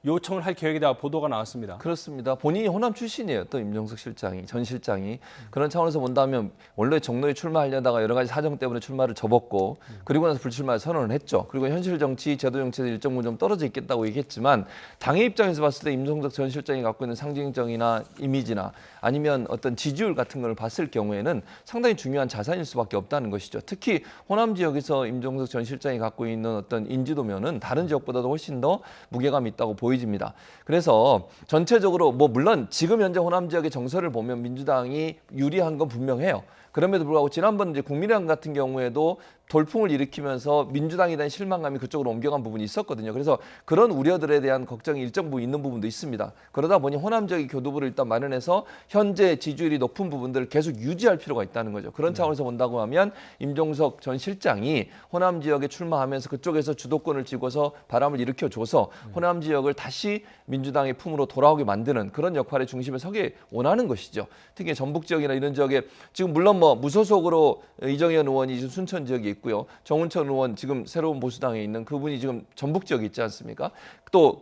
요청을 할 계획이다 보도가 나왔습니다. 그렇습니다. 본인이 호남 출신이에요. 또 임종석 실장이 전 실장이 그런 차원에서 본다면 원래 정로에 출마하려다가 여러 가지 사정 때문에 출마를 접었고 그리고 나서 불출마를 선언을 했죠. 그리고 현실 정치, 제도 정치에서 일정 부분 좀 떨어져 있겠다고 얘기했지만 당의 입장에서 봤을 때 임종석 전 실장이 갖고 있는 상징적이나 이미지나 아니면 어떤 지지율 같은 걸 봤을 경우에는 상당히 중요한 자산일 수밖에 없다는 것이죠. 특히 호남 지역에서 임종석 전 실장이 갖고 있는 어떤 인지도면은 다른 지역보다도 훨씬 더 무게감이 있다고 보여집니다. 그래서 전체적으로 물론 지금 현재 호남 지역의 정서를 보면 민주당이 유리한 건 분명해요. 그럼에도 불구하고 지난번 이제 국민의당 같은 경우에도 돌풍을 일으키면서 민주당에 대한 실망감이 그쪽으로 옮겨간 부분이 있었거든요. 그래서 그런 우려들에 대한 걱정이 일정 부분 있는 부분도 있습니다. 그러다 보니 호남 지역의 교두부를 일단 마련해서 현재 지지율이 높은 부분들을 계속 유지할 필요가 있다는 거죠. 그런 차원에서 본다고 하면 임종석 전 실장이 호남 지역에 출마하면서 그쪽에서 주도권을 쥐고서 바람을 일으켜줘서 호남 지역을 다시 민주당의 품으로 돌아오게 만드는 그런 역할의 중심에 서게 원하는 것이죠. 특히 전북 지역이나 이런 지역에 지금 물론 무소속으로 이정현 의원이 순천 지역에 있고요. 정운천 의원 지금 새로운 보수당에 있는 그분이 지금 전북 지역에 있지 않습니까? 또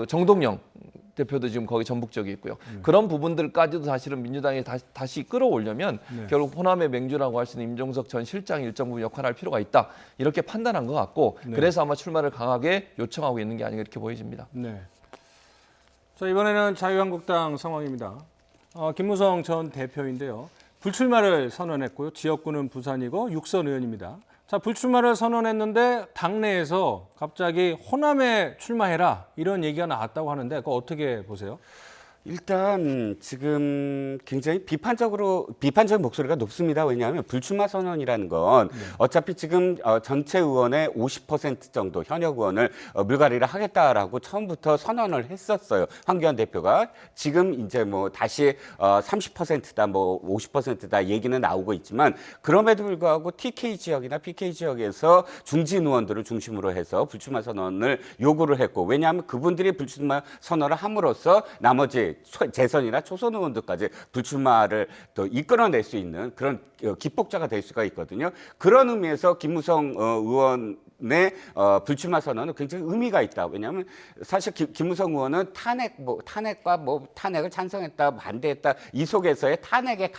정동영 대표도 지금 거기 전북 지역에 있고요. 그런 부분들까지도 사실은 민주당에 다시 끌어오려면 결국 호남의 맹주라고 할 수 있는 임종석 전 실장이 일정 부분 역할을 할 필요가 있다. 이렇게 판단한 것 같고 그래서 아마 출마를 강하게 요청하고 있는 게 아닌가 이렇게 보여집니다. 네. 자, 이번에는 자유한국당 상황입니다. 김무성 전 대표인데요. 불출마를 선언했고요. 지역구는 부산이고 육선 의원입니다. 자, 불출마를 선언했는데 당내에서 갑자기 호남에 출마해라 이런 얘기가 나왔다고 하는데 그거 어떻게 보세요? 일단 지금 굉장히 비판적인 목소리가 높습니다. 왜냐하면 불출마 선언이라는 건 어차피 지금 전체 의원의 50% 정도 현역 의원을 물갈이를 하겠다라고 처음부터 선언을 했었어요. 황교안 대표가. 지금 이제 다시 30%다 50%다 얘기는 나오고 있지만 그럼에도 불구하고 TK 지역이나 PK 지역에서 중진 의원들을 중심으로 해서 불출마 선언을 요구를 했고 왜냐하면 그분들이 불출마 선언을 함으로써 나머지 재선이나 초선 의원들까지 불출마를 또 이끌어낼 수 있는 그런 기폭자가 될 수가 있거든요. 그런 의미에서 김무성 의원의 불출마 선언은 굉장히 의미가 있다. 왜냐하면 사실 김무성 의원은 탄핵을 찬성했다, 반대했다 이 속에서의 탄핵의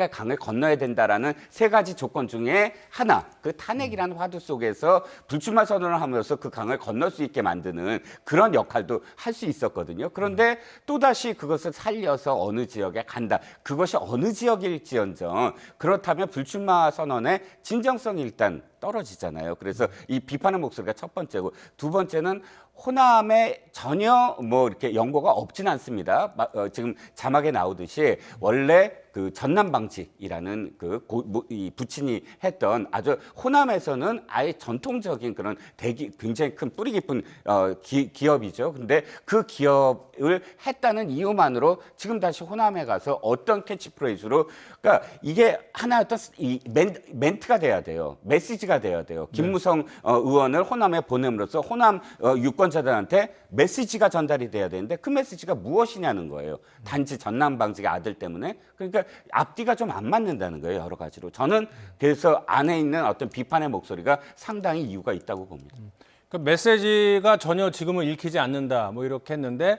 강을 건너야 된다라는 세 가지 조건 중에 하나, 그 탄핵이라는 화두 속에서 불출마 선언을 하면서 그 강을 건널 수 있게 만드는 그런 역할도 할 수 있었거든요. 그런데 또다시 그것을 살려서 어느 지역에 간다. 그것이 어느 지역일지언정 그렇다면 불출마 선언의 진정성이 일단 떨어지잖아요. 그래서 이 비판의 목소리가 첫 번째고, 두 번째는 호남에 전혀 뭐 이렇게 연고가 없진 않습니다. 지금 자막에 나오듯이 원래 그 전남방직이라는 이 부친이 했던 아주 호남에서는 아예 전통적인 그런 굉장히 큰 뿌리 깊은 기업이죠. 근데 그 기업을 했다는 이유만으로 지금 다시 호남에 가서 어떤 캐치프레이즈로, 그러니까 이게 하나의 어떤 이 멘트가 돼야 돼요. 메시지가 돼야 돼요. 김무성 의원을 호남에 보냄으로써 호남 유권자들한테 메시지가 전달이 돼야 되는데 그 메시지가 무엇이냐는 거예요. 단지 전남방직의 아들 때문에. 그러니까 앞뒤가 좀 안 맞는다는 거예요. 여러 가지로. 저는 그래서 안에 있는 어떤 비판의 목소리가 상당히 이유가 있다고 봅니다. 그 메시지가 전혀 지금은 읽히지 않는다, 뭐 이렇게 했는데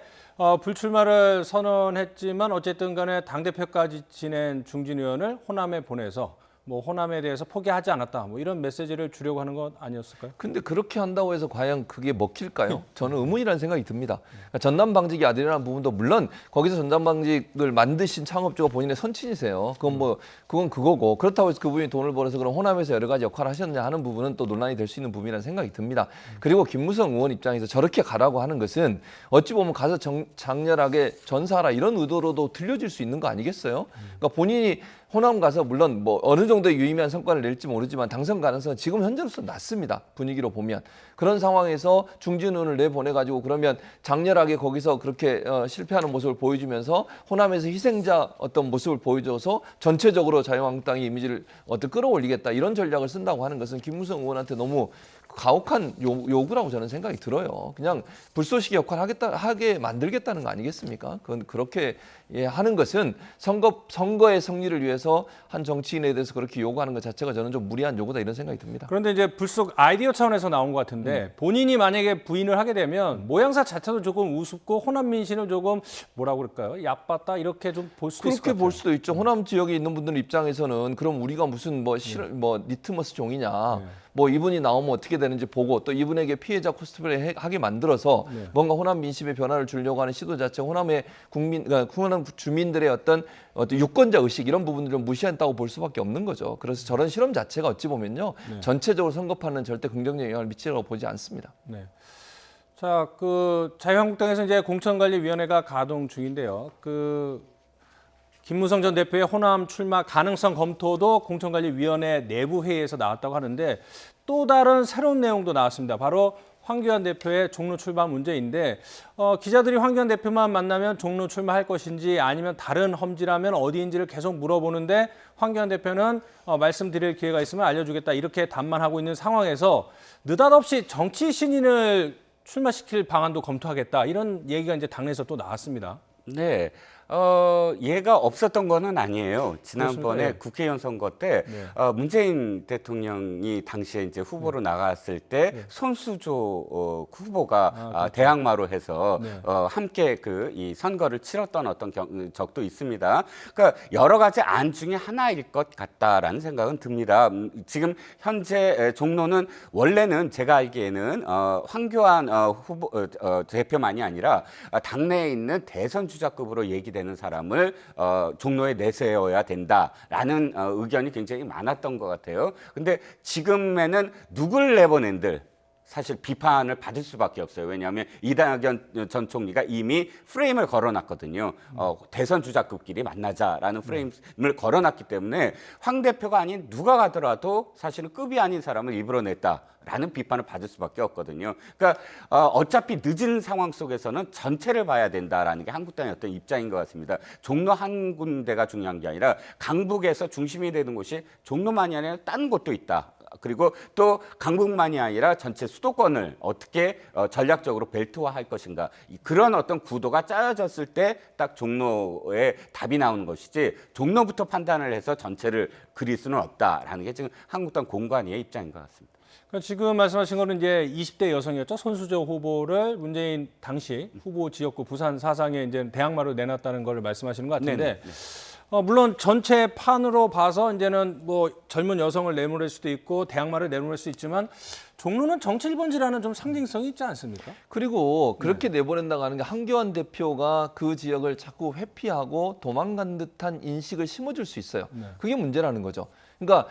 불출마를 선언했지만 어쨌든 간에 당대표까지 지낸 중진 의원을 호남에 보내서 뭐 호남에 대해서 포기하지 않았다, 뭐 이런 메시지를 주려고 하는 건 아니었을까요? 근데 그렇게 한다고 해서 과연 그게 먹힐까요? 저는 의문이라는 생각이 듭니다. 그러니까 전남방직의 아들이라는 부분도 물론 거기서 전남방직을 만드신 창업주가 본인의 선친이세요. 그건 그거고, 그렇다고 해서 그분이 돈을 벌어서 그럼 호남에서 여러 가지 역할을 하셨냐 하는 부분은 또 논란이 될 수 있는 부분이라는 생각이 듭니다. 그리고 김무성 의원 입장에서 저렇게 가라고 하는 것은 어찌 보면 가서 장렬하게 전사하라 이런 의도로도 들려질 수 있는 거 아니겠어요? 그러니까 본인이 호남 가서 물론 뭐 어느 정도의 유의미한 성과를 낼지 모르지만 당선 가능성은 지금 현재로서 낮습니다. 분위기로 보면. 그런 상황에서 중진 의원을 내보내가지고 그러면 장렬하게 거기서 그렇게 실패하는 모습을 보여주면서 호남에서 희생자 어떤 모습을 보여줘서 전체적으로 자유한국당의 이미지를 끌어올리겠다, 이런 전략을 쓴다고 하는 것은 김무성 의원한테 너무 가혹한 요구라고 저는 생각이 들어요. 그냥 불쏘시개 역할을 하게 만들겠다는 거 아니겠습니까? 그건 그렇게 하는 것은 선거의 승리를 위해서 한 정치인에 대해서 그렇게 요구하는 것 자체가 저는 좀 무리한 요구다, 이런 생각이 듭니다. 그런데 이제 불쑥 아이디어 차원에서 나온 것 같은데 본인이 만약에 부인을 하게 되면 모양새 자체도 조금 우습고 호남 민심을 조금 뭐라고 그럴까요? 얕봤다 이렇게 좀 볼 수도 있을 것 같아요. 그렇게 볼 수도 있죠. 호남 지역에 있는 분들 입장에서는 그럼 우리가 무슨 뭐 리트머스 종이냐. 뭐 이분이 나오면 어떻게 되는지 보고 또 이분에게 피해자 코스프레 하게 만들어서 뭔가 호남 민심의 변화를 주려고 하는 시도 자체 호남의 호남 주민들의 어떤 유권자 의식 이런 부분들을 좀 무시한다고 볼 수밖에 없는 거죠. 그래서 저런 실험 자체가 어찌 보면요 전체적으로 선거판은 절대 긍정적인 영향을 미치라고 보지 않습니다. 네. 자, 자유한국당에서 이제 공천관리위원회가 가동 중인데요. 김무성 전 대표의 호남 출마 가능성 검토도 공천관리위원회 내부 회의에서 나왔다고 하는데 또 다른 새로운 내용도 나왔습니다. 바로 황교안 대표의 종로 출마 문제인데 기자들이 황교안 대표만 만나면 종로 출마할 것인지 아니면 다른 험지라면 어디인지를 계속 물어보는데 황교안 대표는 말씀드릴 기회가 있으면 알려주겠다, 이렇게 답만하고 있는 상황에서 느닷없이 정치 신인을 출마시킬 방안도 검토하겠다, 이런 얘기가 이제 당내에서 또 나왔습니다. 네. 얘가 없었던 거는 아니에요. 지난번에 그렇습니까? 국회의원 선거 때 문재인 대통령이 당시에 이제 후보로 나갔을 때 손수조 후보가 그렇죠. 대항마로 해서 함께 이 선거를 치렀던 어떤 적도 있습니다. 그러니까 여러 가지 안 중에 하나일 것 같다라는 생각은 듭니다. 지금 현재 종로는 원래는 제가 알기에는 황교안 후보 대표만이 아니라 당내에 있는 대선 주자급으로 얘기되는 사람을 종로에 내세워야 된다라는 의견이 굉장히 많았던 것 같아요. 근데 지금에는 누굴 내보낸들 사실 비판을 받을 수밖에 없어요. 왜냐하면 이낙연 전 총리가 이미 프레임을 걸어놨거든요. 대선 주자급끼리 만나자라는 프레임을 걸어놨기 때문에 황 대표가 아닌 누가 가더라도 사실은 급이 아닌 사람을 입으로 냈다라는 비판을 받을 수밖에 없거든요. 그러니까 어차피 늦은 상황 속에서는 전체를 봐야 된다라는 게 한국당의 어떤 입장인 것 같습니다. 종로 한 군데가 중요한 게 아니라 강북에서 중심이 되는 곳이 종로만이 아니라 다른 곳도 있다. 그리고 또 강북만이 아니라 전체 수도권을 어떻게 전략적으로 벨트화할 것인가, 그런 어떤 구도가 짜여졌을 때 딱 종로에 답이 나오는 것이지 종로부터 판단을 해서 전체를 그릴 수는 없다라는 게 지금 한국당 공관위의 입장인 것 같습니다. 그러니까 지금 말씀하신 거는 이제 20대 여성이었죠. 손수조 후보를 문재인 당시 후보 지역구 부산 사상에 이제 대항마로 내놨다는 걸 말씀하시는 것 같은데. 네네. 물론 전체 판으로 봐서 이제는 뭐 젊은 여성을 내보낼 수도 있고 대항마를 내보낼 수 있지만 종로는 정치 1번지라는 좀 상징성이 있지 않습니까? 그리고 그렇게 내보낸다고 하는 게 한교안 대표가 그 지역을 자꾸 회피하고 도망간 듯한 인식을 심어줄 수 있어요. 그게 문제라는 거죠. 그러니까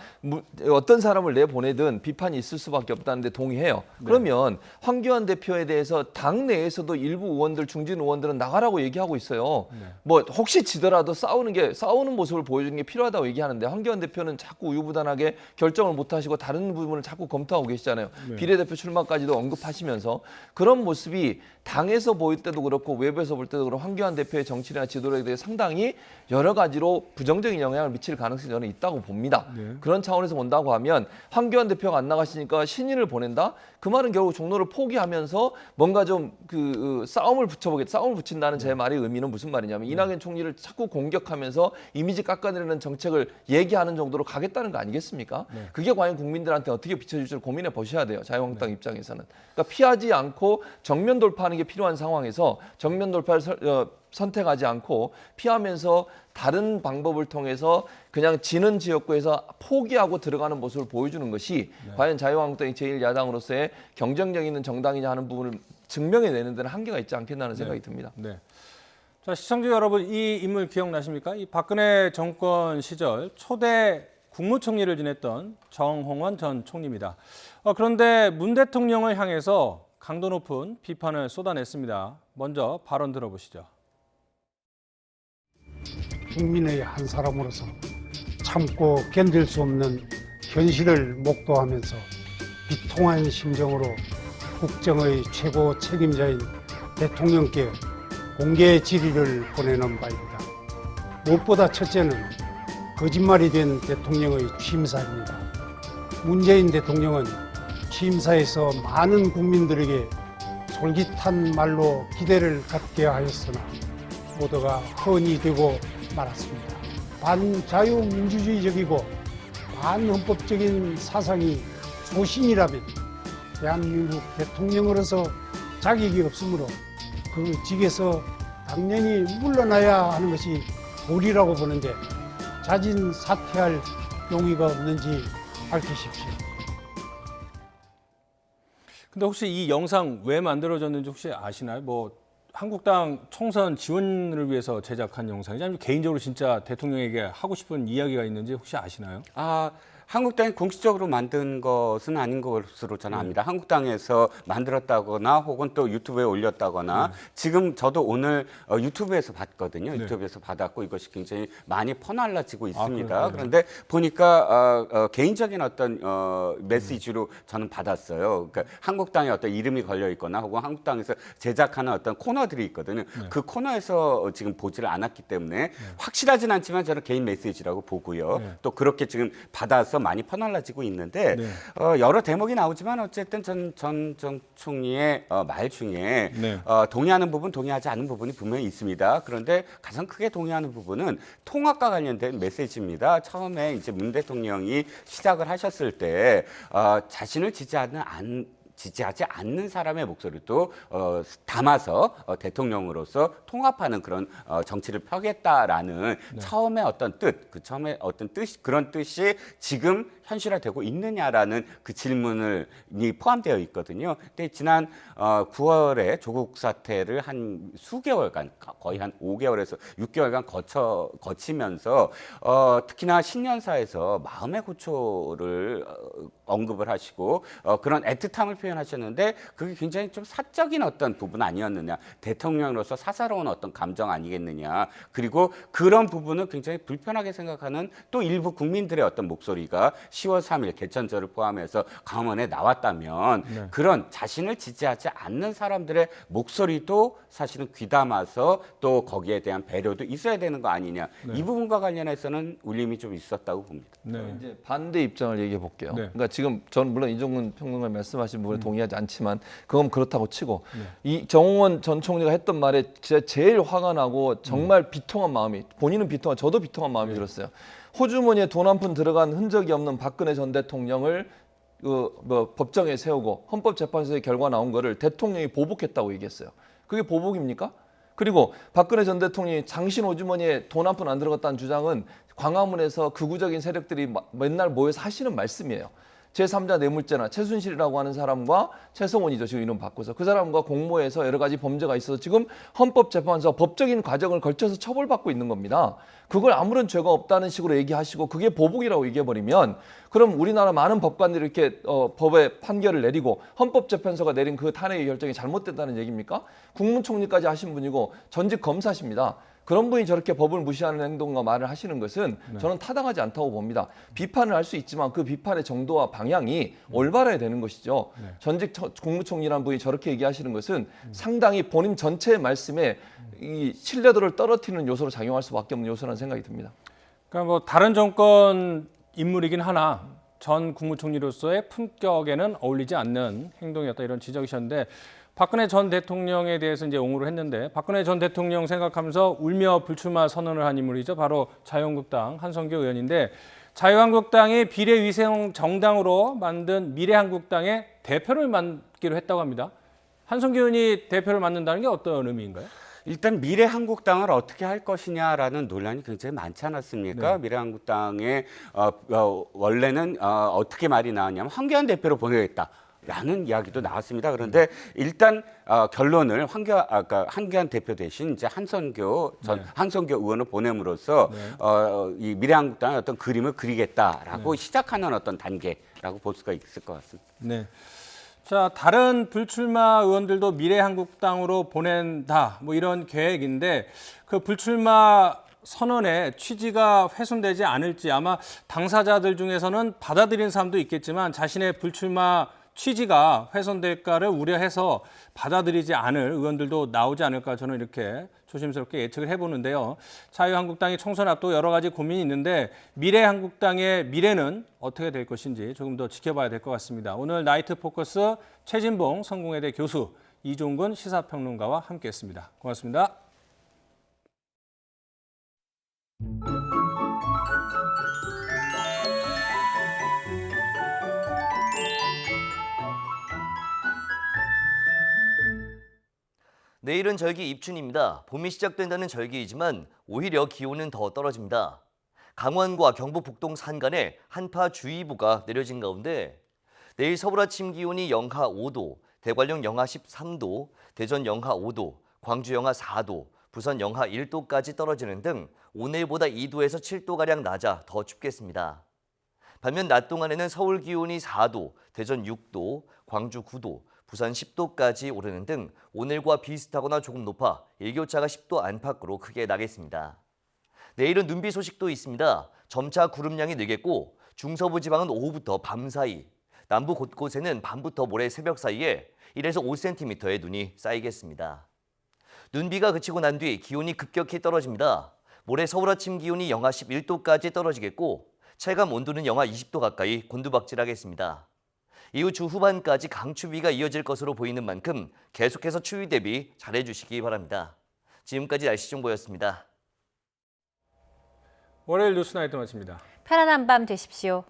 어떤 사람을 내보내든 비판이 있을 수밖에 없다는데 동의해요. 그러면 황교안 대표에 대해서 당 내에서도 일부 의원들, 중진 의원들은 나가라고 얘기하고 있어요. 뭐 혹시 지더라도 싸우는 모습을 보여주는 게 필요하다고 얘기하는데 황교안 대표는 자꾸 우유부단하게 결정을 못 하시고 다른 부분을 자꾸 검토하고 계시잖아요. 비례대표 출마까지도 언급하시면서 그런 모습이 당에서 보일 때도 그렇고 외부에서 볼 때도 그렇고 황교안 대표의 정치나 지도력에 대해 상당히 여러 가지로 부정적인 영향을 미칠 가능성이 저는 있다고 봅니다. 그런 차원에서 본다고 하면 황교안 대표가 안 나가시니까 신인을 보낸다? 그 말은 결국 종로를 포기하면서 뭔가 좀 싸움을 붙인다는 제 말의 의미는 무슨 말이냐면 이낙연 총리를 자꾸 공격하면서 이미지 깎아내리는 정책을 얘기하는 정도로 가겠다는 거 아니겠습니까? 그게 과연 국민들한테 어떻게 비춰질지를 고민해 보셔야 돼요. 자유한국당 입장에서는. 그러니까 피하지 않고 정면 돌파하는 게 필요한 상황에서 정면 돌파를 선택하지 않고 피하면서 다른 방법을 통해서 그냥 지는 지역구에서 포기하고 들어가는 모습을 보여주는 것이 과연 자유한국당이 제1야당으로서의 경쟁력 있는 정당이냐 하는 부분을 증명해내는 데는 한계가 있지 않겠나는 생각이 듭니다. 자, 시청자 여러분, 이 인물 기억나십니까? 이 박근혜 정권 시절 초대 국무총리를 지냈던 정홍원 전 총리입니다. 그런데 문 대통령을 향해서 강도 높은 비판을 쏟아냈습니다. 먼저 발언 들어보시죠. 국민의 한 사람으로서 참고 견딜 수 없는 현실을 목도하면서 비통한 심정으로 국정의 최고 책임자인 대통령께 공개 질의를 보내는 바입니다. 무엇보다 첫째는 거짓말이 된 대통령의 취임사입니다. 문재인 대통령은 취임사에서 많은 국민들에게 솔깃한 말로 기대를 갖게 하였으나 모두가 헛이 되고 말았습니다. 반자유민주주의적이고 반헌법적인 사상이 소신이라면 대한민국 대통령으로서 자격이 없으므로 그 직에서 당연히 물러나야 하는 것이 도리라고 보는데 자진 사퇴할 용의가 없는지 밝히십시오. 근데 혹시 이 영상 왜 만들어졌는지 혹시 아시나요? 뭐 한국당 총선 지원을 위해서 제작한 영상이지 아니면 개인적으로 진짜 대통령에게 하고 싶은 이야기가 있는지 혹시 아시나요? 한국당이 공식적으로 만든 것은 아닌 것으로 저는 압니다. 한국당에서 만들었다거나 혹은 또 유튜브에 올렸다거나 지금 저도 오늘 유튜브에서 봤거든요. 유튜브에서 받았고 이것이 굉장히 많이 퍼날라지고 있습니다. 그런데 보니까 개인적인 어떤 메시지로 저는 받았어요. 그러니까 한국당에 어떤 이름이 걸려 있거나 혹은 한국당에서 제작하는 어떤 코너들이 있거든요. 그 코너에서 지금 보지를 않았기 때문에 확실하진 않지만 저는 개인 메시지라고 보고요. 또 그렇게 지금 받아서 많이 퍼날라지고 있는데 여러 대목이 나오지만 어쨌든 전 총리의 말 중에 동의하는 부분, 동의하지 않는 부분이 분명히 있습니다. 그런데 가장 크게 동의하는 부분은 통합과 관련된 메시지입니다. 처음에 이제 문 대통령이 시작을 하셨을 때 자신을 지지하지 않는 사람의 목소리도 담아서 대통령으로서 통합하는 그런 정치를 펴겠다라는 처음의 어떤 뜻, 그런 뜻이 지금 현실화되고 있느냐라는 그 질문이 포함되어 있거든요. 근데 지난 9월에 조국 사태를 한 수개월간, 거의 한 5개월에서 6개월간 거치면서 특히나 신년사에서 마음의 고초를 언급을 하시고 그런 애틋함을 표현하셨는데 그게 굉장히 좀 사적인 어떤 부분 아니었느냐, 대통령으로서 사사로운 어떤 감정 아니겠느냐, 그리고 그런 부분을 굉장히 불편하게 생각하는 또 일부 국민들의 어떤 목소리가 10월 3일 개천절을 포함해서 강원에 나왔다면 그런 자신을 지지하지 않는 사람들의 목소리도 사실은 귀담아서 또 거기에 대한 배려도 있어야 되는 거 아니냐, 이 부분과 관련해서는 울림이 좀 있었다고 봅니다. 이제 반대 입장을 얘기해 볼게요. 그러니까 지금 저는 물론 이종근 평론가 말씀하신 부분에 동의하지 않지만 그건 그렇다고 치고 이 정홍원 전 총리가 했던 말에 진짜 제일 화가 나고 정말 비통한 마음이, 본인은 비통한, 저도 비통한 마음이 들었어요. 호주머니에 돈 한 푼 들어간 흔적이 없는 박근혜 전 대통령을 법정에 세우고 헌법재판소의 결과 나온 거를 대통령이 보복했다고 얘기했어요. 그게 보복입니까? 그리고 박근혜 전 대통령이 장신 호주머니에 돈 한 푼 안 들어갔다는 주장은 광화문에서 극우적인 세력들이 맨날 모여서 하시는 말씀이에요. 제3자 뇌물죄나 최순실이라고 하는 사람과 최성원이죠. 지금 이름 바꿔서 그 사람과 공모해서 여러 가지 범죄가 있어서 지금 헌법재판소 법적인 과정을 걸쳐서 처벌받고 있는 겁니다. 그걸 아무런 죄가 없다는 식으로 얘기하시고 그게 보복이라고 얘기해버리면 그럼 우리나라 많은 법관들이 이렇게 법의 판결을 내리고 헌법재판소가 내린 그 탄핵의 결정이 잘못됐다는 얘기입니까? 국무총리까지 하신 분이고 전직 검사십니다. 그런 분이 저렇게 법을 무시하는 행동과 말을 하시는 것은 저는 타당하지 않다고 봅니다. 비판을 할 수 있지만 그 비판의 정도와 방향이 올바라야 되는 것이죠. 전직 국무총리라는 분이 저렇게 얘기하시는 것은 상당히 본인 전체의 말씀에 이 신뢰도를 떨어뜨리는 요소로 작용할 수밖에 없는 요소라는 생각이 듭니다. 그러니까 뭐 다른 정권 인물이긴 하나 전 국무총리로서의 품격에는 어울리지 않는 행동이었다 이런 지적이셨는데 박근혜 전 대통령에 대해서 이제 옹호를 했는데 박근혜 전 대통령 생각하면서 울며 불출마 선언을 한 인물이죠. 바로 자유한국당 한성규 의원인데 자유한국당이 비례위성 정당으로 만든 미래한국당의 대표를 맡기로 했다고 합니다. 한성규 의원이 대표를 맡는다는 게 어떤 의미인가요? 일단 미래한국당을 어떻게 할 것이냐라는 논란이 굉장히 많지 않았습니까? 네. 미래한국당의 원래는 어떻게 말이 나왔냐면 황교안 대표를 보내겠다. 라는 이야기도 나왔습니다. 그런데 일단 결론을 한교안 대표 대신 이제 한성규 의원을 보냄으로써 이 미래한국당의 어떤 그림을 그리겠다라고 시작하는 어떤 단계라고 볼 수가 있을 것 같습니다. 네. 자, 다른 불출마 의원들도 미래한국당으로 보낸다. 뭐 이런 계획인데 그 불출마 선언의 취지가 훼손되지 않을지 아마 당사자들 중에서는 받아들이는 사람도 있겠지만 자신의 불출마 취지가 훼손될까를 우려해서 받아들이지 않을 의원들도 나오지 않을까 저는 이렇게 조심스럽게 예측을 해보는데요. 자유한국당이 총선 앞두고 여러 가지 고민이 있는데 미래한국당의 미래는 어떻게 될 것인지 조금 더 지켜봐야 될 것 같습니다. 오늘 나이트 포커스 최진봉 성공회대 교수, 이종근 시사평론가와 함께했습니다. 고맙습니다. 내일은 절기 입춘입니다. 봄이 시작된다는 절기이지만 오히려 기온은 더 떨어집니다. 강원과 경북 북동 산간에 한파주의보가 내려진 가운데 내일 서울 아침 기온이 영하 5도, 대관령 영하 13도, 대전 영하 5도, 광주 영하 4도, 부산 영하 1도까지 떨어지는 등 오늘보다 2도에서 7도가량 낮아 더 춥겠습니다. 반면 낮 동안에는 서울 기온이 4도, 대전 6도, 광주 9도, 부산 10도까지 오르는 등 오늘과 비슷하거나 조금 높아 일교차가 10도 안팎으로 크게 나겠습니다. 내일은 눈비 소식도 있습니다. 점차 구름량이 늘겠고 중서부 지방은 오후부터 밤 사이, 남부 곳곳에는 밤부터 모레 새벽 사이에 1에서 5cm의 눈이 쌓이겠습니다. 눈비가 그치고 난 뒤 기온이 급격히 떨어집니다. 모레 서울 아침 기온이 영하 11도까지 떨어지겠고 체감 온도는 영하 20도 가까이 곤두박질하겠습니다. 이후 주 후반까지 강추위가 이어질 것으로 보이는 만큼 계속해서 추위 대비 잘해주시기 바랍니다. 지금까지 날씨 정보였습니다. 월요일 뉴스나이트 마칩니다. 편안한 밤 되십시오.